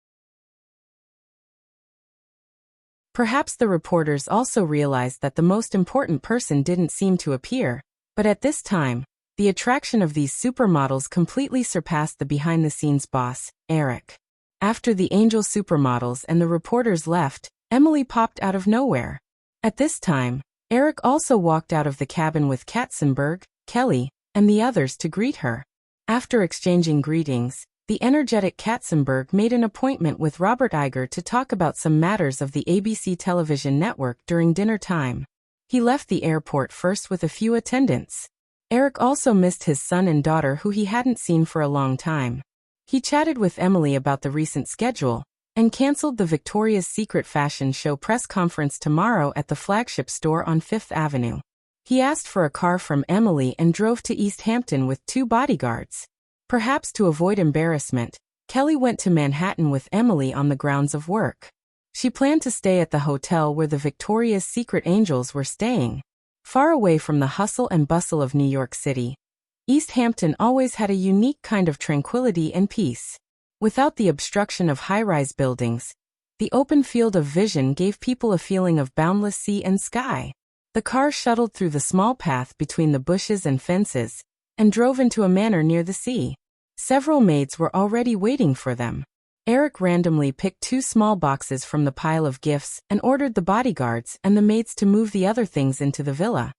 Perhaps the reporters also realized that the most important person didn't seem to appear, but at this time, the attraction of these supermodels completely surpassed the behind-the-scenes boss, Eric. After the angel supermodels and the reporters left, Emily popped out of nowhere. At this time, Eric also walked out of the cabin with Katzenberg, Kelly, and the others to greet her. After exchanging greetings, the energetic Katzenberg made an appointment with Robert Iger to talk about some matters of the ABC television network during dinner time. He left the airport first with a few attendants. Eric also missed his son and daughter who he hadn't seen for a long time. He chatted with Emily about the recent schedule and canceled the Victoria's Secret fashion show press conference tomorrow at the flagship store on 5th Avenue. He asked for a car from Emily and drove to East Hampton with 2 bodyguards. Perhaps to avoid embarrassment, Kelly went to Manhattan with Emily on the grounds of work. She planned to stay at the hotel where the Victoria's Secret Angels were staying. Far away from the hustle and bustle of New York City, East Hampton always had a unique kind of tranquility and peace. Without the obstruction of high-rise buildings, the open field of vision gave people a feeling of boundless sea and sky. The car shuttled through the small path between the bushes and fences, and drove into a manor near the sea. Several maids were already waiting for them. Eric randomly picked 2 small boxes from the pile of gifts and ordered the bodyguards and the maids to move the other things into the villa.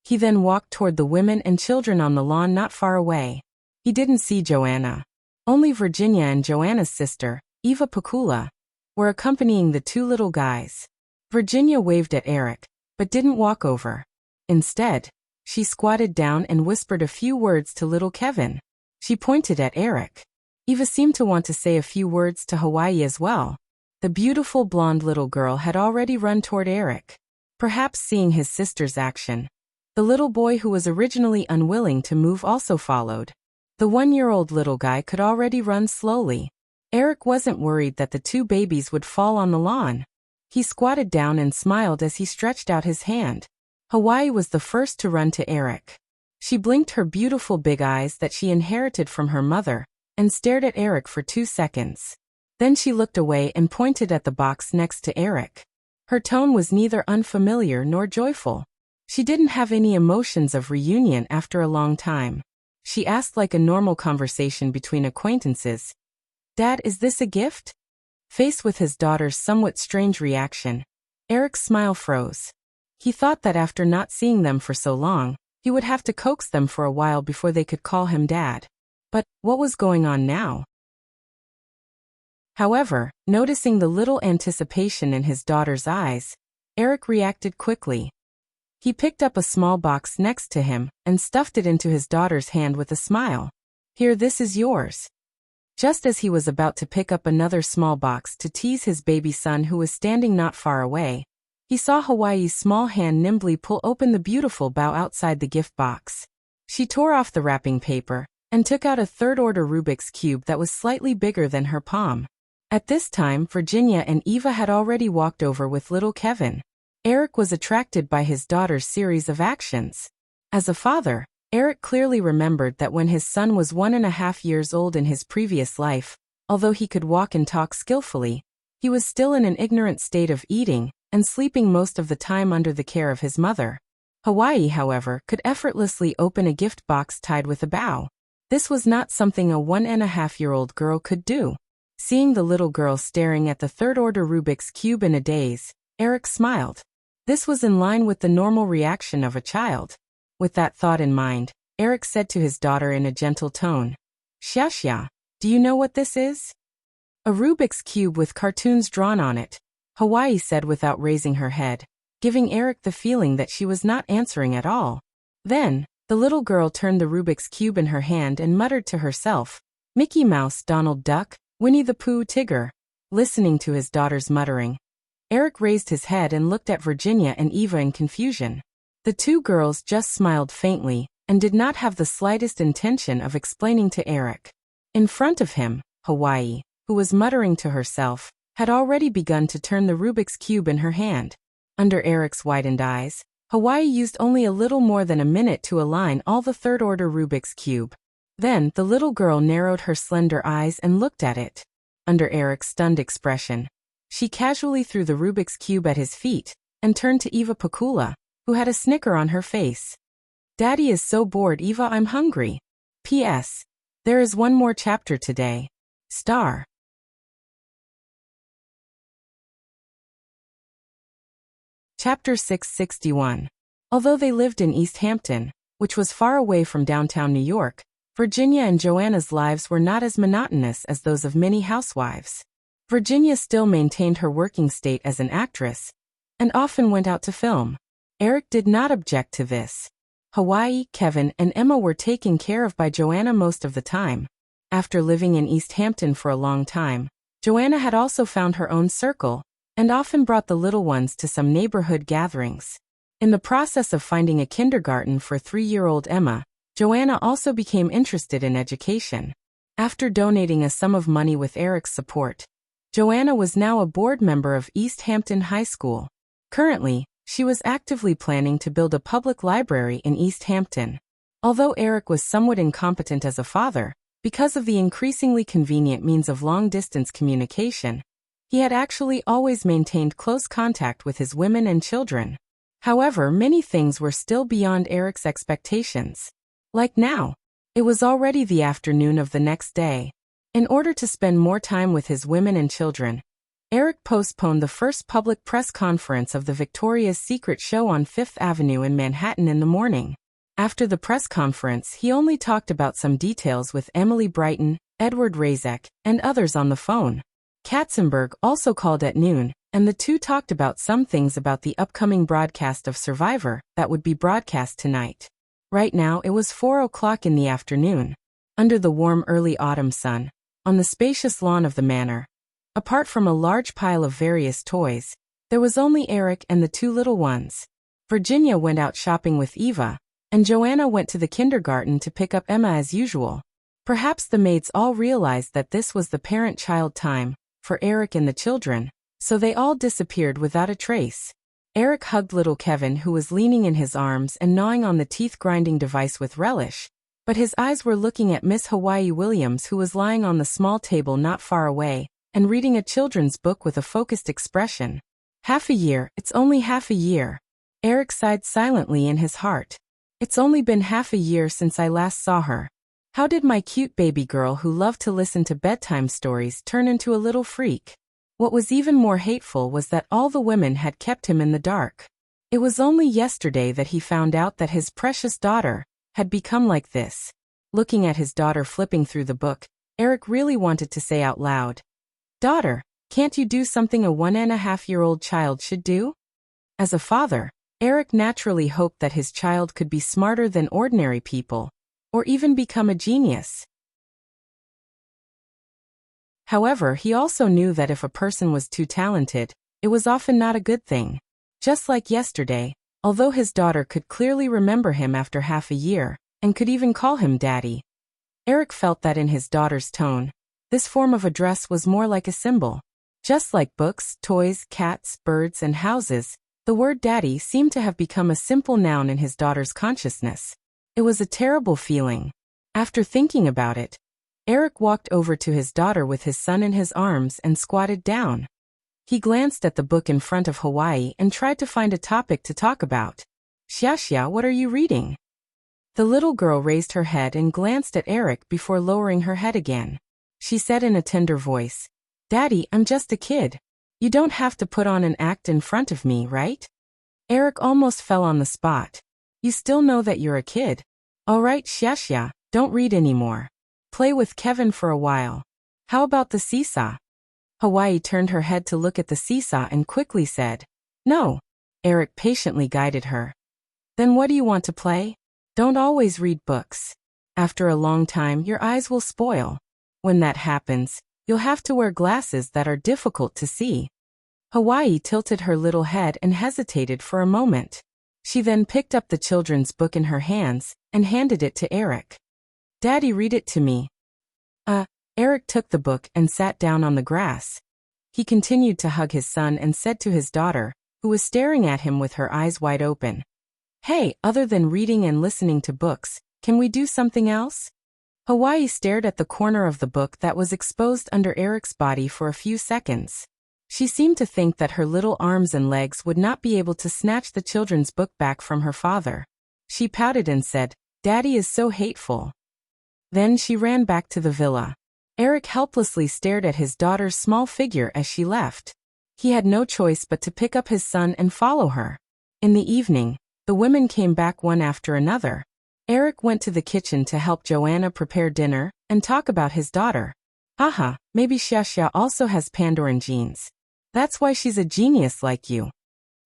He then walked toward the women and children on the lawn not far away. He didn't see Joanna. Only Virginia and Joanna's sister, Eva Pakula, were accompanying the 2 little guys. Virginia waved at Eric, but didn't walk over. Instead, she squatted down and whispered a few words to little Kevin. She pointed at Eric. Eva seemed to want to say a few words to Hawaii as well. The beautiful blonde little girl had already run toward Eric. Perhaps seeing his sister's action, the little boy who was originally unwilling to move also followed. The 1-year-old little guy could already run slowly. Eric wasn't worried that the 2 babies would fall on the lawn. He squatted down and smiled as he stretched out his hand. Hawaii was the first to run to Eric. She blinked her beautiful big eyes that she inherited from her mother, and stared at Eric for 2 seconds. Then she looked away and pointed at the box next to Eric. Her tone was neither unfamiliar nor joyful. She didn't have any emotions of reunion after a long time. She asked like a normal conversation between acquaintances, "Dad, is this a gift?" Faced with his daughter's somewhat strange reaction, Eric's smile froze. He thought that after not seeing them for so long, he would have to coax them for a while before they could call him Dad. But what was going on now? However, noticing the little anticipation in his daughter's eyes, Eric reacted quickly. He picked up a small box next to him and stuffed it into his daughter's hand with a smile. "Here, this is yours." Just as he was about to pick up another small box to tease his baby son who was standing not far away, he saw Hawaii's small hand nimbly pull open the beautiful bow outside the gift box. She tore off the wrapping paper and took out a 3rd-order Rubik's Cube that was slightly bigger than her palm. At this time, Virginia and Eva had already walked over with little Kevin. Eric was attracted by his daughter's series of actions. As a father, Eric clearly remembered that when his son was 1.5 years old in his previous life, although he could walk and talk skillfully, he was still in an ignorant state of eating and sleeping most of the time under the care of his mother. Hawaii, however, could effortlessly open a gift box tied with a bow. This was not something a 1.5-year-old girl could do. Seeing the little girl staring at the 3rd-order Rubik's Cube in a daze, Eric smiled. This was in line with the normal reaction of a child. With that thought in mind, Eric said to his daughter in a gentle tone, "Xiaxia, do you know what this is?" "A Rubik's Cube with cartoons drawn on it," Hawaii said without raising her head, giving Eric the feeling that she was not answering at all. Then, the little girl turned the Rubik's Cube in her hand and muttered to herself, "Mickey Mouse, Donald Duck, Winnie the Pooh, Tigger." Listening to his daughter's muttering, Eric raised his head and looked at Virginia and Eva in confusion. The 2 girls just smiled faintly and did not have the slightest intention of explaining to Eric. In front of him, Hawaii, who was muttering to herself, had already begun to turn the Rubik's Cube in her hand. Under Eric's widened eyes, Hawaii used only a little more than a minute to align all the 3rd-order Rubik's Cube. Then, the little girl narrowed her slender eyes and looked at it. Under Eric's stunned expression, she casually threw the Rubik's Cube at his feet and turned to Eva Pakula, who had a snicker on her face. "Daddy is so bored, Eva, I'm hungry. P.S. There is one more chapter today. Star." Chapter 661. Although they lived in East Hampton, which was far away from downtown New York, Virginia and Joanna's lives were not as monotonous as those of many housewives. Virginia still maintained her working state as an actress, and often went out to film. Eric did not object to this. Hawaii, Kevin, and Emma were taken care of by Joanna most of the time. After living in East Hampton for a long time, Joanna had also found her own circle, and often brought the little ones to some neighborhood gatherings. In the process of finding a kindergarten for 3-year-old Emma, Joanna also became interested in education. After donating a sum of money with Eric's support, Joanna was now a board member of East Hampton High School. Currently, she was actively planning to build a public library in East Hampton. Although Eric was somewhat incompetent as a father, because of the increasingly convenient means of long-distance communication, he had actually always maintained close contact with his women and children. However, many things were still beyond Eric's expectations. Like now, it was already the afternoon of the next day. In order to spend more time with his women and children, Eric postponed the first public press conference of the Victoria's Secret show on Fifth Avenue in Manhattan in the morning. After the press conference, he only talked about some details with Emily Brighton, Edward Razek, and others on the phone. Katzenberg also called at noon, and the two talked about some things about the upcoming broadcast of Survivor that would be broadcast tonight. Right now it was 4 o'clock in the afternoon. Under the warm early autumn sun, on the spacious lawn of the manor, apart from a large pile of various toys, there was only Eric and the two little ones. Virginia went out shopping with Eva, and Joanna went to the kindergarten to pick up Emma as usual. Perhaps the maids all realized that this was the parent-child time for Eric and the children, so they all disappeared without a trace. Eric hugged little Kevin, who was leaning in his arms and gnawing on the teeth-grinding device with relish, but his eyes were looking at Miss Hawaii Williams, who was lying on the small table not far away and reading a children's book with a focused expression. Half a year, it's only half a year. Eric sighed silently in his heart. It's only been half a year since I last saw her. How did my cute baby girl who loved to listen to bedtime stories turn into a little freak? What was even more hateful was that all the women had kept him in the dark. It was only yesterday that he found out that his precious daughter had become like this. Looking at his daughter flipping through the book, Eric really wanted to say out loud, "Daughter, can't you do something a 1.5-year-old child should do?" As a father, Eric naturally hoped that his child could be smarter than ordinary people, or even become a genius. However, he also knew that if a person was too talented, it was often not a good thing. Just like yesterday, although his daughter could clearly remember him after half a year, and could even call him Daddy, Eric felt that in his daughter's tone, this form of address was more like a symbol. Just like books, toys, cats, birds, and houses, the word Daddy seemed to have become a simple noun in his daughter's consciousness. It was a terrible feeling. After thinking about it, Eric walked over to his daughter with his son in his arms and squatted down. He glanced at the book in front of Hawaii and tried to find a topic to talk about. "Xiaxia, what are you reading?" The little girl raised her head and glanced at Eric before lowering her head again. She said in a tender voice, "Daddy, I'm just a kid. You don't have to put on an act in front of me, right?" Eric almost fell on the spot. "You still know that you're a kid. All right, Xiaxia, don't read anymore. Play with Kevin for a while. How about the seesaw?" Hawaii turned her head to look at the seesaw and quickly said, "No." Eric patiently guided her. "Then what do you want to play? Don't always read books. After a long time, your eyes will spoil. When that happens, you'll have to wear glasses that are difficult to see." Hawaii tilted her little head and hesitated for a moment. She then picked up the children's book in her hands and handed it to Eric. "Daddy, read it to me." Eric took the book and sat down on the grass. He continued to hug his son and said to his daughter, who was staring at him with her eyes wide open, "Hey, other than reading and listening to books, can we do something else?" Hawaii stared at the corner of the book that was exposed under Eric's body for a few seconds. She seemed to think that her little arms and legs would not be able to snatch the children's book back from her father. She pouted and said, "Daddy is so hateful." Then she ran back to the villa. Eric helplessly stared at his daughter's small figure as she left. He had no choice but to pick up his son and follow her. In the evening, the women came back one after another. Eric went to the kitchen to help Joanna prepare dinner and talk about his daughter. "Haha, maybe Xiaxia also has Pandoran genes. That's why she's a genius like you."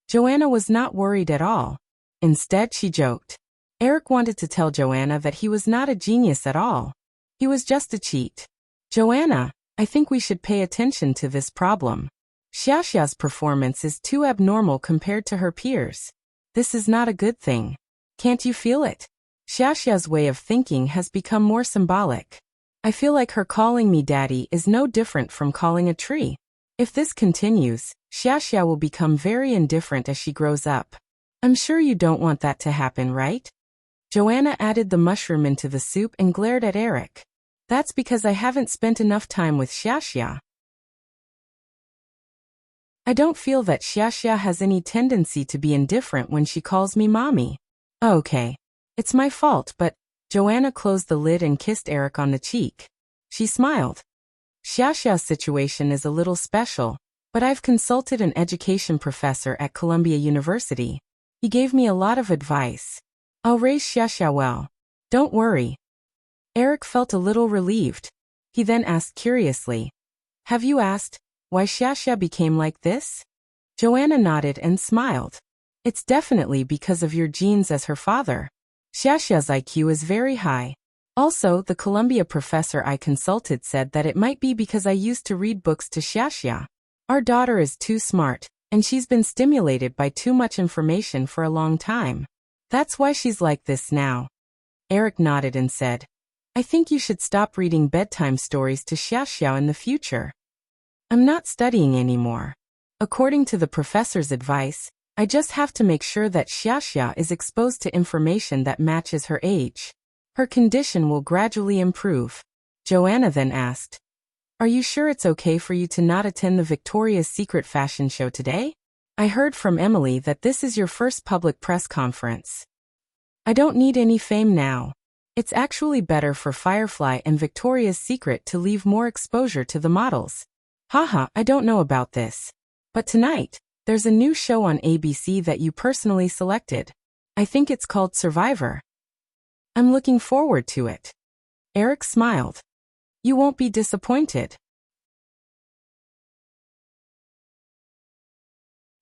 Joanna was not worried at all. Instead, she joked. Eric wanted to tell Joanna that he was not a genius at all. He was just a cheat. "Joanna, I think we should pay attention to this problem. Xiaxia's performance is too abnormal compared to her peers. This is not a good thing. Can't you feel it? Xiaxia's way of thinking has become more symbolic. I feel like her calling me daddy is no different from calling a tree. If this continues, Xiaxia will become very indifferent as she grows up. I'm sure you don't want that to happen, right? Joanna added the mushroom into the soup and glared at Eric. That's because I haven't spent enough time with Xiaxia. I don't feel that Xiaxia has any tendency to be indifferent when she calls me mommy. Okay. It's my fault, but Joanna closed the lid and kissed Eric on the cheek. She smiled. Xiaxia's situation is a little special, but I've consulted an education professor at Columbia University. He gave me a lot of advice. I'll raise Xiaxia well. Don't worry. Eric felt a little relieved. He then asked curiously, have you asked why Xiaxia became like this? Joanna nodded and smiled. It's definitely because of your genes as her father. Xiaxia's IQ is very high. Also, the Columbia professor I consulted said that it might be because I used to read books to Xiaxia. Our daughter is too smart, and she's been stimulated by too much information for a long time. That's why she's like this now. Eric nodded and said, I think you should stop reading bedtime stories to Xiaxia in the future. I'm not studying anymore. According to the professor's advice, I just have to make sure that Xiaxia is exposed to information that matches her age. Her condition will gradually improve. Joanna then asked, are you sure it's okay for you to not attend the Victoria's Secret fashion show today? I heard from Emily that this is your first public press conference. I don't need any fame now. It's actually better for Firefly and Victoria's Secret to leave more exposure to the models. Haha, I don't know about this. But tonight, there's a new show on ABC that you personally selected. I think it's called Survivor. I'm looking forward to it. Eric smiled. You won't be disappointed.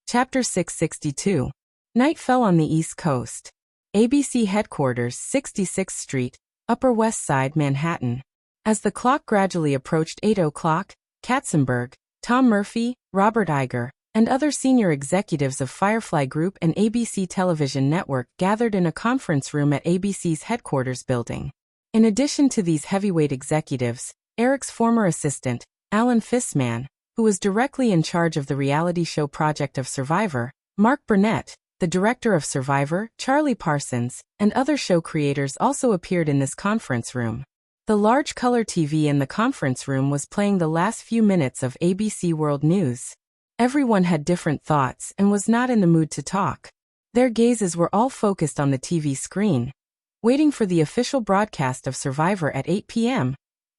Chapter 662. Night fell on the East Coast. ABC headquarters, 66th Street, Upper West Side, Manhattan. As the clock gradually approached 8 o'clock, Katzenberg, Tom Murphy, Robert Iger, and other senior executives of Firefly Group and ABC Television Network gathered in a conference room at ABC's headquarters building. In addition to these heavyweight executives, Eric's former assistant, Alan Fissman, who was directly in charge of the reality show project of Survivor, Mark Burnett, the director of Survivor, Charlie Parsons, and other show creators also appeared in this conference room. The large color TV in the conference room was playing the last few minutes of ABC World News. Everyone had different thoughts and was not in the mood to talk. Their gazes were all focused on the TV screen, waiting for the official broadcast of Survivor at 8 p.m.,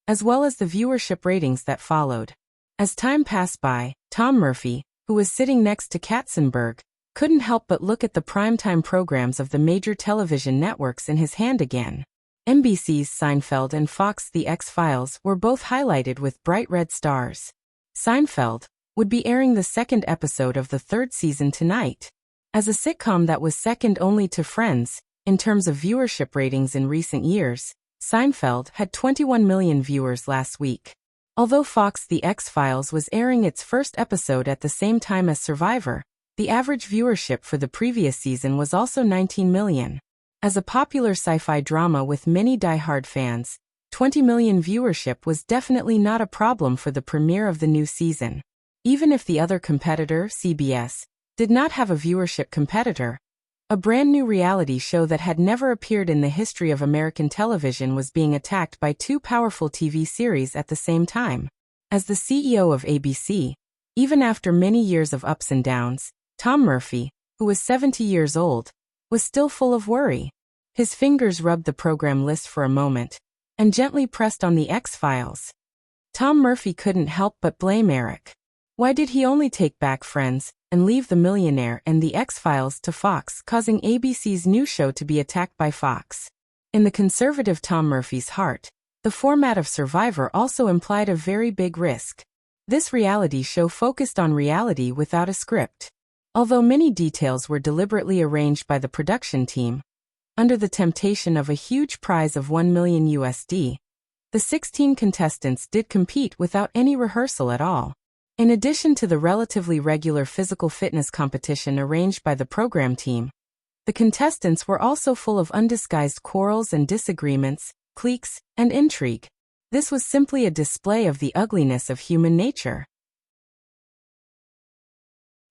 as well as the viewership ratings that followed. As time passed by, Tom Murphy, who was sitting next to Katzenberg, couldn't help but look at the primetime programs of the major television networks in his hand again. NBC's Seinfeld and Fox The X-Files were both highlighted with bright red stars. Seinfeld would be airing the second episode of the third season tonight. As a sitcom that was second only to Friends, in terms of viewership ratings in recent years, Seinfeld had 21 million viewers last week. Although Fox The X-Files was airing its first episode at the same time as Survivor, the average viewership for the previous season was also 19 million. As a popular sci-fi drama with many die-hard fans, 20 million viewership was definitely not a problem for the premiere of the new season. Even if the other competitor, CBS, did not have a viewership competitor, a brand new reality show that had never appeared in the history of American television was being attacked by two powerful TV series at the same time. As the CEO of ABC, even after many years of ups and downs, Tom Murphy, who was 70 years old, was still full of worry. His fingers rubbed the program list for a moment, and gently pressed on the X-Files. Tom Murphy couldn't help but blame Eric. Why did he only take back Friends and leave The Millionaire and the X-Files to Fox, causing ABC's new show to be attacked by Fox? In the conservative Tom Murphy's heart, the format of Survivor also implied a very big risk. This reality show focused on reality without a script. Although many details were deliberately arranged by the production team, under the temptation of a huge prize of $1 million USD, the 16 contestants did compete without any rehearsal at all. In addition to the relatively regular physical fitness competition arranged by the program team, The contestants were also full of undisguised quarrels and disagreements, cliques, and intrigue. This was simply a display of the ugliness of human nature.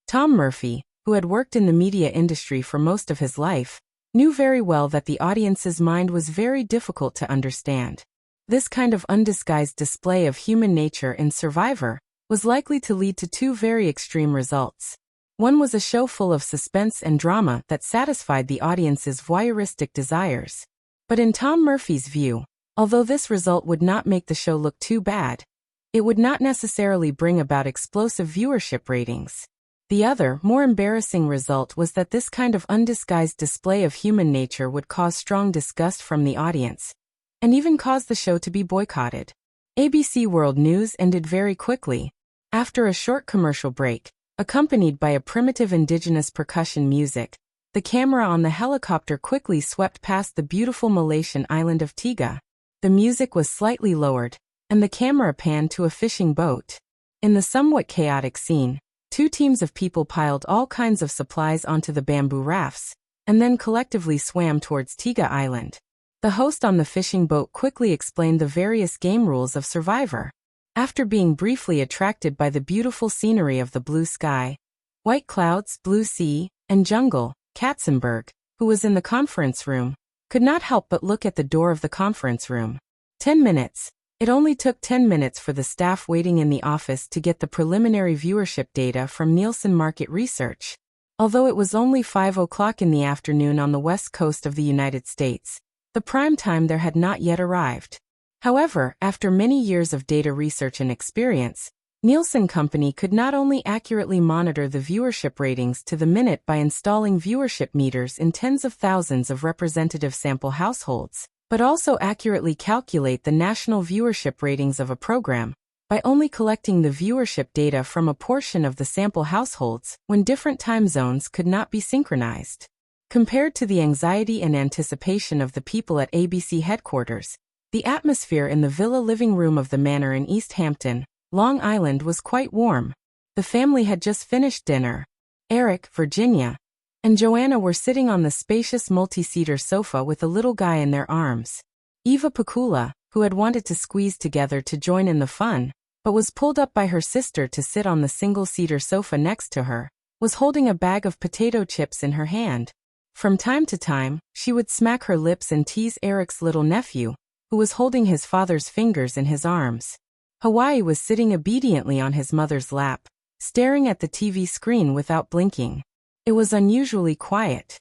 Tom Murphy, who had worked in the media industry for most of his life, knew very well that the audience's mind was very difficult to understand. This kind of undisguised display of human nature in Survivor was likely to lead to two very extreme results. One was a show full of suspense and drama that satisfied the audience's voyeuristic desires. But in Tom Murphy's view, although this result would not make the show look too bad, it would not necessarily bring about explosive viewership ratings. The other, more embarrassing result was that this kind of undisguised display of human nature would cause strong disgust from the audience, and even cause the show to be boycotted. ABC World News ended very quickly. After a short commercial break, accompanied by a primitive indigenous percussion music, the camera on the helicopter quickly swept past the beautiful Malaysian island of Tiga. The music was slightly lowered, and the camera panned to a fishing boat. In the somewhat chaotic scene, two teams of people piled all kinds of supplies onto the bamboo rafts, and then collectively swam towards Tiga Island. The host on the fishing boat quickly explained the various game rules of Survivor. After being briefly attracted by the beautiful scenery of the blue sky, white clouds, blue sea, and jungle, Katzenberg, who was in the conference room, could not help but look at the door of the conference room. 10 minutes. It only took 10 minutes for the staff waiting in the office to get the preliminary viewership data from Nielsen Market Research. Although it was only 5 o'clock in the afternoon on the west coast of the United States, the prime time there had not yet arrived. However, after many years of data research and experience, Nielsen Company could not only accurately monitor the viewership ratings to the minute by installing viewership meters in tens of thousands of representative sample households, but also accurately calculate the national viewership ratings of a program by only collecting the viewership data from a portion of the sample households when different time zones could not be synchronized. Compared to the anxiety and anticipation of the people at ABC headquarters, the atmosphere in the villa living room of the manor in East Hampton, Long Island was quite warm. The family had just finished dinner. Eric, Virginia, and Joanna were sitting on the spacious multi-seater sofa with a little guy in their arms. Eva Pakula, who had wanted to squeeze together to join in the fun, but was pulled up by her sister to sit on the single-seater sofa next to her, was holding a bag of potato chips in her hand. From time to time, she would smack her lips and tease Eric's little nephew, who was holding his father's fingers in his arms. Hawaii was sitting obediently on his mother's lap, staring at the TV screen without blinking. It was unusually quiet.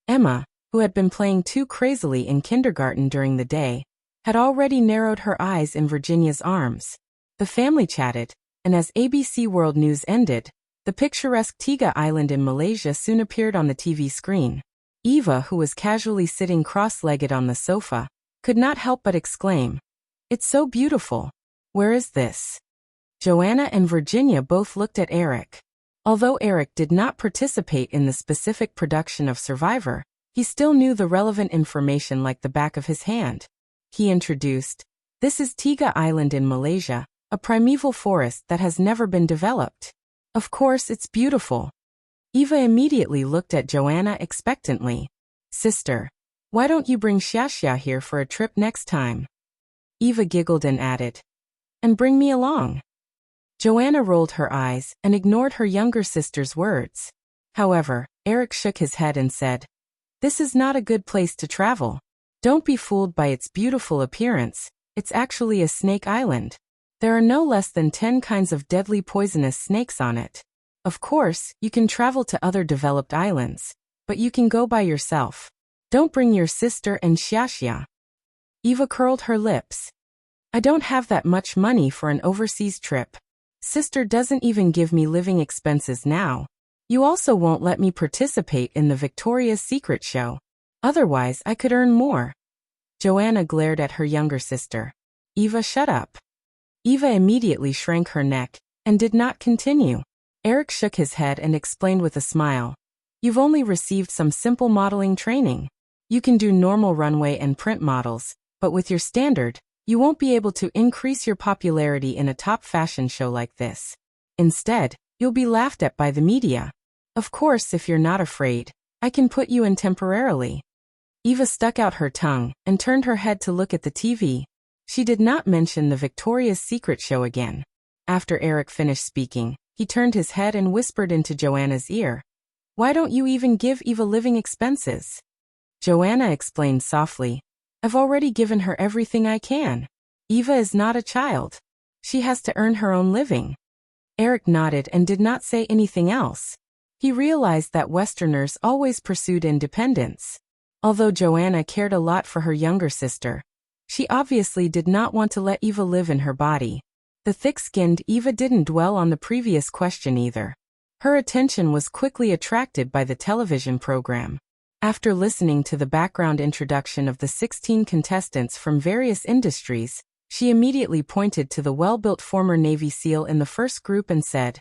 Emma, who had been playing too crazily in kindergarten during the day, had already narrowed her eyes in Virginia's arms. The family chatted, and as ABC World News ended, the picturesque Tiga Island in Malaysia soon appeared on the TV screen. Eva, who was casually sitting cross-legged on the sofa, could not help but exclaim, "It's so beautiful. Where is this?" Joanna and Virginia both looked at Eric. Although Eric did not participate in the specific production of Survivor, he still knew the relevant information like the back of his hand. He introduced, "This is Tiga Island in Malaysia, a primeval forest that has never been developed. Of course it's beautiful." Eva immediately looked at Joanna expectantly. "Sister, why don't you bring Xia here for a trip next time?" Eva giggled and added, "And bring me along." Joanna rolled her eyes and ignored her younger sister's words. However, Eric shook his head and said, "This is not a good place to travel. Don't be fooled by its beautiful appearance, it's actually a snake island. There are no less than 10 kinds of deadly poisonous snakes on it. Of course, you can travel to other developed islands, but you can go by yourself. Don't bring your sister and Xia." Eva curled her lips. "I don't have that much money for an overseas trip. Sister doesn't even give me living expenses now. You also won't let me participate in the Victoria's Secret show. Otherwise, I could earn more." Joanna glared at her younger sister. "Eva, shut up." Eva immediately shrank her neck and did not continue. Eric shook his head and explained with a smile, "You've only received some simple modeling training. You can do normal runway and print models, but with your standard, you won't be able to increase your popularity in a top fashion show like this. Instead, you'll be laughed at by the media. Of course, if you're not afraid, I can put you in temporarily. Eva stuck out her tongue and turned her head to look at the TV. She did not mention the Victoria's Secret show again. After Eric finished speaking, he turned his head and whispered into Joanna's ear. Why don't you even give Eva living expenses? Joanna explained softly. I've already given her everything I can. Eva is not a child. She has to earn her own living. Eric nodded and did not say anything else. He realized that Westerners always pursued independence. Although Joanna cared a lot for her younger sister, she obviously did not want to let Eva live in her body. The thick-skinned Eva didn't dwell on the previous question either. Her attention was quickly attracted by the television program. After listening to the background introduction of the 16 contestants from various industries, she immediately pointed to the well-built former Navy SEAL in the first group and said,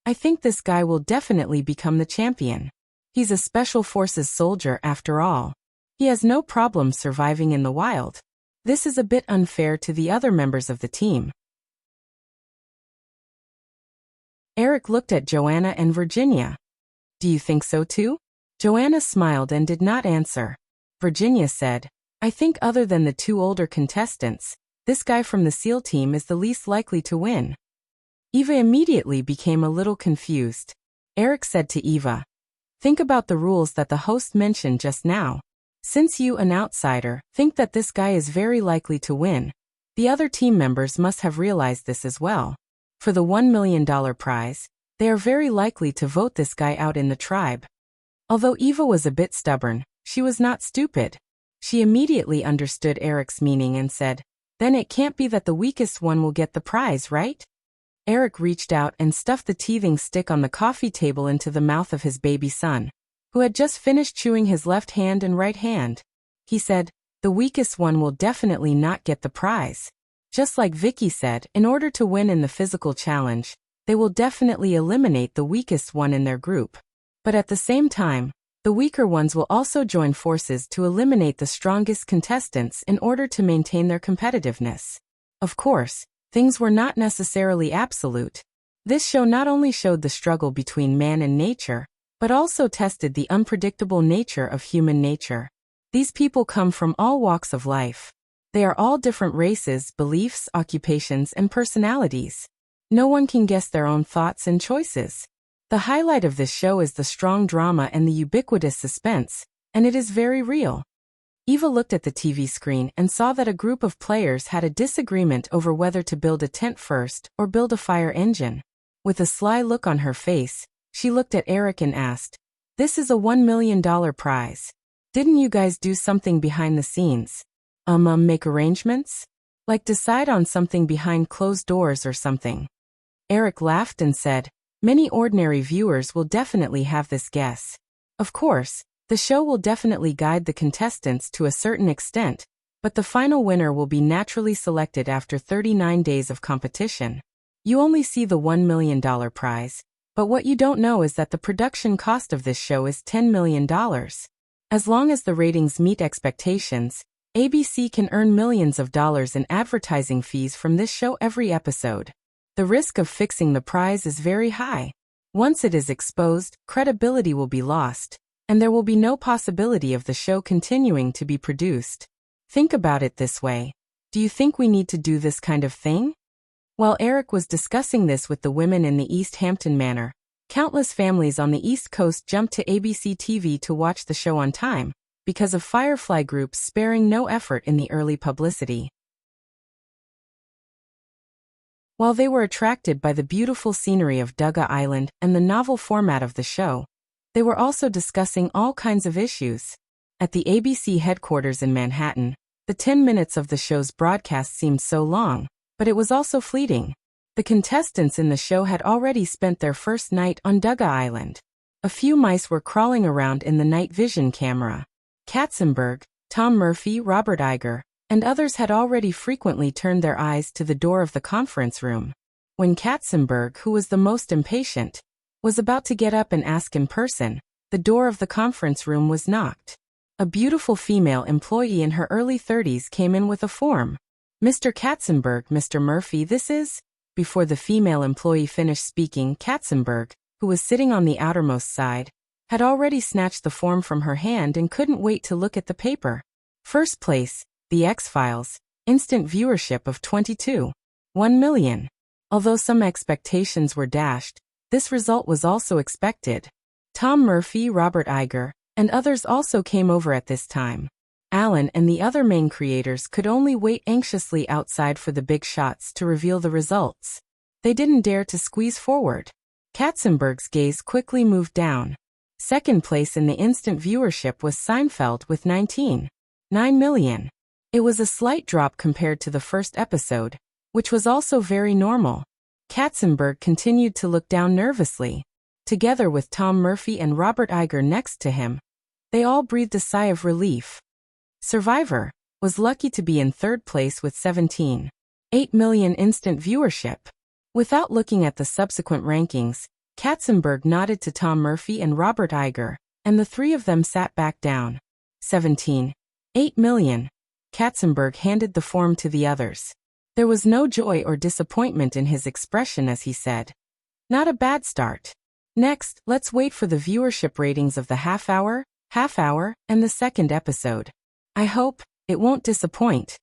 I think this guy will definitely become the champion. He's a Special Forces soldier after all. He has no problem surviving in the wild. This is a bit unfair to the other members of the team. Eric looked at Joanna and Virginia. Do you think so too? Joanna smiled and did not answer. Virginia said, I think other than the two older contestants, this guy from the SEAL team is the least likely to win. Eva immediately became a little confused. Eric said to Eva, think about the rules that the host mentioned just now. Since you, an outsider, think that this guy is very likely to win, the other team members must have realized this as well. For the $1 million prize, they are very likely to vote this guy out in the tribe. Although Eva was a bit stubborn, she was not stupid. She immediately understood Eric's meaning and said, then it can't be that the weakest one will get the prize, right? Eric reached out and stuffed the teething stick on the coffee table into the mouth of his baby son, who had just finished chewing his left hand and right hand. He said, the weakest one will definitely not get the prize. Just like Vicky said, in order to win in the physical challenge, they will definitely eliminate the weakest one in their group. But at the same time, the weaker ones will also join forces to eliminate the strongest contestants in order to maintain their competitiveness. Of course, things were not necessarily absolute. This show not only showed the struggle between man and nature, but also tested the unpredictable nature of human nature. These people come from all walks of life. They are all different races, beliefs, occupations, and personalities. No one can guess their own thoughts and choices. The highlight of this show is the strong drama and the ubiquitous suspense, and it is very real. Eva looked at the TV screen and saw that a group of players had a disagreement over whether to build a tent first or build a fire engine. With a sly look on her face, she looked at Eric and asked, this is a $1 million prize. Didn't you guys do something behind the scenes? Make arrangements? Like decide on something behind closed doors or something? Eric laughed and said, many ordinary viewers will definitely have this guess. Of course, the show will definitely guide the contestants to a certain extent, but the final winner will be naturally selected after 39 days of competition. You only see the $1 million prize, but what you don't know is that the production cost of this show is $10 million. As long as the ratings meet expectations, ABC can earn millions of dollars in advertising fees from this show every episode. The risk of fixing the prize is very high. Once it is exposed, credibility will be lost, and there will be no possibility of the show continuing to be produced. Think about it this way. Do you think we need to do this kind of thing? While Eric was discussing this with the women in the East Hampton Manor, countless families on the East Coast jumped to ABC TV to watch the show on time, because of Firefly Group's sparing no effort in the early publicity. While they were attracted by the beautiful scenery of Dugga Island and the novel format of the show, they were also discussing all kinds of issues. At the ABC headquarters in Manhattan, the 10 minutes of the show's broadcast seemed so long, but it was also fleeting. The contestants in the show had already spent their first night on Dugga Island. A few mice were crawling around in the night vision camera. Katzenberg, Tom Murphy, Robert Iger, and others had already frequently turned their eyes to the door of the conference room. When Katzenberg, who was the most impatient, was about to get up and ask in person, the door of the conference room was knocked. A beautiful female employee in her early 30s came in with a form. Mr. Katzenberg, Mr. Murphy, this is... Before the female employee finished speaking, Katzenberg, who was sitting on the outermost side, had already snatched the form from her hand and couldn't wait to look at the paper. First place, The X-Files, instant viewership of 22.1 million. Although some expectations were dashed, this result was also expected. Tom Murphy, Robert Iger, and others also came over at this time. Alan and the other main creators could only wait anxiously outside for the big shots to reveal the results. They didn't dare to squeeze forward. Katzenberg's gaze quickly moved down. Second place in the instant viewership was Seinfeld with 19.9 million. It was a slight drop compared to the first episode, which was also very normal. Katzenberg continued to look down nervously. Together with Tom Murphy and Robert Iger next to him, they all breathed a sigh of relief. Survivor was lucky to be in third place with 17.8 million instant viewership. Without looking at the subsequent rankings, Katzenberg nodded to Tom Murphy and Robert Iger, and the three of them sat back down. 17.8 million. Katzenberg handed the form to the others. There was no joy or disappointment in his expression as he said, "Not a bad start. Next, let's wait for the viewership ratings of the half hour, and the second episode. I hope it won't disappoint."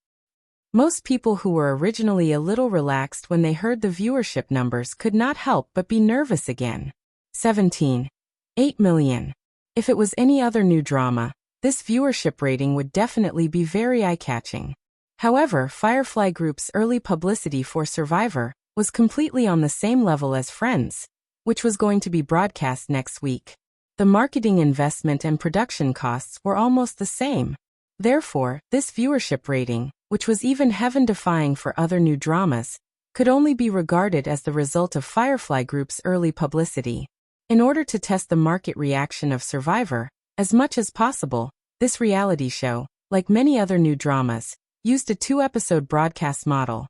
Most people who were originally a little relaxed when they heard the viewership numbers could not help but be nervous again. 17.8 million. If it was any other new drama, this viewership rating would definitely be very eye-catching. However, Firefly Group's early publicity for Survivor was completely on the same level as Friends, which was going to be broadcast next week. The marketing investment and production costs were almost the same. Therefore, this viewership rating, which was even heaven-defying for other new dramas, could only be regarded as the result of Firefly Group's early publicity. In order to test the market reaction of Survivor, as much as possible, this reality show, like many other new dramas, used a 2-episode broadcast model.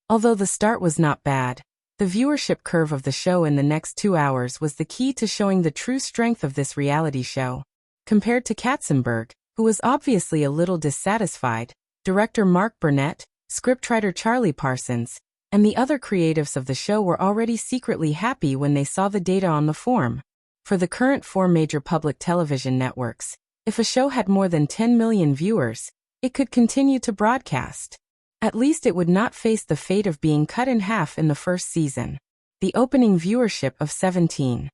Although the start was not bad, the viewership curve of the show in the next 2 hours was the key to showing the true strength of this reality show. Compared to Katzenberg, who was obviously a little dissatisfied, director Mark Burnett, scriptwriter Charlie Parsons, and the other creatives of the show were already secretly happy when they saw the data on the form. For the current 4 major public television networks, if a show had more than 10 million viewers, it could continue to broadcast. At least it would not face the fate of being cut in half in the first season. The opening viewership of 17.8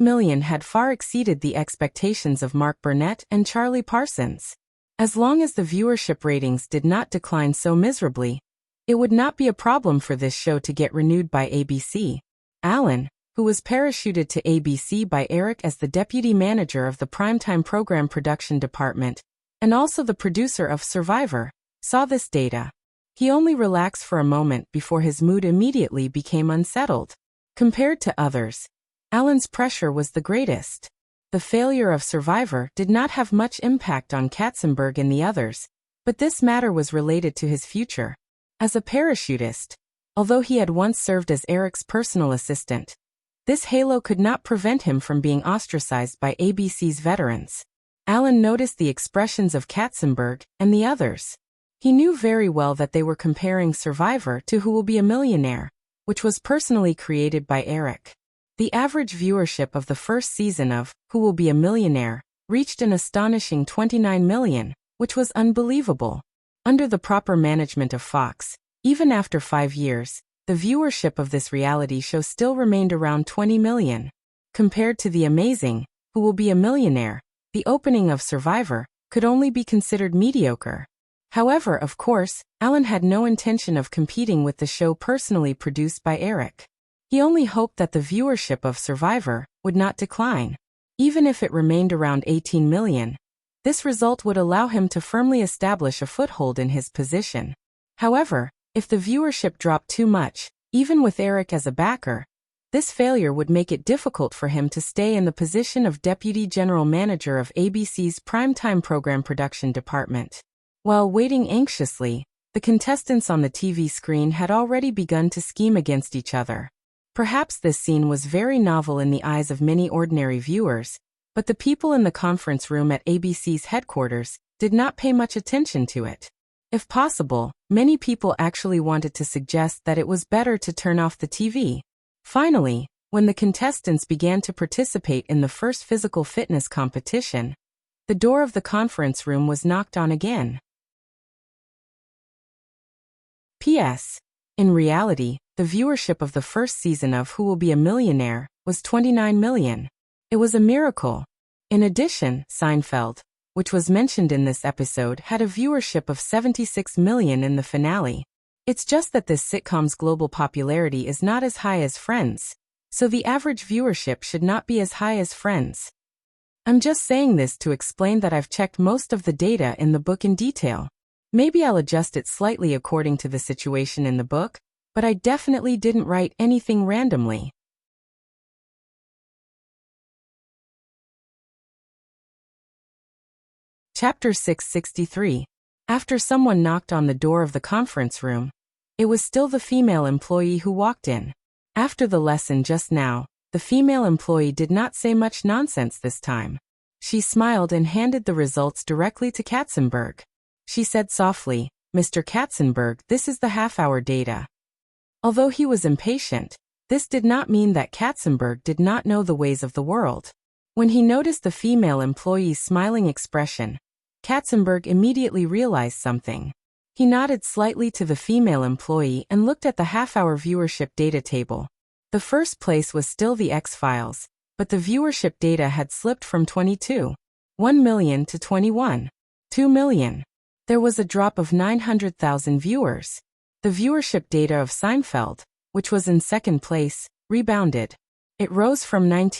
million had far exceeded the expectations of Mark Burnett and Charlie Parsons. As long as the viewership ratings did not decline so miserably, it would not be a problem for this show to get renewed by ABC. Alan, who was parachuted to ABC by Eric as the deputy manager of the primetime program production department, and also the producer of Survivor, saw this data. He only relaxed for a moment before his mood immediately became unsettled. Compared to others, Alan's pressure was the greatest. The failure of Survivor did not have much impact on Katzenberg and the others, but this matter was related to his future. As a parachutist, although he had once served as Eric's personal assistant, this halo could not prevent him from being ostracized by ABC's veterans. Alan noticed the expressions of Katzenberg and the others. He knew very well that they were comparing Survivor to Who Will Be a Millionaire, which was personally created by Eric. The average viewership of the first season of Who Will Be a Millionaire reached an astonishing 29 million, which was unbelievable. Under the proper management of Fox, even after 5 years, the viewership of this reality show still remained around 20 million. Compared to the amazing Who Will Be a Millionaire, the opening of Survivor could only be considered mediocre. However, of course, Alan had no intention of competing with the show personally produced by Eric. He only hoped that the viewership of Survivor would not decline. Even if it remained around 18 million, this result would allow him to firmly establish a foothold in his position. However, if the viewership dropped too much, even with Eric as a backer, this failure would make it difficult for him to stay in the position of Deputy General Manager of ABC's primetime program production department. While waiting anxiously, the contestants on the TV screen had already begun to scheme against each other. Perhaps this scene was very novel in the eyes of many ordinary viewers, but the people in the conference room at ABC's headquarters did not pay much attention to it. If possible, many people actually wanted to suggest that it was better to turn off the TV. Finally, when the contestants began to participate in the first physical fitness competition, the door of the conference room was knocked on again. P.S. In reality, the viewership of the first season of Who Will Be a Millionaire was 29 million. It was a miracle. In addition, Seinfeld, which was mentioned in this episode, had a viewership of 76 million in the finale. It's just that this sitcom's global popularity is not as high as Friends, so the average viewership should not be as high as Friends. I'm just saying this to explain that I've checked most of the data in the book in detail. Maybe I'll adjust it slightly according to the situation in the book, but I definitely didn't write anything randomly. Chapter 663. After someone knocked on the door of the conference room, it was still the female employee who walked in. After the lesson just now, the female employee did not say much nonsense this time. She smiled and handed the results directly to Katzenberg. She said softly, "Mr. Katzenberg, this is the half-hour data." Although he was impatient, this did not mean that Katzenberg did not know the ways of the world. When he noticed the female employee's smiling expression, Katzenberg immediately realized something. He nodded slightly to the female employee and looked at the half-hour viewership data table. The first place was still the X-Files, but the viewership data had slipped from 1 million to 2 million. There was a drop of 900,000 viewers. The viewership data of Seinfeld, which was in second place, rebounded. It rose from 9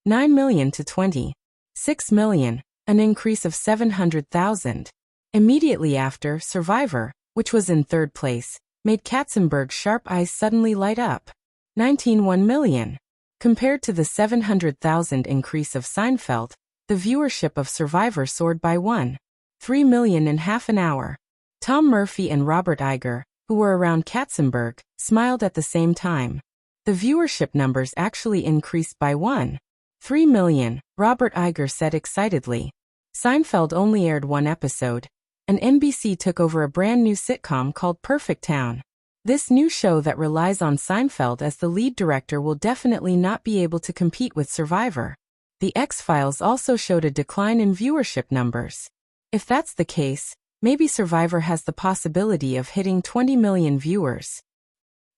million to 26 million, an increase of 700,000. Immediately after, Survivor, which was in third place, made Katzenberg's sharp eyes suddenly light up. 1 million. Compared to the 700,000 increase of Seinfeld, the viewership of Survivor soared by 3 million in half an hour. Tom Murphy and Robert Iger, who were around Katzenberg, smiled at the same time. The viewership numbers actually increased by 3 million, Robert Iger said excitedly. Seinfeld only aired one episode, and NBC took over a brand new sitcom called Perfect Town. This new show that relies on Seinfeld as the lead director will definitely not be able to compete with Survivor. The X-Files also showed a decline in viewership numbers. If that's the case, maybe Survivor has the possibility of hitting 20 million viewers.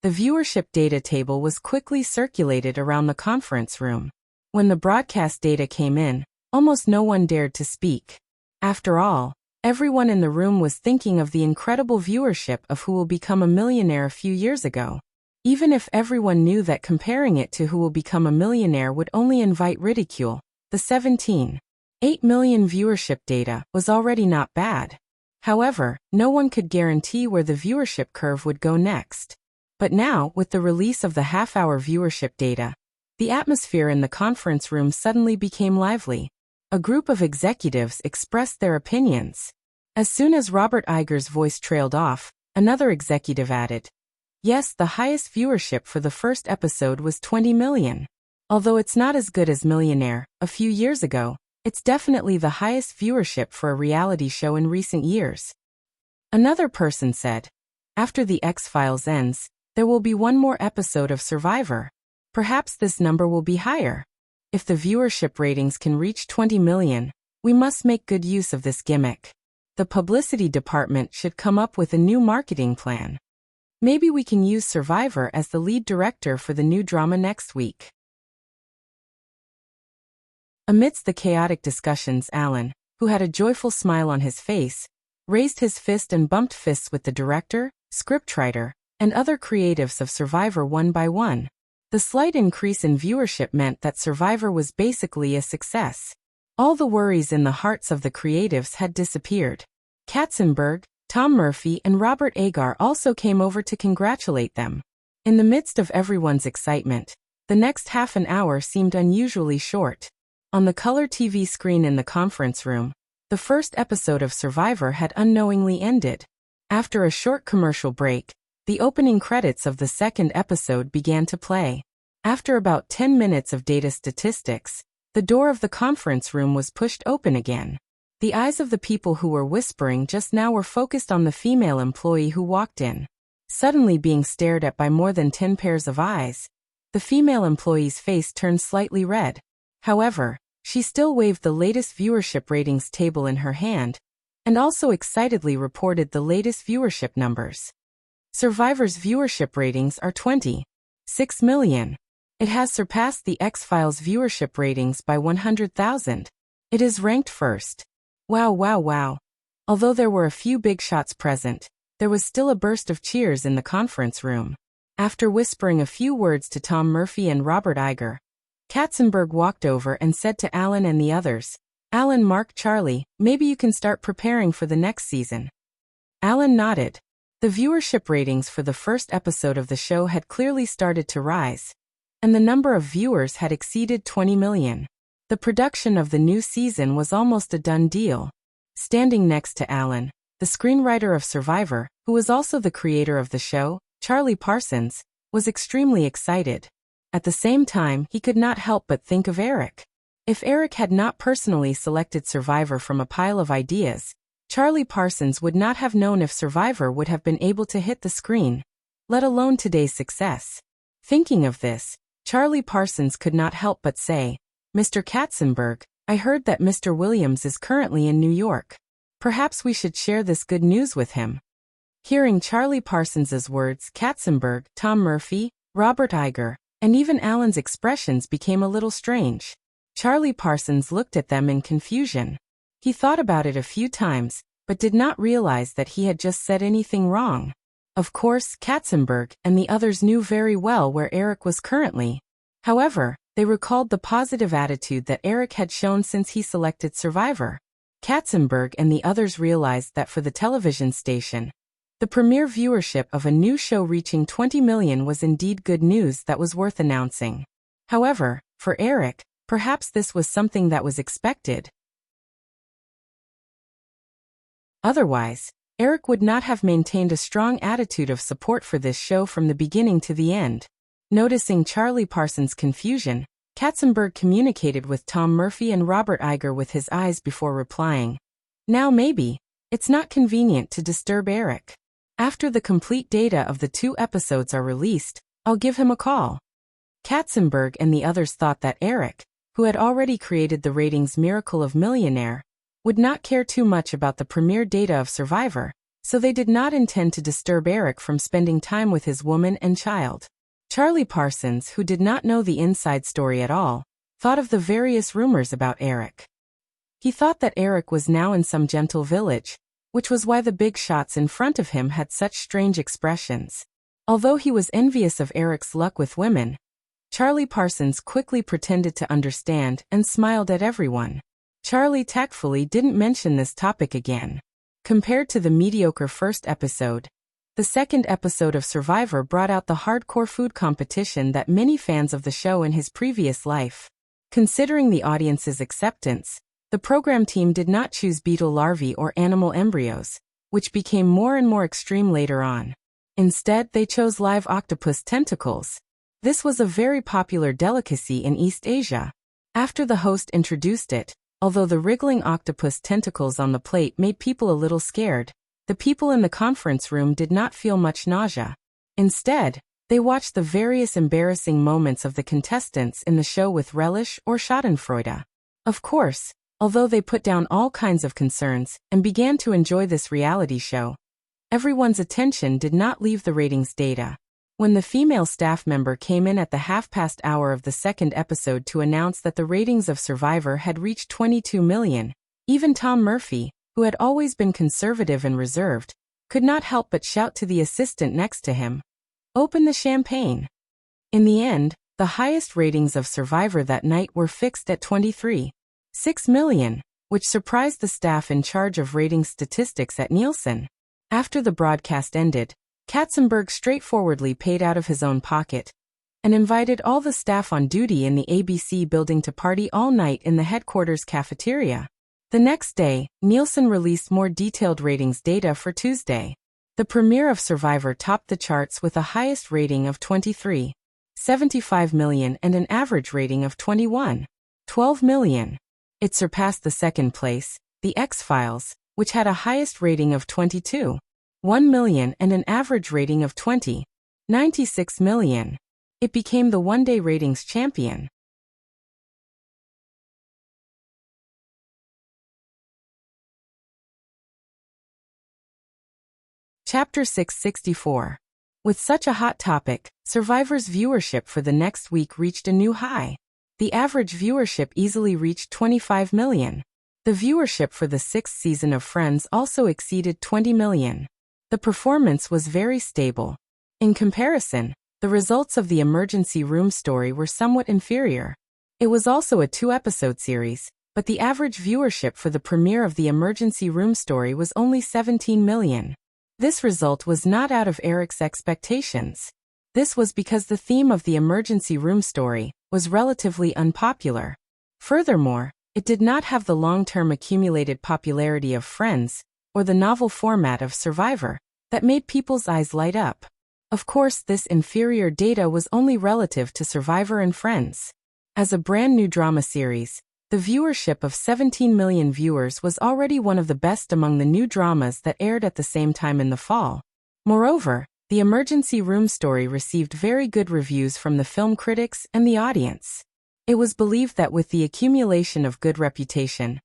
The viewership data table was quickly circulated around the conference room. When the broadcast data came in, almost no one dared to speak. After all, everyone in the room was thinking of the incredible viewership of Who Will Become a Millionaire a few years ago. Even if everyone knew that comparing it to Who Will Become a Millionaire would only invite ridicule, the 17.8 million viewership data was already not bad. However, no one could guarantee where the viewership curve would go next. But now, with the release of the half-hour viewership data, the atmosphere in the conference room suddenly became lively. A group of executives expressed their opinions. As soon as Robert Iger's voice trailed off, another executive added, "Yes, the highest viewership for the first episode was 20 million. Although it's not as good as Millionaire, a few years ago, it's definitely the highest viewership for a reality show in recent years." Another person said, "After the X-Files ends, there will be one more episode of Survivor. Perhaps this number will be higher. If the viewership ratings can reach 20 million, we must make good use of this gimmick. The publicity department should come up with a new marketing plan. Maybe we can use Survivor as the lead director for the new drama next week." Amidst the chaotic discussions, Alan, who had a joyful smile on his face, raised his fist and bumped fists with the director, scriptwriter, and other creatives of Survivor one by one. The slight increase in viewership meant that Survivor was basically a success. All the worries in the hearts of the creatives had disappeared. Katzenberg, Tom Murphy, and Robert Iger also came over to congratulate them. In the midst of everyone's excitement, the next half an hour seemed unusually short. On the color TV screen in the conference room, the first episode of Survivor had unknowingly ended. After a short commercial break, the opening credits of the second episode began to play. After about 10 minutes of data statistics, the door of the conference room was pushed open again. The eyes of the people who were whispering just now were focused on the female employee who walked in. Suddenly being stared at by more than 10 pairs of eyes, the female employee's face turned slightly red. However, she still waved the latest viewership ratings table in her hand, and also excitedly reported the latest viewership numbers. Survivor's viewership ratings are 26 million. It has surpassed the X-Files viewership ratings by 100,000. It is ranked first. Wow, wow, wow. Although there were a few big shots present, there was still a burst of cheers in the conference room. After whispering a few words to Tom Murphy and Robert Iger, Katzenberg walked over and said to Alan and the others, "Alan, Mark, Charlie, maybe you can start preparing for the next season." Alan nodded. The viewership ratings for the first episode of the show had clearly started to rise, and the number of viewers had exceeded 20 million. The production of the new season was almost a done deal. Standing next to Alan, the screenwriter of Survivor, who was also the creator of the show, Charlie Parsons, was extremely excited. At the same time, he could not help but think of Eric. If Eric had not personally selected Survivor from a pile of ideas, Charlie Parsons would not have known if Survivor would have been able to hit the screen, let alone today's success. Thinking of this, Charlie Parsons could not help but say, "Mr. Katzenberg, I heard that Mr. Williams is currently in New York. Perhaps we should share this good news with him." Hearing Charlie Parsons's words, Katzenberg, Tom Murphy, Robert Iger, and even Alan's expressions became a little strange. Charlie Parsons looked at them in confusion. He thought about it a few times, but did not realize that he had just said anything wrong. Of course, Katzenberg and the others knew very well where Eric was currently. However, they recalled the positive attitude that Eric had shown since he selected Survivor. Katzenberg and the others realized that for the television station, the premiere viewership of a new show reaching 20 million was indeed good news that was worth announcing. However, for Eric, perhaps this was something that was expected. Otherwise, Eric would not have maintained a strong attitude of support for this show from the beginning to the end. Noticing Charlie Parsons' confusion, Katzenberg communicated with Tom Murphy and Robert Iger with his eyes before replying, "Now maybe, it's not convenient to disturb Eric. After the complete data of the 2 episodes are released, I'll give him a call." Katzenberg and the others thought that Eric, who had already created the ratings miracle of Millionaire, would not care too much about the premiere data of Survivor, so they did not intend to disturb Eric from spending time with his woman and child. Charlie Parsons, who did not know the inside story at all, thought of the various rumors about Eric. He thought that Eric was now in some gentle village, which was why the big shots in front of him had such strange expressions. Although he was envious of Eric's luck with women, Charlie Parsons quickly pretended to understand and smiled at everyone. Charlie tactfully didn't mention this topic again. Compared to the mediocre first episode, the second episode of Survivor brought out the hardcore food competition that many fans of the show in his previous life. Considering the audience's acceptance, the program team did not choose beetle larvae or animal embryos, which became more and more extreme later on. Instead, they chose live octopus tentacles. This was a very popular delicacy in East Asia. After the host introduced it, although the wriggling octopus tentacles on the plate made people a little scared, the people in the conference room did not feel much nausea. Instead, they watched the various embarrassing moments of the contestants in the show with relish or schadenfreude. Of course, although they put down all kinds of concerns and began to enjoy this reality show, everyone's attention did not leave the ratings data. When the female staff member came in at the half-past hour of the second episode to announce that the ratings of Survivor had reached 22 million, even Tom Murphy, who had always been conservative and reserved, could not help but shout to the assistant next to him, "Open the champagne." In the end, the highest ratings of Survivor that night were fixed at 23.6 million, which surprised the staff in charge of ratings statistics at Nielsen. After the broadcast ended, Katzenberg straightforwardly paid out of his own pocket and invited all the staff on duty in the ABC building to party all night in the headquarters cafeteria. The next day, Nielsen released more detailed ratings data for Tuesday. The premiere of Survivor topped the charts with a highest rating of 23.75 million and an average rating of 21.12 million. It surpassed the second place, The X-Files, which had a highest rating of 22.1 million and an average rating of 20.96 million. It became the one-day ratings champion. Chapter 664. With such a hot topic, Survivor's viewership for the next week reached a new high. The average viewership easily reached 25 million. The viewership for the 6th season of Friends also exceeded 20 million. The performance was very stable. In comparison, the results of the Emergency Room story were somewhat inferior. It was also a 2-episode series, but the average viewership for the premiere of the Emergency Room story was only 17 million. This result was not out of Eric's expectations. This was because the theme of the Emergency Room story was relatively unpopular. Furthermore, it did not have the long-term accumulated popularity of Friends or the novel format of Survivor that made people's eyes light up. Of course, this inferior data was only relative to Survivor and Friends. As a brand new drama series, the viewership of 17 million viewers was already one of the best among the new dramas that aired at the same time in the fall. Moreover, the Emergency Room story received very good reviews from the film critics and the audience. It was believed that with the accumulation of good reputation,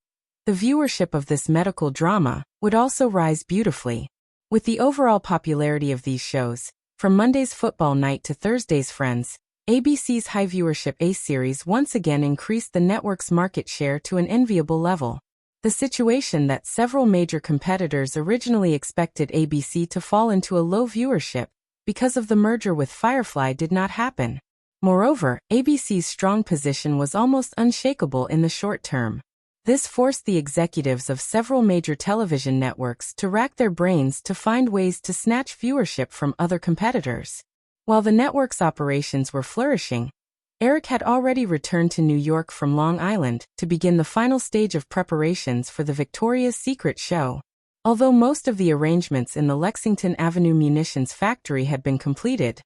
the viewership of this medical drama would also rise beautifully. With the overall popularity of these shows, from Monday's Football Night to Thursday's Friends, ABC's high viewership Ace series once again increased the network's market share to an enviable level. The situation that several major competitors originally expected ABC to fall into a low viewership because of the merger with Firefly did not happen. Moreover, ABC's strong position was almost unshakable in the short term. This forced the executives of several major television networks to rack their brains to find ways to snatch viewership from other competitors. While the network's operations were flourishing, Eric had already returned to New York from Long Island to begin the final stage of preparations for the Victoria's Secret show. Although most of the arrangements in the Lexington Avenue munitions factory had been completed,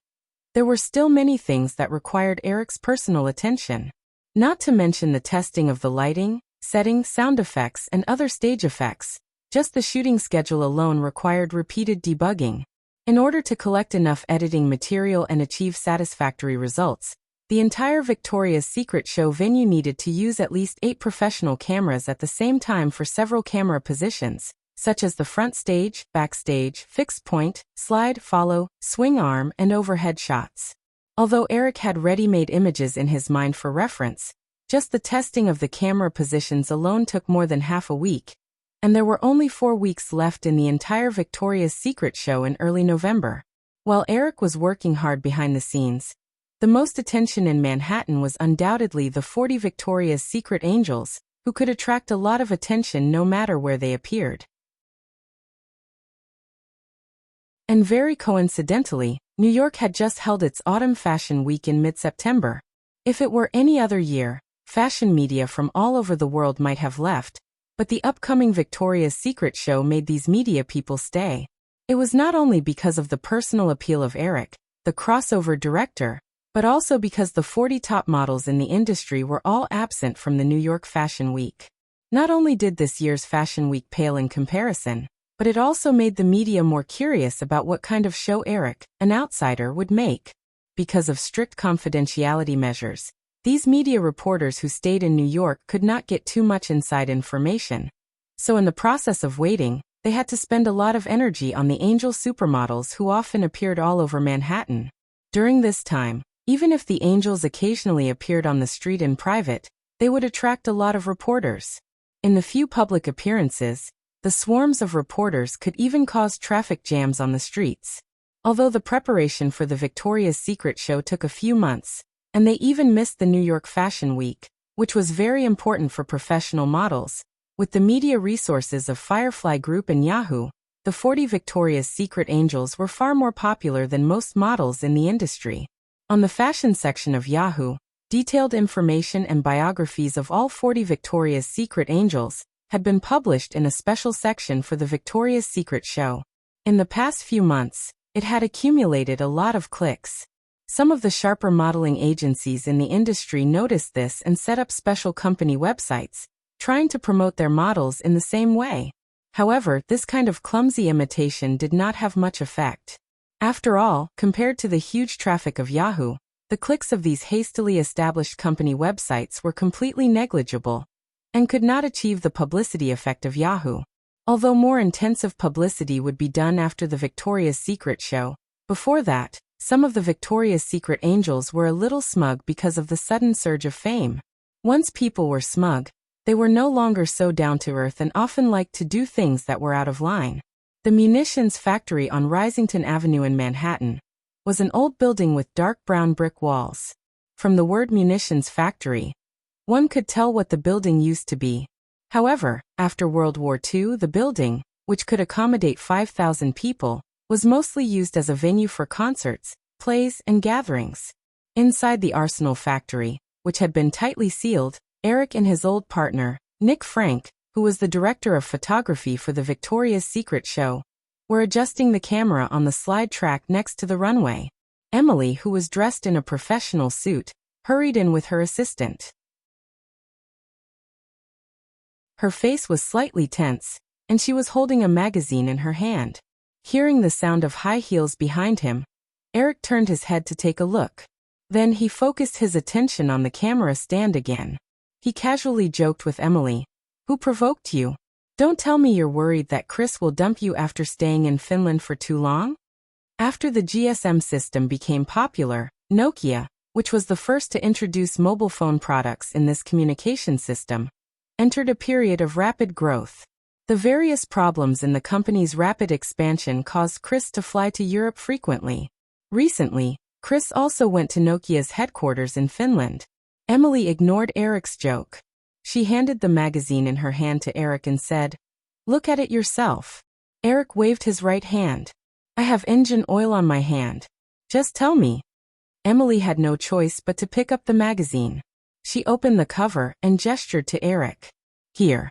there were still many things that required Eric's personal attention. Not to mention the testing of the lighting, setting, sound effects, and other stage effects. Just the shooting schedule alone required repeated debugging. In order to collect enough editing material and achieve satisfactory results, the entire Victoria's Secret show venue needed to use at least 8 professional cameras at the same time for several camera positions, such as the front stage, backstage, fixed point, slide, follow, swing arm, and overhead shots. Although Eric had ready-made images in his mind for reference, just the testing of the camera positions alone took more than half a week, and there were only 4 weeks left in the entire Victoria's Secret show in early November. While Eric was working hard behind the scenes, the most attention in Manhattan was undoubtedly the 40 Victoria's Secret Angels, who could attract a lot of attention no matter where they appeared. And very coincidentally, New York had just held its Autumn Fashion Week in mid-September. If it were any other year, fashion media from all over the world might have left, but the upcoming Victoria's Secret show made these media people stay. It was not only because of the personal appeal of Eric, the crossover director, but also because the 40 top models in the industry were all absent from the New York Fashion Week. Not only did this year's Fashion Week pale in comparison, but it also made the media more curious about what kind of show Eric, an outsider, would make. Because of strict confidentiality measures, these media reporters who stayed in New York could not get too much inside information. So in the process of waiting, they had to spend a lot of energy on the angel supermodels who often appeared all over Manhattan. During this time, even if the angels occasionally appeared on the street in private, they would attract a lot of reporters. In the few public appearances, the swarms of reporters could even cause traffic jams on the streets. Although the preparation for the Victoria's Secret show took a few months, and they even missed the New York Fashion Week, which was very important for professional models, with the media resources of Firefly Group and Yahoo, the 40 Victoria's Secret Angels were far more popular than most models in the industry. On the fashion section of Yahoo, detailed information and biographies of all 40 Victoria's Secret Angels had been published in a special section for the Victoria's Secret show. In the past few months, it had accumulated a lot of clicks. Some of the sharper modeling agencies in the industry noticed this and set up special company websites, trying to promote their models in the same way. However, this kind of clumsy imitation did not have much effect. After all, compared to the huge traffic of Yahoo, the clicks of these hastily established company websites were completely negligible and could not achieve the publicity effect of Yahoo. Although more intensive publicity would be done after the Victoria's Secret show, before that, some of the Victoria's Secret angels were a little smug because of the sudden surge of fame. Once people were smug, they were no longer so down-to-earth and often liked to do things that were out of line. The munitions factory on Risington Avenue in Manhattan was an old building with dark brown brick walls. From the word munitions factory, one could tell what the building used to be. However, after World War II, the building, which could accommodate 5,000 people, was mostly used as a venue for concerts, plays, and gatherings. Inside the Arsenal factory, which had been tightly sealed, Eric and his old partner, Nick Frank, who was the director of photography for the Victoria's Secret show, were adjusting the camera on the slide track next to the runway. Emily, who was dressed in a professional suit, hurried in with her assistant. Her face was slightly tense, and she was holding a magazine in her hand. Hearing the sound of high heels behind him, Eric turned his head to take a look. Then he focused his attention on the camera stand again. He casually joked with Emily. "Who provoked you? Don't tell me you're worried that Chris will dump you after staying in Finland for too long?" After the GSM system became popular, Nokia, which was the first to introduce mobile phone products in this communication system, entered a period of rapid growth. The various problems in the company's rapid expansion caused Chris to fly to Europe frequently. Recently, Chris also went to Nokia's headquarters in Finland. Emily ignored Eric's joke. She handed the magazine in her hand to Eric and said, "Look at it yourself." Eric waved his right hand. "I have engine oil on my hand. Just tell me." Emily had no choice but to pick up the magazine. She opened the cover and gestured to Eric. "Here."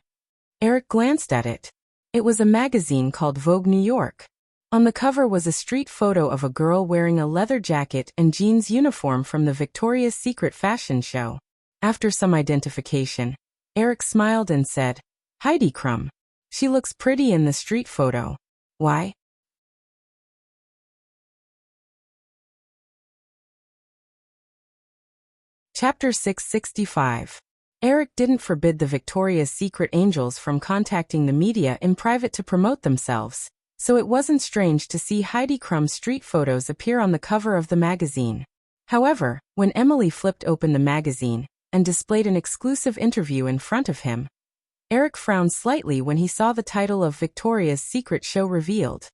Eric glanced at it. It was a magazine called Vogue New York. On the cover was a street photo of a girl wearing a leather jacket and jeans uniform from the Victoria's Secret fashion show. After some identification, Eric smiled and said, "Heidi Klum. She looks pretty in the street photo. Why?" Chapter 665. Eric didn't forbid the Victoria's Secret angels from contacting the media in private to promote themselves, so it wasn't strange to see Heidi Klum's street photos appear on the cover of the magazine. However, when Emily flipped open the magazine and displayed an exclusive interview in front of him, Eric frowned slightly when he saw the title of Victoria's Secret show revealed.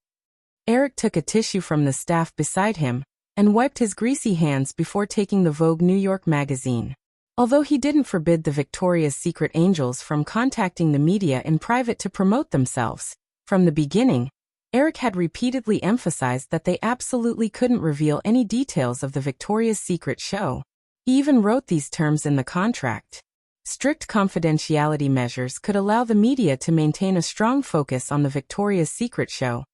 Eric took a tissue from the staff beside him and wiped his greasy hands before taking the Vogue New York magazine. Although he didn't forbid the Victoria's Secret angels from contacting the media in private to promote themselves, from the beginning, Eric had repeatedly emphasized that they absolutely couldn't reveal any details of the Victoria's Secret show. He even wrote these terms in the contract. Strict confidentiality measures could allow the media to maintain a strong focus on the Victoria's Secret show,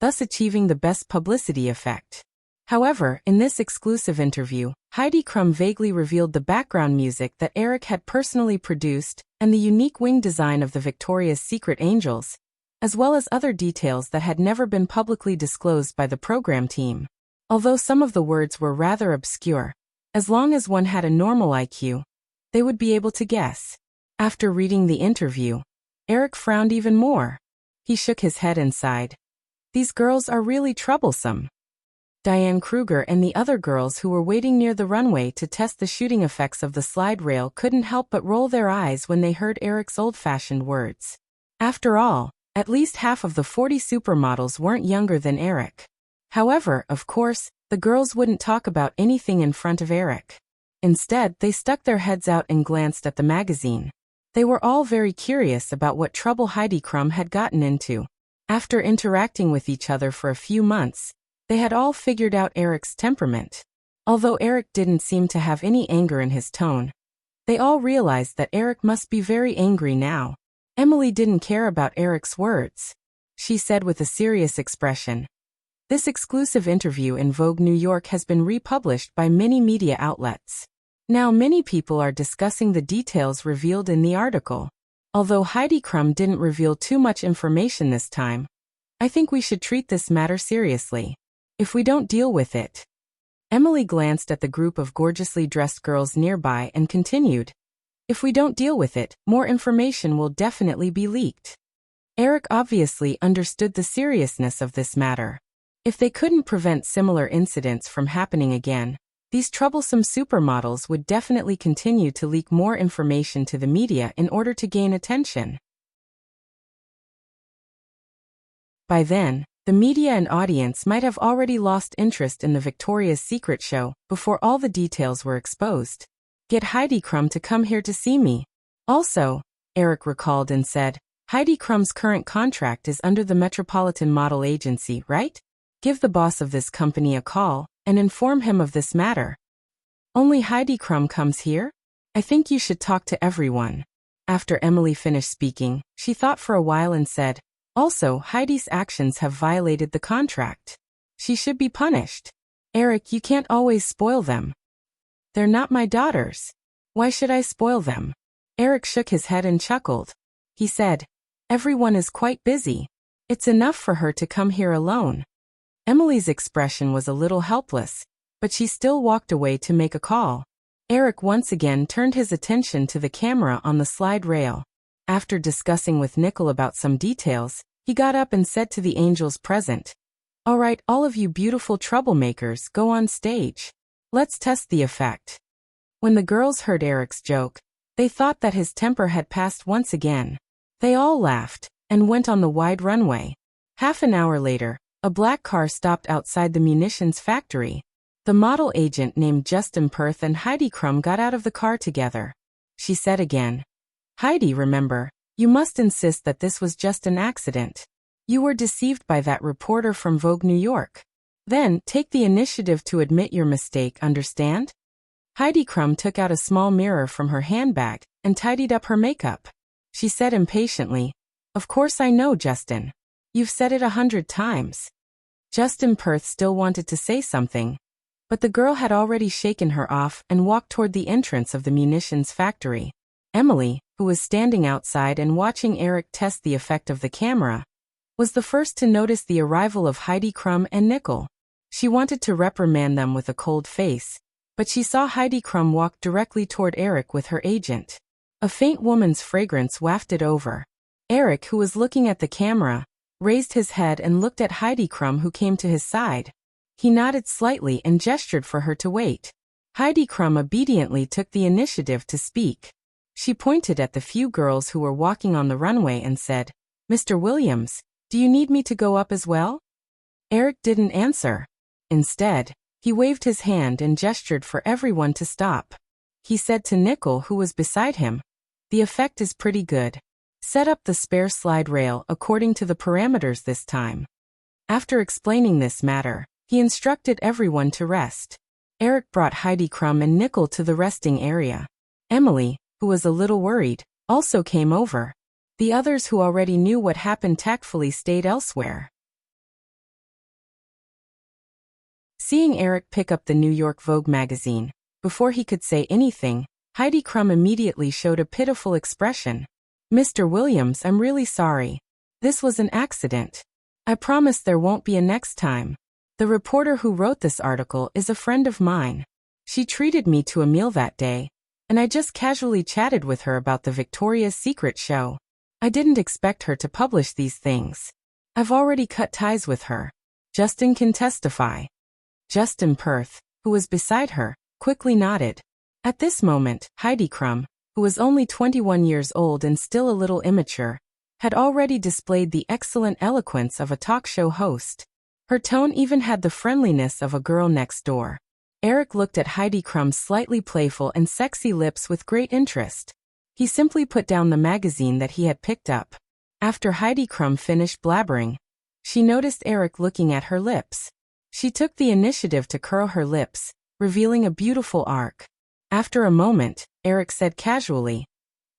thus achieving the best publicity effect. However, in this exclusive interview, Heidi Klum vaguely revealed the background music that Eric had personally produced and the unique wing design of the Victoria's Secret angels, as well as other details that had never been publicly disclosed by the program team. Although some of the words were rather obscure, as long as one had a normal IQ, they would be able to guess. After reading the interview, Eric frowned even more. He shook his head and sighed. "These girls are really troublesome." Diane Kruger and the other girls who were waiting near the runway to test the shooting effects of the slide rail couldn't help but roll their eyes when they heard Eric's old-fashioned words. After all, at least half of the 40 supermodels weren't younger than Eric. However, of course, the girls wouldn't talk about anything in front of Eric. Instead, they stuck their heads out and glanced at the magazine. They were all very curious about what trouble Heidi Klum had gotten into. After interacting with each other for a few months, they had all figured out Eric's temperament. Although Eric didn't seem to have any anger in his tone, they all realized that Eric must be very angry now. Emily didn't care about Eric's words. She said with a serious expression, "This exclusive interview in Vogue New York has been republished by many media outlets. Now many people are discussing the details revealed in the article. Although Heidi Klum didn't reveal too much information this time, I think we should treat this matter seriously. If we don't deal with it. Emily glanced at the group of gorgeously dressed girls nearby and continued, if we don't deal with it, more information will definitely be leaked. Eric obviously understood the seriousness of this matter. If they couldn't prevent similar incidents from happening again, these troublesome supermodels would definitely continue to leak more information to the media in order to gain attention. By then, the media and audience might have already lost interest in the Victoria's Secret show before all the details were exposed. Get Heidi Klum to come here to see me. Also, Eric recalled and said, Heidi Klum's current contract is under the Metropolitan Model Agency, right? Give the boss of this company a call and inform him of this matter. Only Heidi Klum comes here? I think you should talk to everyone. After Emily finished speaking, she thought for a while and said, also, Heidi's actions have violated the contract. She should be punished. Eric, you can't always spoil them. They're not my daughters. Why should I spoil them? Eric shook his head and chuckled. He said, everyone is quite busy. It's enough for her to come here alone. Emily's expression was a little helpless, but she still walked away to make a call. Eric once again turned his attention to the camera on the slide rail. After discussing with Nickel about some details, he got up and said to the angels present, all right, all of you beautiful troublemakers, go on stage. Let's test the effect. When the girls heard Eric's joke, they thought that his temper had passed once again. They all laughed and went on the wide runway. Half an hour later, a black car stopped outside the munitions factory. The model agent named Justin Perth and Heidi Klum got out of the car together. She said again, Heidi, remember, you must insist that this was just an accident. You were deceived by that reporter from Vogue New York. Then, take the initiative to admit your mistake, understand? Heidi Klum took out a small mirror from her handbag and tidied up her makeup. She said impatiently, of course I know, Justin. You've said it 100 times. Justin Perth still wanted to say something, but the girl had already shaken her off and walked toward the entrance of the munitions factory. Emily, who was standing outside and watching Eric test the effect of the camera, was the first to notice the arrival of Heidi Klum and Nickel. She wanted to reprimand them with a cold face, but she saw Heidi Klum walk directly toward Eric with her agent. A faint woman's fragrance wafted over. Eric, who was looking at the camera, raised his head and looked at Heidi Klum, who came to his side. He nodded slightly and gestured for her to wait. Heidi Klum obediently took the initiative to speak. She pointed at the few girls who were walking on the runway and said, Mr. Williams, do you need me to go up as well? Eric didn't answer. Instead, he waved his hand and gestured for everyone to stop. He said to Nickel, who was beside him, the effect is pretty good. Set up the spare slide rail according to the parameters this time. After explaining this matter, he instructed everyone to rest. Eric brought Heidi Klum and Nickel to the resting area. Emily, who was a little worried, also came over. The others who already knew what happened tactfully stayed elsewhere. Seeing Eric pick up the New York Vogue magazine, before he could say anything, Heidi Klum immediately showed a pitiful expression. Mr. Williams, I'm really sorry. This was an accident. I promise there won't be a next time. The reporter who wrote this article is a friend of mine. She treated me to a meal that day, and I just casually chatted with her about the Victoria's Secret show. I didn't expect her to publish these things. I've already cut ties with her. Justin can testify. Justin Perth, who was beside her, quickly nodded. At this moment, Heidi Klum, who was only 21 years old and still a little immature, had already displayed the excellent eloquence of a talk show host. Her tone even had the friendliness of a girl next door. Eric looked at Heidi Klum's slightly playful and sexy lips with great interest. He simply put down the magazine that he had picked up. After Heidi Klum finished blabbering, she noticed Eric looking at her lips. She took the initiative to curl her lips, revealing a beautiful arc. After a moment, Eric said casually,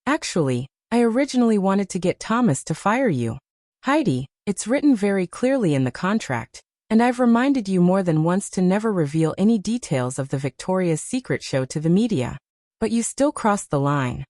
actually, I originally wanted to get Thomas to fire you. Heidi, it's written very clearly in the contract, and I've reminded you more than once to never reveal any details of the Victoria's Secret show to the media. But you still crossed the line.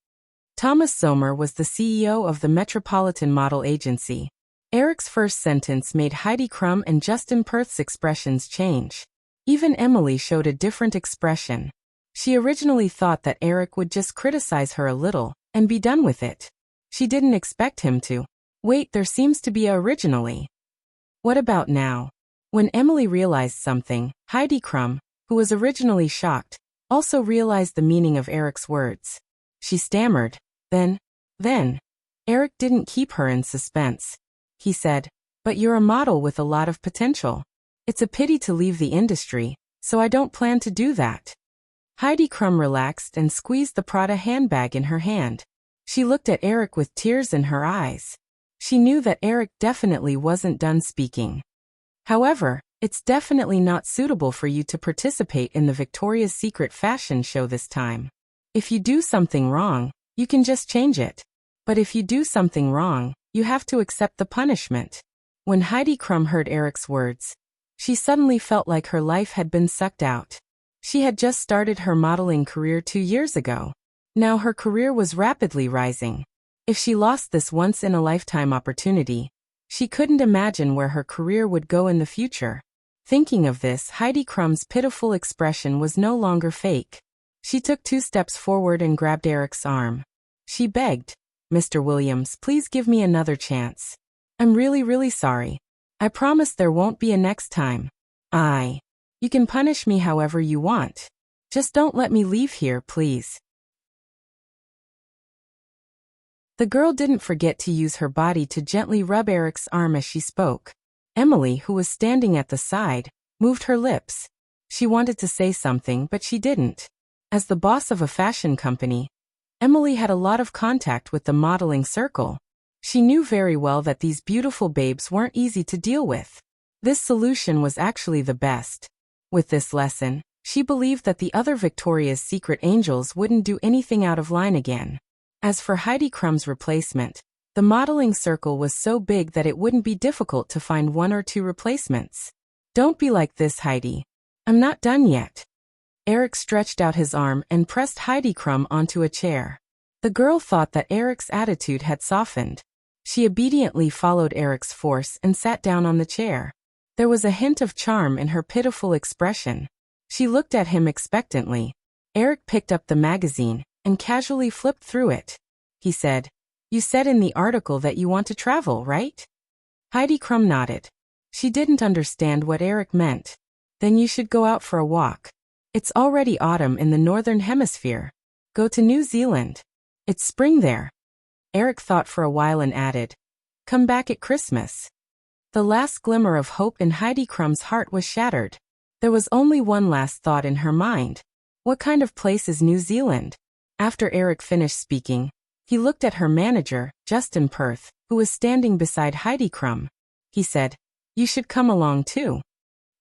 Thomas Sommer was the CEO of the Metropolitan Model Agency. Eric's first sentence made Heidi Klum and Justin Perth's expressions change. Even Emily showed a different expression. She originally thought that Eric would just criticize her a little and be done with it. She didn't expect him to. Wait, there seems to be a originally. What about now? When Emily realized something, Heidi Klum, who was originally shocked, also realized the meaning of Eric's words. She stammered, then. Eric didn't keep her in suspense. He said, "But you're a model with a lot of potential. It's a pity to leave the industry, so I don't plan to do that." Heidi Klum relaxed and squeezed the Prada handbag in her hand. She looked at Eric with tears in her eyes. She knew that Eric definitely wasn't done speaking. "However, it's definitely not suitable for you to participate in the Victoria's Secret fashion show this time. If you do something wrong, you can just change it. But if you do something wrong, you have to accept the punishment." When Heidi Klum heard Eric's words, she suddenly felt like her life had been sucked out. She had just started her modeling career 2 years ago. Now her career was rapidly rising. If she lost this once-in-a-lifetime opportunity, she couldn't imagine where her career would go in the future. Thinking of this, Heidi Klum's pitiful expression was no longer fake. She took 2 steps forward and grabbed Eric's arm. She begged, "Mr. Williams, please give me another chance. I'm really sorry. I promise there won't be a next time. You can punish me however you want. Just don't let me leave here, please." The girl didn't forget to use her body to gently rub Eric's arm as she spoke. Emily, who was standing at the side, moved her lips. She wanted to say something, but she didn't. As the boss of a fashion company, Emily had a lot of contact with the modeling circle. She knew very well that these beautiful babes weren't easy to deal with. This solution was actually the best. With this lesson, she believed that the other Victoria's Secret angels wouldn't do anything out of line again. As for Heidi Klum's replacement, the modeling circle was so big that it wouldn't be difficult to find 1 or 2 replacements. "Don't be like this, Heidi. I'm not done yet." Eric stretched out his arm and pressed Heidi Klum onto a chair. The girl thought that Eric's attitude had softened. She obediently followed Eric's force and sat down on the chair. There was a hint of charm in her pitiful expression. She looked at him expectantly. Eric picked up the magazine and casually flipped through it. He said, "You said in the article that you want to travel, right?" Heidi Klum nodded. She didn't understand what Eric meant. "Then you should go out for a walk. It's already autumn in the Northern Hemisphere. Go to New Zealand. It's spring there." Eric thought for a while and added, "Come back at Christmas." The last glimmer of hope in Heidi Klum's heart was shattered. There was only one last thought in her mind. What kind of place is New Zealand? After Eric finished speaking, he looked at her manager, Justin Perth, who was standing beside Heidi Klum. He said, "You should come along too."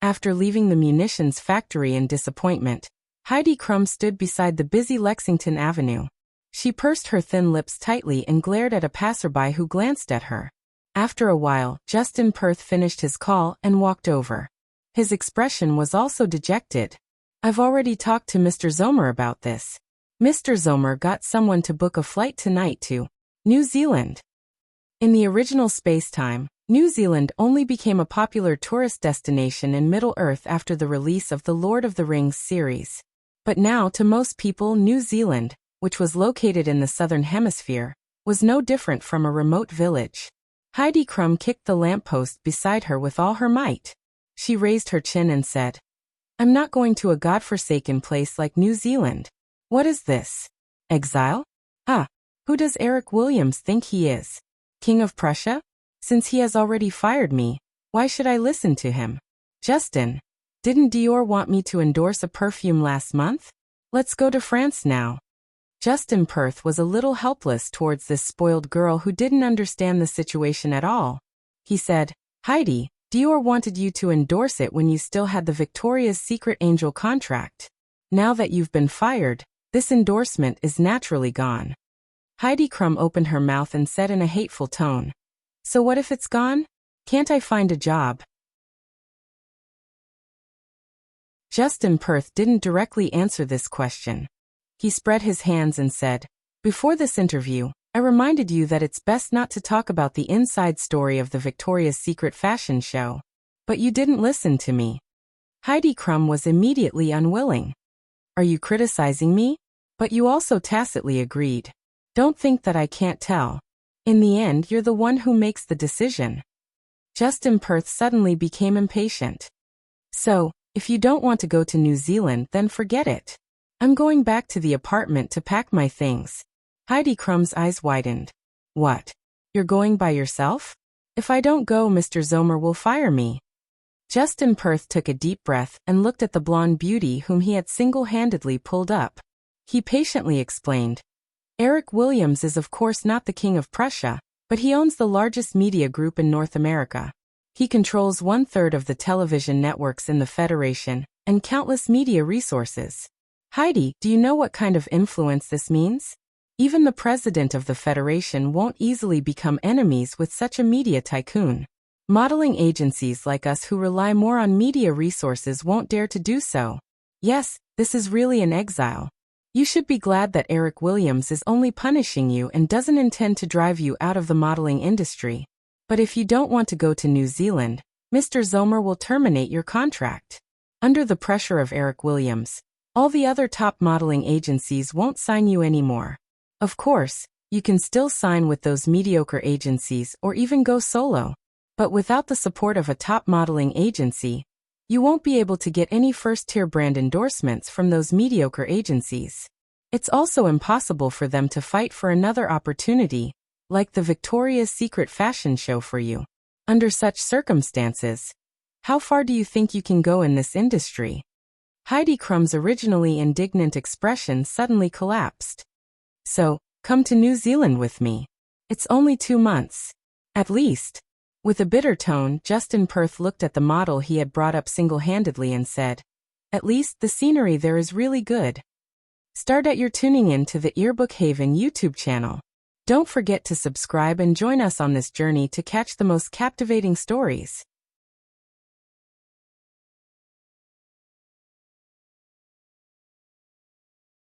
After leaving the munitions factory in disappointment, Heidi Klum stood beside the busy Lexington Avenue. She pursed her thin lips tightly and glared at a passerby who glanced at her. After a while, Justin Perth finished his call and walked over. His expression was also dejected. "I've already talked to Mr. Zomer about this. Mr. Zomer got someone to book a flight tonight to New Zealand." In the original space-time, New Zealand only became a popular tourist destination in Middle-earth after the release of the Lord of the Rings series. But now to most people, New Zealand, which was located in the southern hemisphere, was no different from a remote village. Heidi Klum kicked the lamppost beside her with all her might. She raised her chin and said, "I'm not going to a godforsaken place like New Zealand. What is this? Exile? Who does Eric Williams think he is? King of Prussia? Since he has already fired me, why should I listen to him? Justin, didn't Dior want me to endorse a perfume last month? Let's go to France now." Justin Perth was a little helpless towards this spoiled girl who didn't understand the situation at all. He said, "Heidi, Dior wanted you to endorse it when you still had the Victoria's Secret Angel contract. Now that you've been fired, this endorsement is naturally gone." Heidi Klum opened her mouth and said in a hateful tone, "So what if it's gone? Can't I find a job?" Justin Perth didn't directly answer this question. He spread his hands and said, Before this interview, I reminded you that it's best not to talk about the inside story of the Victoria's Secret fashion show. But you didn't listen to me. Heidi Klum was immediately unwilling. Are you criticizing me? But you also tacitly agreed. Don't think that I can't tell. In the end, you're the one who makes the decision. Justin Perth suddenly became impatient. So, if you don't want to go to New Zealand, then forget it. I'm going back to the apartment to pack my things. Heidi Klum's eyes widened. What? You're going by yourself? If I don't go, Mr. Zomer will fire me. Justin Perth took a deep breath and looked at the blonde beauty whom he had single-handedly pulled up. He patiently explained. Eric Williams is of course not the King of Prussia, but he owns the largest media group in North America. He controls 1/3 of the television networks in the Federation and countless media resources. Heidi, do you know what kind of influence this means? Even the president of the Federation won't easily become enemies with such a media tycoon. Modeling agencies like us who rely more on media resources won't dare to do so. Yes, this is really an exile. You should be glad that Eric Williams is only punishing you and doesn't intend to drive you out of the modeling industry. But if you don't want to go to New Zealand, Mr. Zomer will terminate your contract. Under the pressure of Eric Williams, all the other top modeling agencies won't sign you anymore. Of course, you can still sign with those mediocre agencies or even go solo. But without the support of a top modeling agency, you won't be able to get any first-tier brand endorsements from those mediocre agencies. It's also impossible for them to fight for another opportunity, like the Victoria's Secret fashion show for you. Under such circumstances, how far do you think you can go in this industry? Heidi Klum's originally indignant expression suddenly collapsed. So, come to New Zealand with me. It's only 2 months. At least. With a bitter tone, Justin Perth looked at the model he had brought up single-handedly and said, At least the scenery there is really good. Start at your tuning in to the Earbook Haven YouTube channel. Don't forget to subscribe and join us on this journey to catch the most captivating stories.